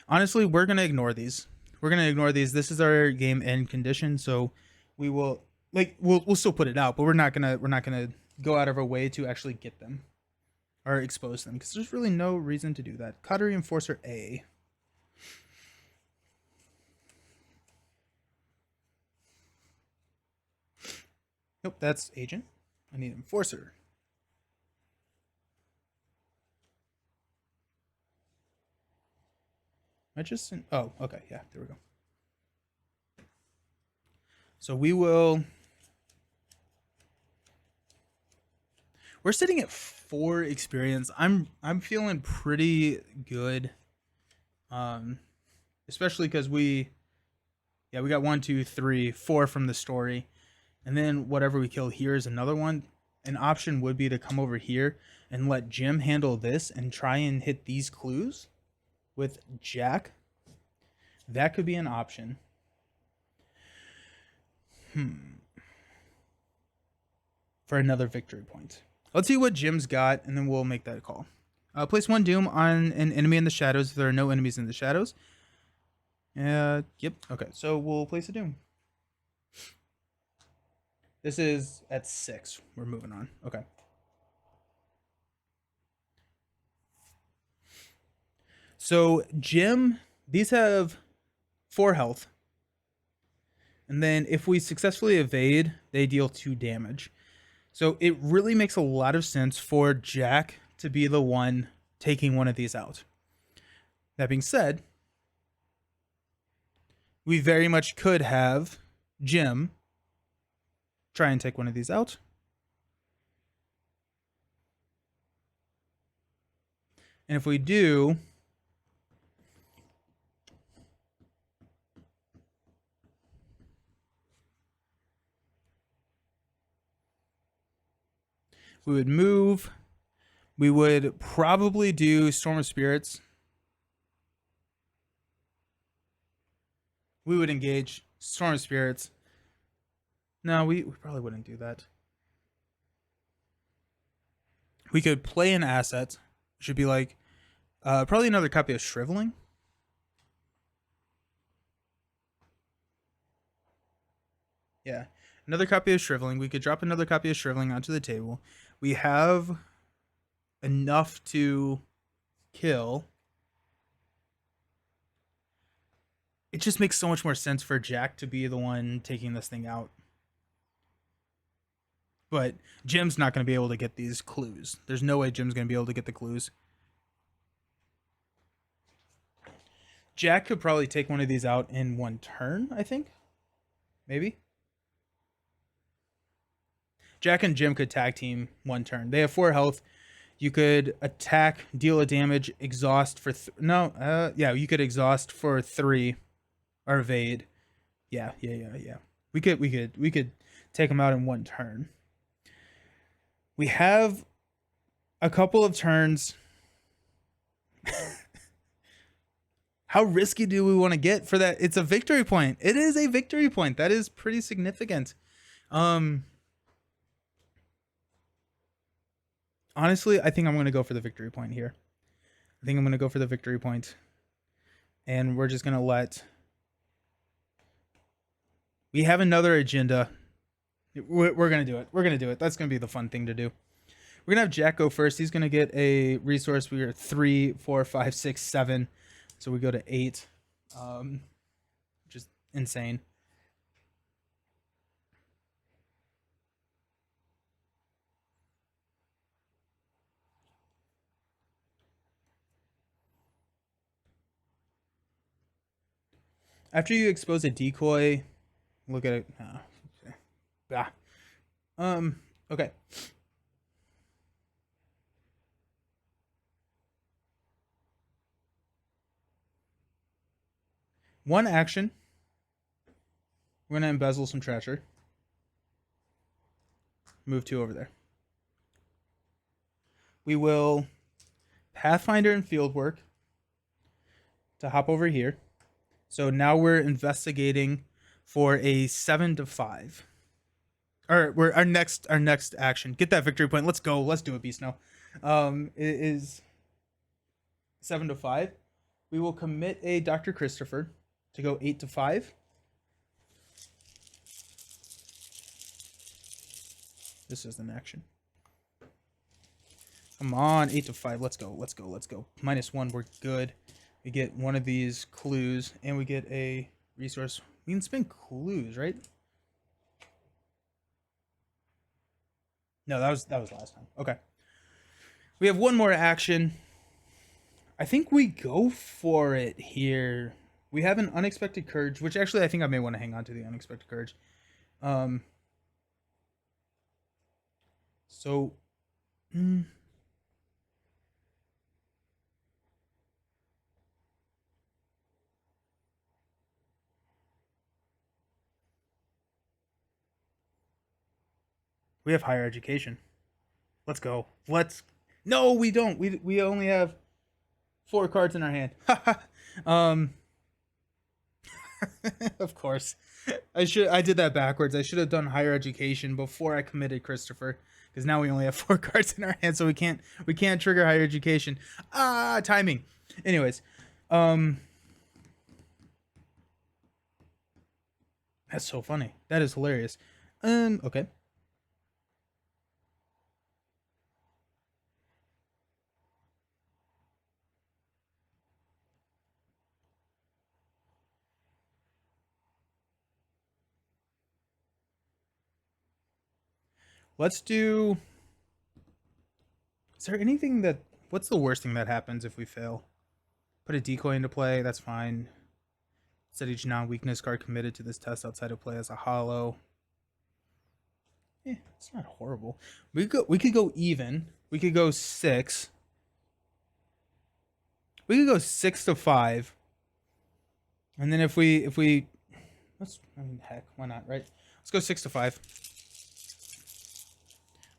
Honestly, we're going to ignore these. This is our game end condition, so we will we'll still put it out, but we're not gonna go out of our way to actually get them or expose them because there's really no reason to do that. Coterie Enforcer A. Nope, that's Agent. I need Enforcer. I just... Oh, okay. Yeah, there we go. So we will... We're sitting at 4 experience. I'm feeling pretty good. Especially because we got 1, 2, 3, 4 from the story. And then whatever we kill here is another one. An option would be to come over here and let Jim handle this and try and hit these clues with Jack. That could be an option. For another victory point. Let's see what Jim's got, and then we'll make that call. Place 1 Doom on an enemy in the shadows if there are no enemies in the shadows. Yep. Okay, so we'll place a Doom. This is at 6. We're moving on. Okay. So Jim, these have 4 health. And then if we successfully evade, they deal 2 damage. So it really makes a lot of sense for Jack to be the one taking one of these out. That being said, we very much could have Jim try and take one of these out. And if we do, we would move. We would probably do Storm of Spirits. We would engage Storm Spirits. No, we probably wouldn't do that. We could play an asset. Should be like probably another copy of Shriveling. Yeah, another copy of Shriveling. We could drop another copy of Shriveling onto the table. We have enough to kill. It just makes so much more sense for Jack to be the one taking this thing out. But Jim's not going to be able to get these clues. There's no way Jim's going to be able to get the clues. Jack could probably take one of these out in one turn, I think. Maybe. Jack and Jim could tag team one turn. They have 4 health. You could attack, deal a damage, exhaust for you could exhaust for 3 or evade. Yeah. We could take them out in one turn. We have a couple of turns. How risky do we want to get for that? It's a victory point. It is a victory point. That is pretty significant. Honestly, I think I'm going to go for the victory point here. I think I'm going to go for the victory point. And we're just going to let... We have another agenda. We're going to do it. We're going to do it. That's going to be the fun thing to do. We're going to have Jack go first. He's going to get a resource. We are 3, 4, 5, 6, 7. So we go to 8. Just insane. After you expose a decoy, look at it. Okay. One action. We're gonna embezzle some treasure. Move 2 over there. We will Pathfinder and Fieldwork to hop over here. So now we're investigating for a 7 to 5. Or our next action. Get that victory point. Let's go. Let's do it, Beast now. It is 7 to 5. We will commit a Dr. Christopher to go 8 to 5. This is an action. Come on, 8 to 5. Let's go. Let's go. Let's go. -1. We're good. We get one of these clues, and we get a resource. We can spend clues, right? No, that was last time. Okay. We have one more action. I think we go for it here. We have an Unexpected Courage, which actually I think I may want to hang on to the Unexpected Courage. So... We have higher education. Let's go. No, we don't. We only have 4 cards in our hand. Of course. I did that backwards. I should have done higher education before I committed Christopher, because now we only have 4 cards in our hand, so we can't trigger higher education. Timing. Anyways, that's so funny. That is hilarious. Okay. Let's do... Is there anything that... What's the worst thing that happens if we fail? Put a decoy into play. That's fine. Set each non-weakness card committed to this test outside of play as a hollow. It's not horrible. We could go even. We could go 6. We could go 6 to 5. And then if we heck, why not, right? Let's go 6 to 5.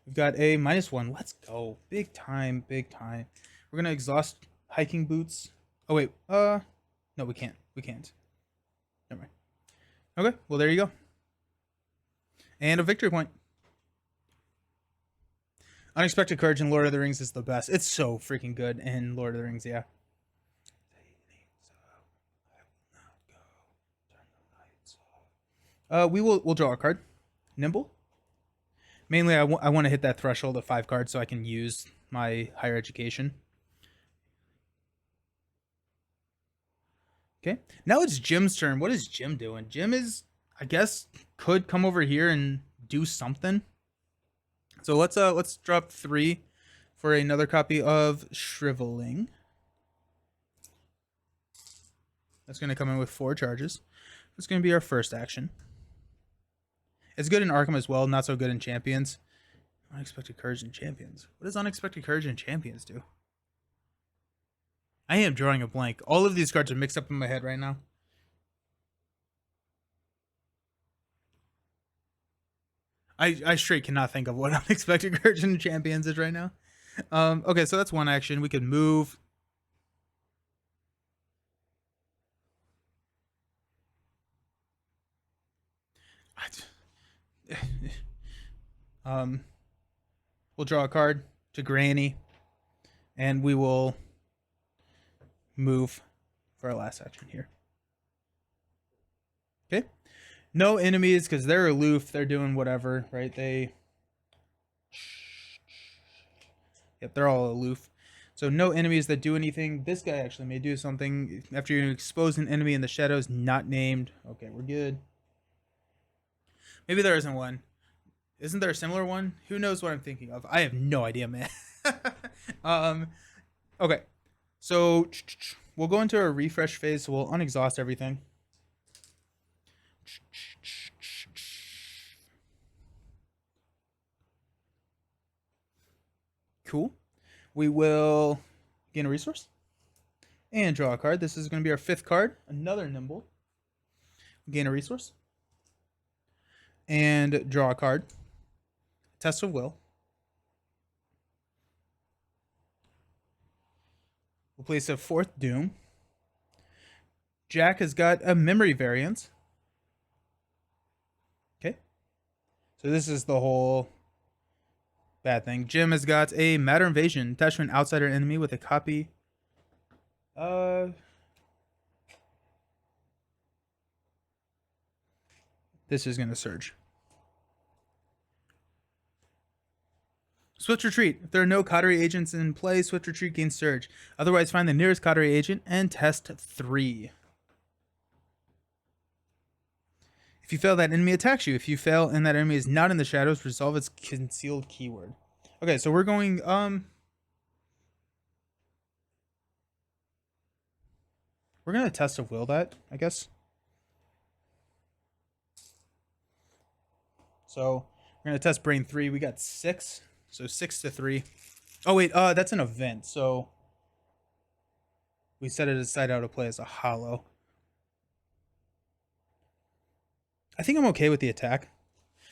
We've got a -1. Let's go. Big time, big time. We're going to exhaust hiking boots. Oh, wait. No, we can't. We can't. Never mind. Okay, well, there you go. And a victory point. Unexpected Courage in Lord of the Rings is the best. It's so freaking good in Lord of the Rings, yeah. We'll draw a card. Nimble. Mainly, I want to hit that threshold of 5 cards so I can use my higher education. Okay. Now it's Jim's turn. What is Jim doing? Jim is, I guess, could come over here and do something. So let's drop 3 for another copy of Shriveling. That's going to come in with 4 charges. That's going to be our first action. It's good in Arkham as well, not so good in Champions. Unexpected Courage in Champions. What does Unexpected Courage in Champions do? I am drawing a blank. All of these cards are mixed up in my head right now. I straight cannot think of what Unexpected Courage in Champions is right now. Okay, so that's one action. We could move. We'll draw a card to Granny, and we will move for our last action here. Okay. No enemies because they're aloof. They're doing whatever, right? Yep, they're all aloof. So no enemies that do anything. This guy actually may do something after you expose an enemy in the shadows not named. Okay, we're good. Maybe there isn't one. Isn't there a similar one? Who knows what I'm thinking of? I have no idea, man. Okay. So we'll go into a refresh phase. So we'll unexhaust everything. Cool. We will gain a resource and draw a card. This is going to be our 5th card. Another Nimble. Gain a resource and draw a card. Test of Will. We'll place a 4th Doom. Jack has got a memory variance. Okay. So this is the whole bad thing. Jim has got a Matter Invasion. Attached to an outsider enemy with a copy. This is going to surge. Swift Retreat. If there are no Coterie agents in play, Swift Retreat gains Surge. Otherwise, find the nearest Coterie agent and test 3. If you fail, that enemy attacks you. If you fail and that enemy is not in the shadows, resolve its concealed keyword. Okay, so we're going... We're going to Test of Will that, I guess. So, we're going to test Brain 3. We got 6. So 6 to 3. Oh, wait. That's an event. So we set it aside out of play as a hollow. I think I'm okay with the attack.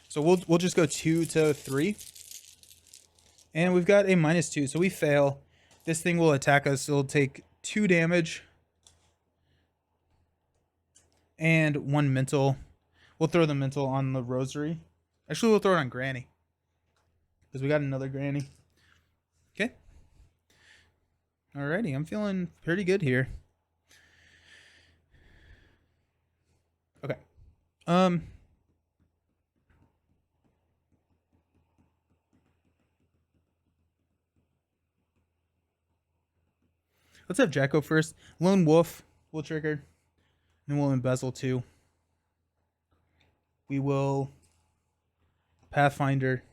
So we'll just go 2 to 3. And we've got a -2. So we fail. This thing will attack us. It'll take 2 damage. And 1 mental. We'll throw the mental on the Rosary. Actually, we'll throw it on Granny. Because we got another Granny. Okay. Alrighty, I'm feeling pretty good here. Okay. Let's have Jack go first. Lone Wolf will trigger. And we'll embezzle 2. We will Pathfinder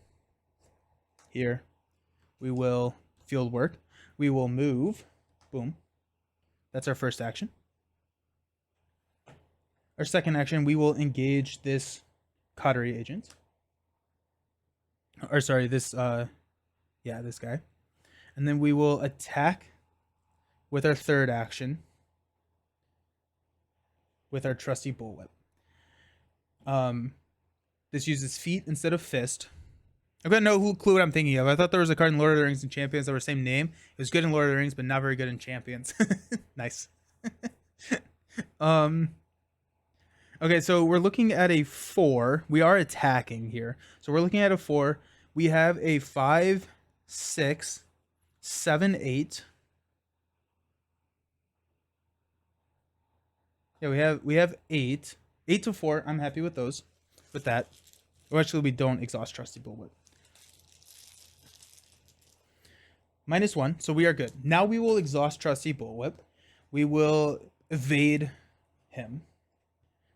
here. We will field work. We will move. Boom. That's our first action. Our second action, we will engage this Coterie agent. Or sorry, this this guy. And then we will attack with our third action with our trusty bullwhip. This uses feet instead of fist. I've got no clue what I'm thinking of. I thought there was a card in Lord of the Rings and Champions that were the same name. It was good in Lord of the Rings, but not very good in Champions. Nice. Okay, so we're looking at a 4. We are attacking here. So we're looking at a 4. We have a 5, 6, 7, 8. Yeah, we have 8. 8 to 4. I'm happy with those. With that. Or actually, we don't exhaust Trusty Bullwhip. -1, so we are good. Now we will exhaust Trusty Bullwhip. We will evade him.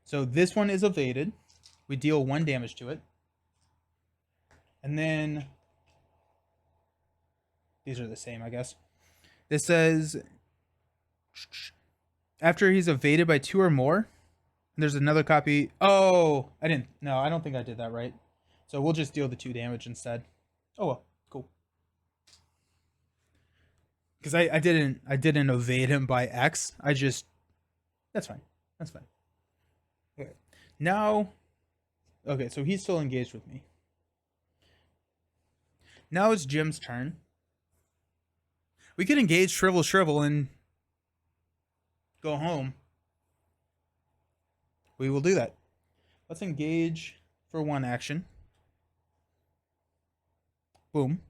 So this one is evaded. We deal 1 damage to it. And then these are the same, I guess. This says after he's evaded by 2 or more, there's another copy. Oh, I didn't. No, I don't think I did that right. So we'll just deal the 2 damage instead. Oh well, cool. Because I didn't evade him by X. That's fine. That's fine. Okay. Now, okay, so he's still engaged with me. Now it's Jim's turn. We could engage Shrivel and go home. We will do that. Let's engage for 1 action. Boom.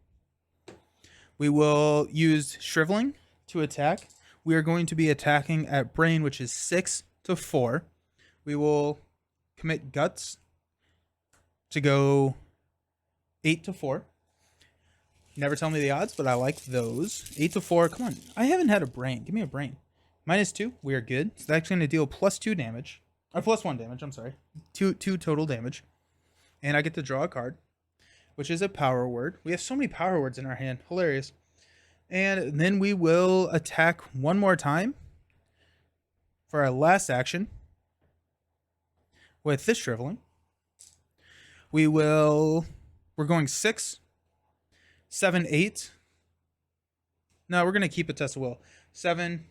We will use Shriveling to attack. We are going to be attacking at Brain, which is 6 to 4. We will commit Guts to go 8 to 4. Never tell me the odds, but I like those. 8 to 4. Come on. I haven't had a Brain. Give me a Brain. -2. We are good. So that's going to deal +2 damage. Or +1 damage. I'm sorry. 2 total damage. And I get to draw a card, which is a power word. We have so many power words in our hand. Hilarious. And then we will attack 1 more time for our last action with this Shriveling. We're going 6, 7, 8. No, we're going to keep a Test of Will. 7.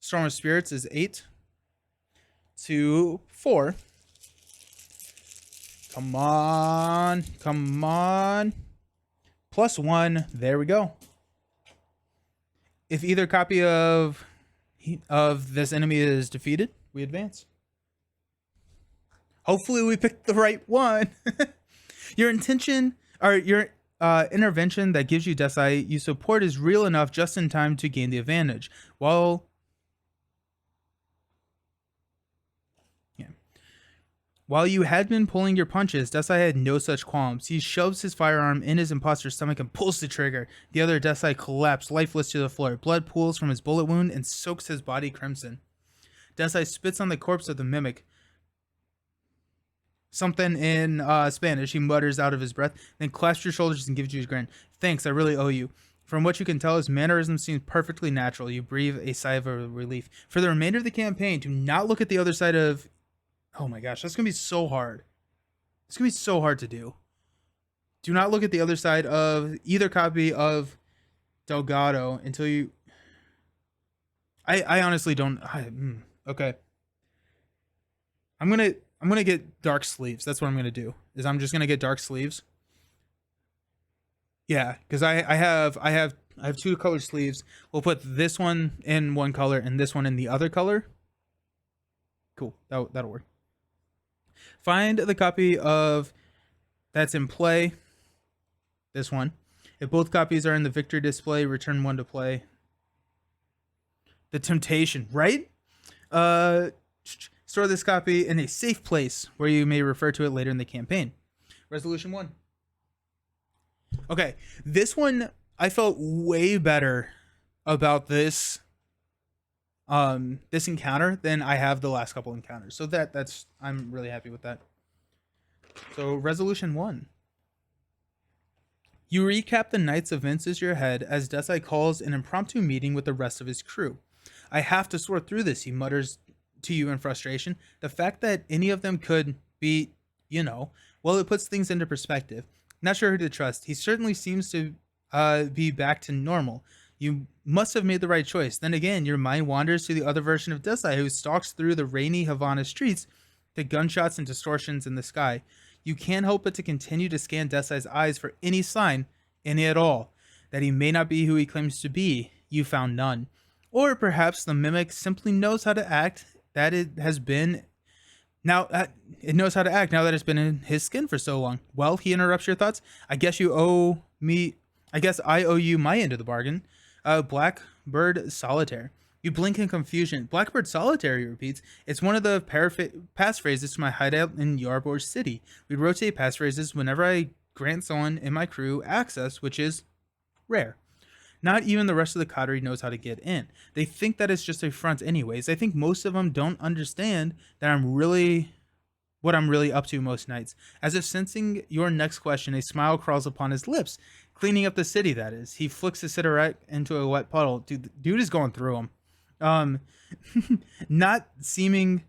Storm of Spirits is 8 to 4. Come on. Come on. +1. There we go. If either copy of this enemy is defeated, we advance. Hopefully we picked the right one. Your intention or your intervention that gives you Decide you support is real enough just in time to gain the advantage. While you had been pulling your punches, Desai had no such qualms. He shoves his firearm in his imposter's stomach and pulls the trigger. The other Desai collapsed lifeless to the floor. Blood pools from his bullet wound and soaks his body crimson. Desai spits on the corpse of the mimic. Something in Spanish. He mutters out of his breath, then clasps your shoulders and gives you a grin. Thanks, I really owe you. From what you can tell, his mannerism seems perfectly natural. You breathe a sigh of relief. For the remainder of the campaign, do not look at the other side of... Oh my gosh, that's going to be so hard. It's going to be so hard to do. Do not look at the other side of either copy of Delgado until you... I honestly don't... Okay. I'm gonna get dark sleeves. That's what I'm gonna do. Is I'm just gonna get dark sleeves. Yeah, because I have 2 color sleeves. We'll put this one in one color and this one in the other color. Cool. That'll work. Find the copy of that's in play. This one. If both copies are in the victory display, return 1 to play. The Temptation, right? Store this copy in a safe place where you may refer to it later in the campaign. Resolution 1. Okay, this one I felt way better about this this encounter than I have the last couple encounters. So that's I'm really happy with that. So resolution 1. You recap the night's events as your head as Desai calls an impromptu meeting with the rest of his crew. I have to sort through this, he mutters to you in frustration. The fact that any of them could be, well, it puts things into perspective. Not sure who to trust. He certainly seems to be back to normal. You must have made the right choice. Then again, your mind wanders to the other version of Desai who stalks through the rainy Havana streets to gunshots and distortions in the sky. You can't help but to continue to scan Desai's eyes for any sign, any at all, that he may not be who he claims to be. You found none. Or perhaps the mimic simply knows how to act that it has been now it knows how to act now that it's been in his skin for so long. Well, he interrupts your thoughts. I guess you owe me. I guess I owe you my end of the bargain. Blackbird Solitaire. You blink in confusion. Blackbird Solitaire, he repeats. It's one of the passphrases to my hideout in Yarborough City. We rotate passphrases whenever I grant someone in my crew access, which is rare. Not even the rest of the coterie knows how to get in. They think that it's just a front anyways. I think most of them don't understand that what I'm really up to most nights. As if sensing your next question, a smile crawls upon his lips. Cleaning up the city, that is. He flicks his cigarette into a wet puddle. Dude is going through him. Um, not seeming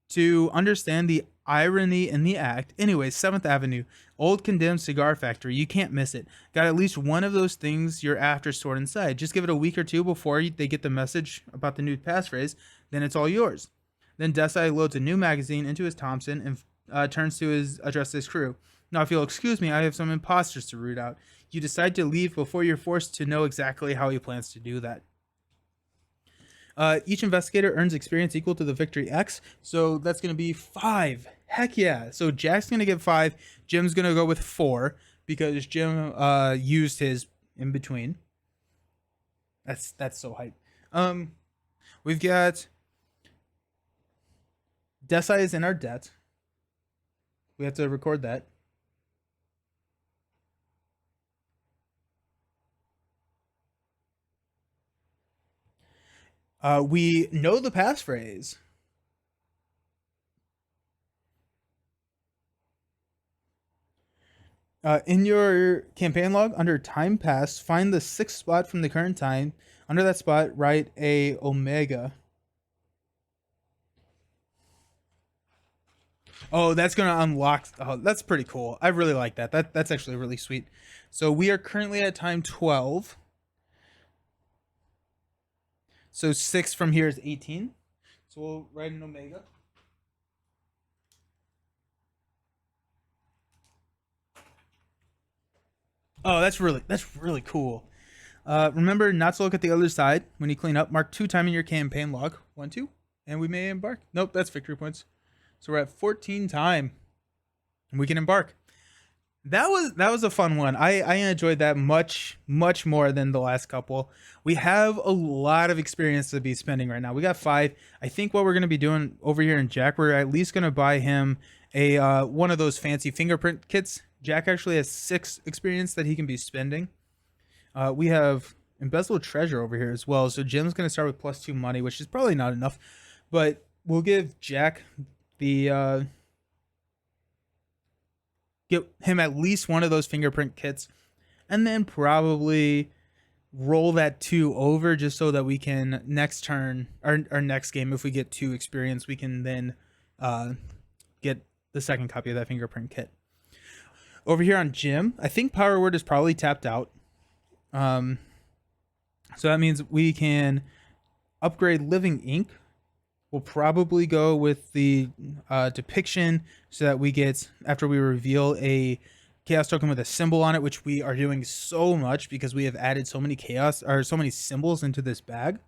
to understand the irony in the act. Anyways, 7th Avenue, old condemned cigar factory. You can't miss it. Got at least one of those things you're after stored inside. Just give it a week or two before they get the message about the new passphrase, then it's all yours. Then Desai loads a new magazine into his Thompson and turns to address his crew. Now, if you'll excuse me, I have some imposters to root out. You decide to leave before you're forced to know exactly how he plans to do that. Each investigator earns experience equal to the victory X, so that's going to be 5. Heck yeah. So Jack's going to get 5. Jim's going to go with 4 because Jim used his in between. That's so hype. We've got Desai is in our debt. We have to record that. We know the passphrase. In your campaign log, under time passed, find the 6th spot from the current time. Under that spot, write a omega. Oh, that's gonna unlock. Oh, that's pretty cool. I really like that. That's actually really sweet. So we are currently at time 12. So 6 from here is 18. So we'll write an omega. Oh, that's really cool. Remember not to look at the other side when you clean up. Mark 2 time in your campaign log. 1, 2, and we may embark. Nope, that's victory points. So we're at 14 time, and we can embark. That was a fun one. I enjoyed that much more than the last couple. We have a lot of experience to be spending right now. We got 5. I think what we're gonna be doing over here in Jack, we're at least gonna buy him a one of those fancy fingerprint kits. Jack actually has 6 experience that he can be spending. We have embezzled treasure over here as well. So Jim's gonna start with +2 money, which is probably not enough, but we'll give Jack the get him at least one of those fingerprint kits, and then probably roll that 2 over just so that we can next turn, our next game, if we get 2 experience, we can then get the second copy of that fingerprint kit. Over here on Jim, I think Power Word is probably tapped out. So that means we can upgrade Living Ink. We'll probably go with the depiction so that we get, after we reveal a chaos token with a symbol on it, which we are doing so much because we have added so many so many symbols into this bag.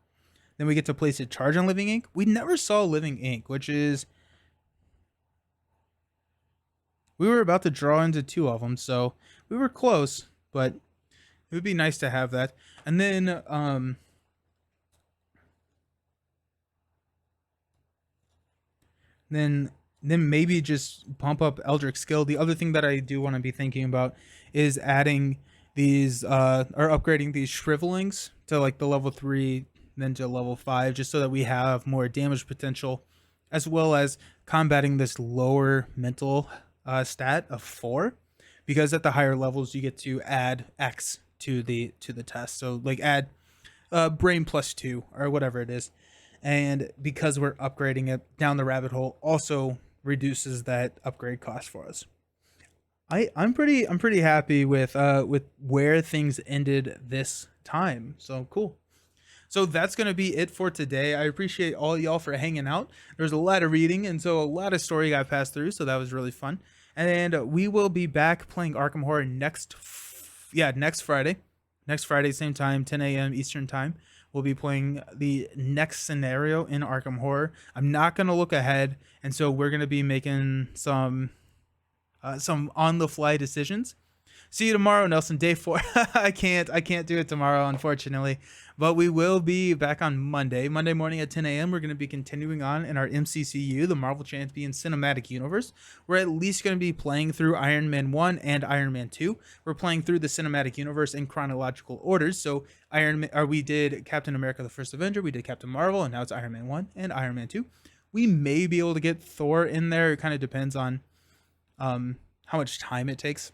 Then we get to place a charge on Living Ink. We never saw Living Ink, which is, we were about to draw into 2 of them, so we were close, but it would be nice to have that. And then then maybe just pump up Eldritch skill. The other thing that I do want to be thinking about is adding these or upgrading these shrivelings to like the level 3, then to level 5, just so that we have more damage potential, as well as combating this lower mental stat of 4, because at the higher levels you get to add X to the test. So like add brain +2 or whatever it is. And because we're upgrading it down the rabbit hole, also reduces that upgrade cost for us. I'm pretty happy with where things ended this time. So cool. So that's gonna be it for today. I appreciate all y'all for hanging out. There's a lot of reading, and so a lot of story got passed through. So that was really fun. And we will be back playing Arkham Horror next Friday. Next Friday, same time, 10 a.m. Eastern time. we'll be playing the next scenario in Arkham Horror. I'm not going to look ahead, and so we're going to be making some on the fly decisions. See you tomorrow, Nelson. Day 4. I can't do it tomorrow, unfortunately. But we will be back on Monday morning at 10 a.m. We're going to be continuing on in our MCCU, the Marvel Champions Cinematic Universe. We're at least going to be playing through Iron Man 1 and Iron Man 2. We're playing through the Cinematic Universe in chronological orders. So we did Captain America: The First Avenger, we did Captain Marvel, and now it's Iron Man 1 and Iron Man 2. We may be able to get Thor in there. It kind of depends on how much time it takes.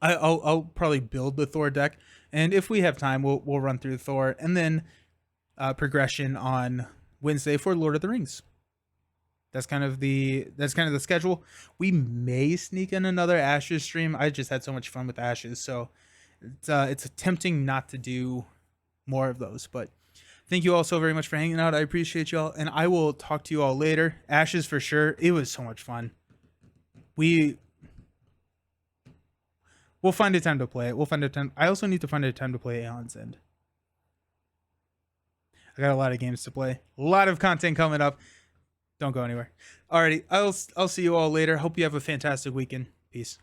I'll probably build the Thor deck, and if we have time, we'll run through Thor, and then progression on Wednesday for Lord of the Rings. That's kind of the schedule. We may sneak in another Ashes stream. I just had so much fun with Ashes, so it's tempting not to do more of those. But thank you all so very much for hanging out. I appreciate y'all, and I will talk to you all later. Ashes for sure. It was so much fun. We'll find a time to play it. We'll find a time. I also need to find a time to play Aeon's End. I got a lot of games to play. A lot of content coming up. Don't go anywhere. Alrighty, I'll see you all later. Hope you have a fantastic weekend. Peace.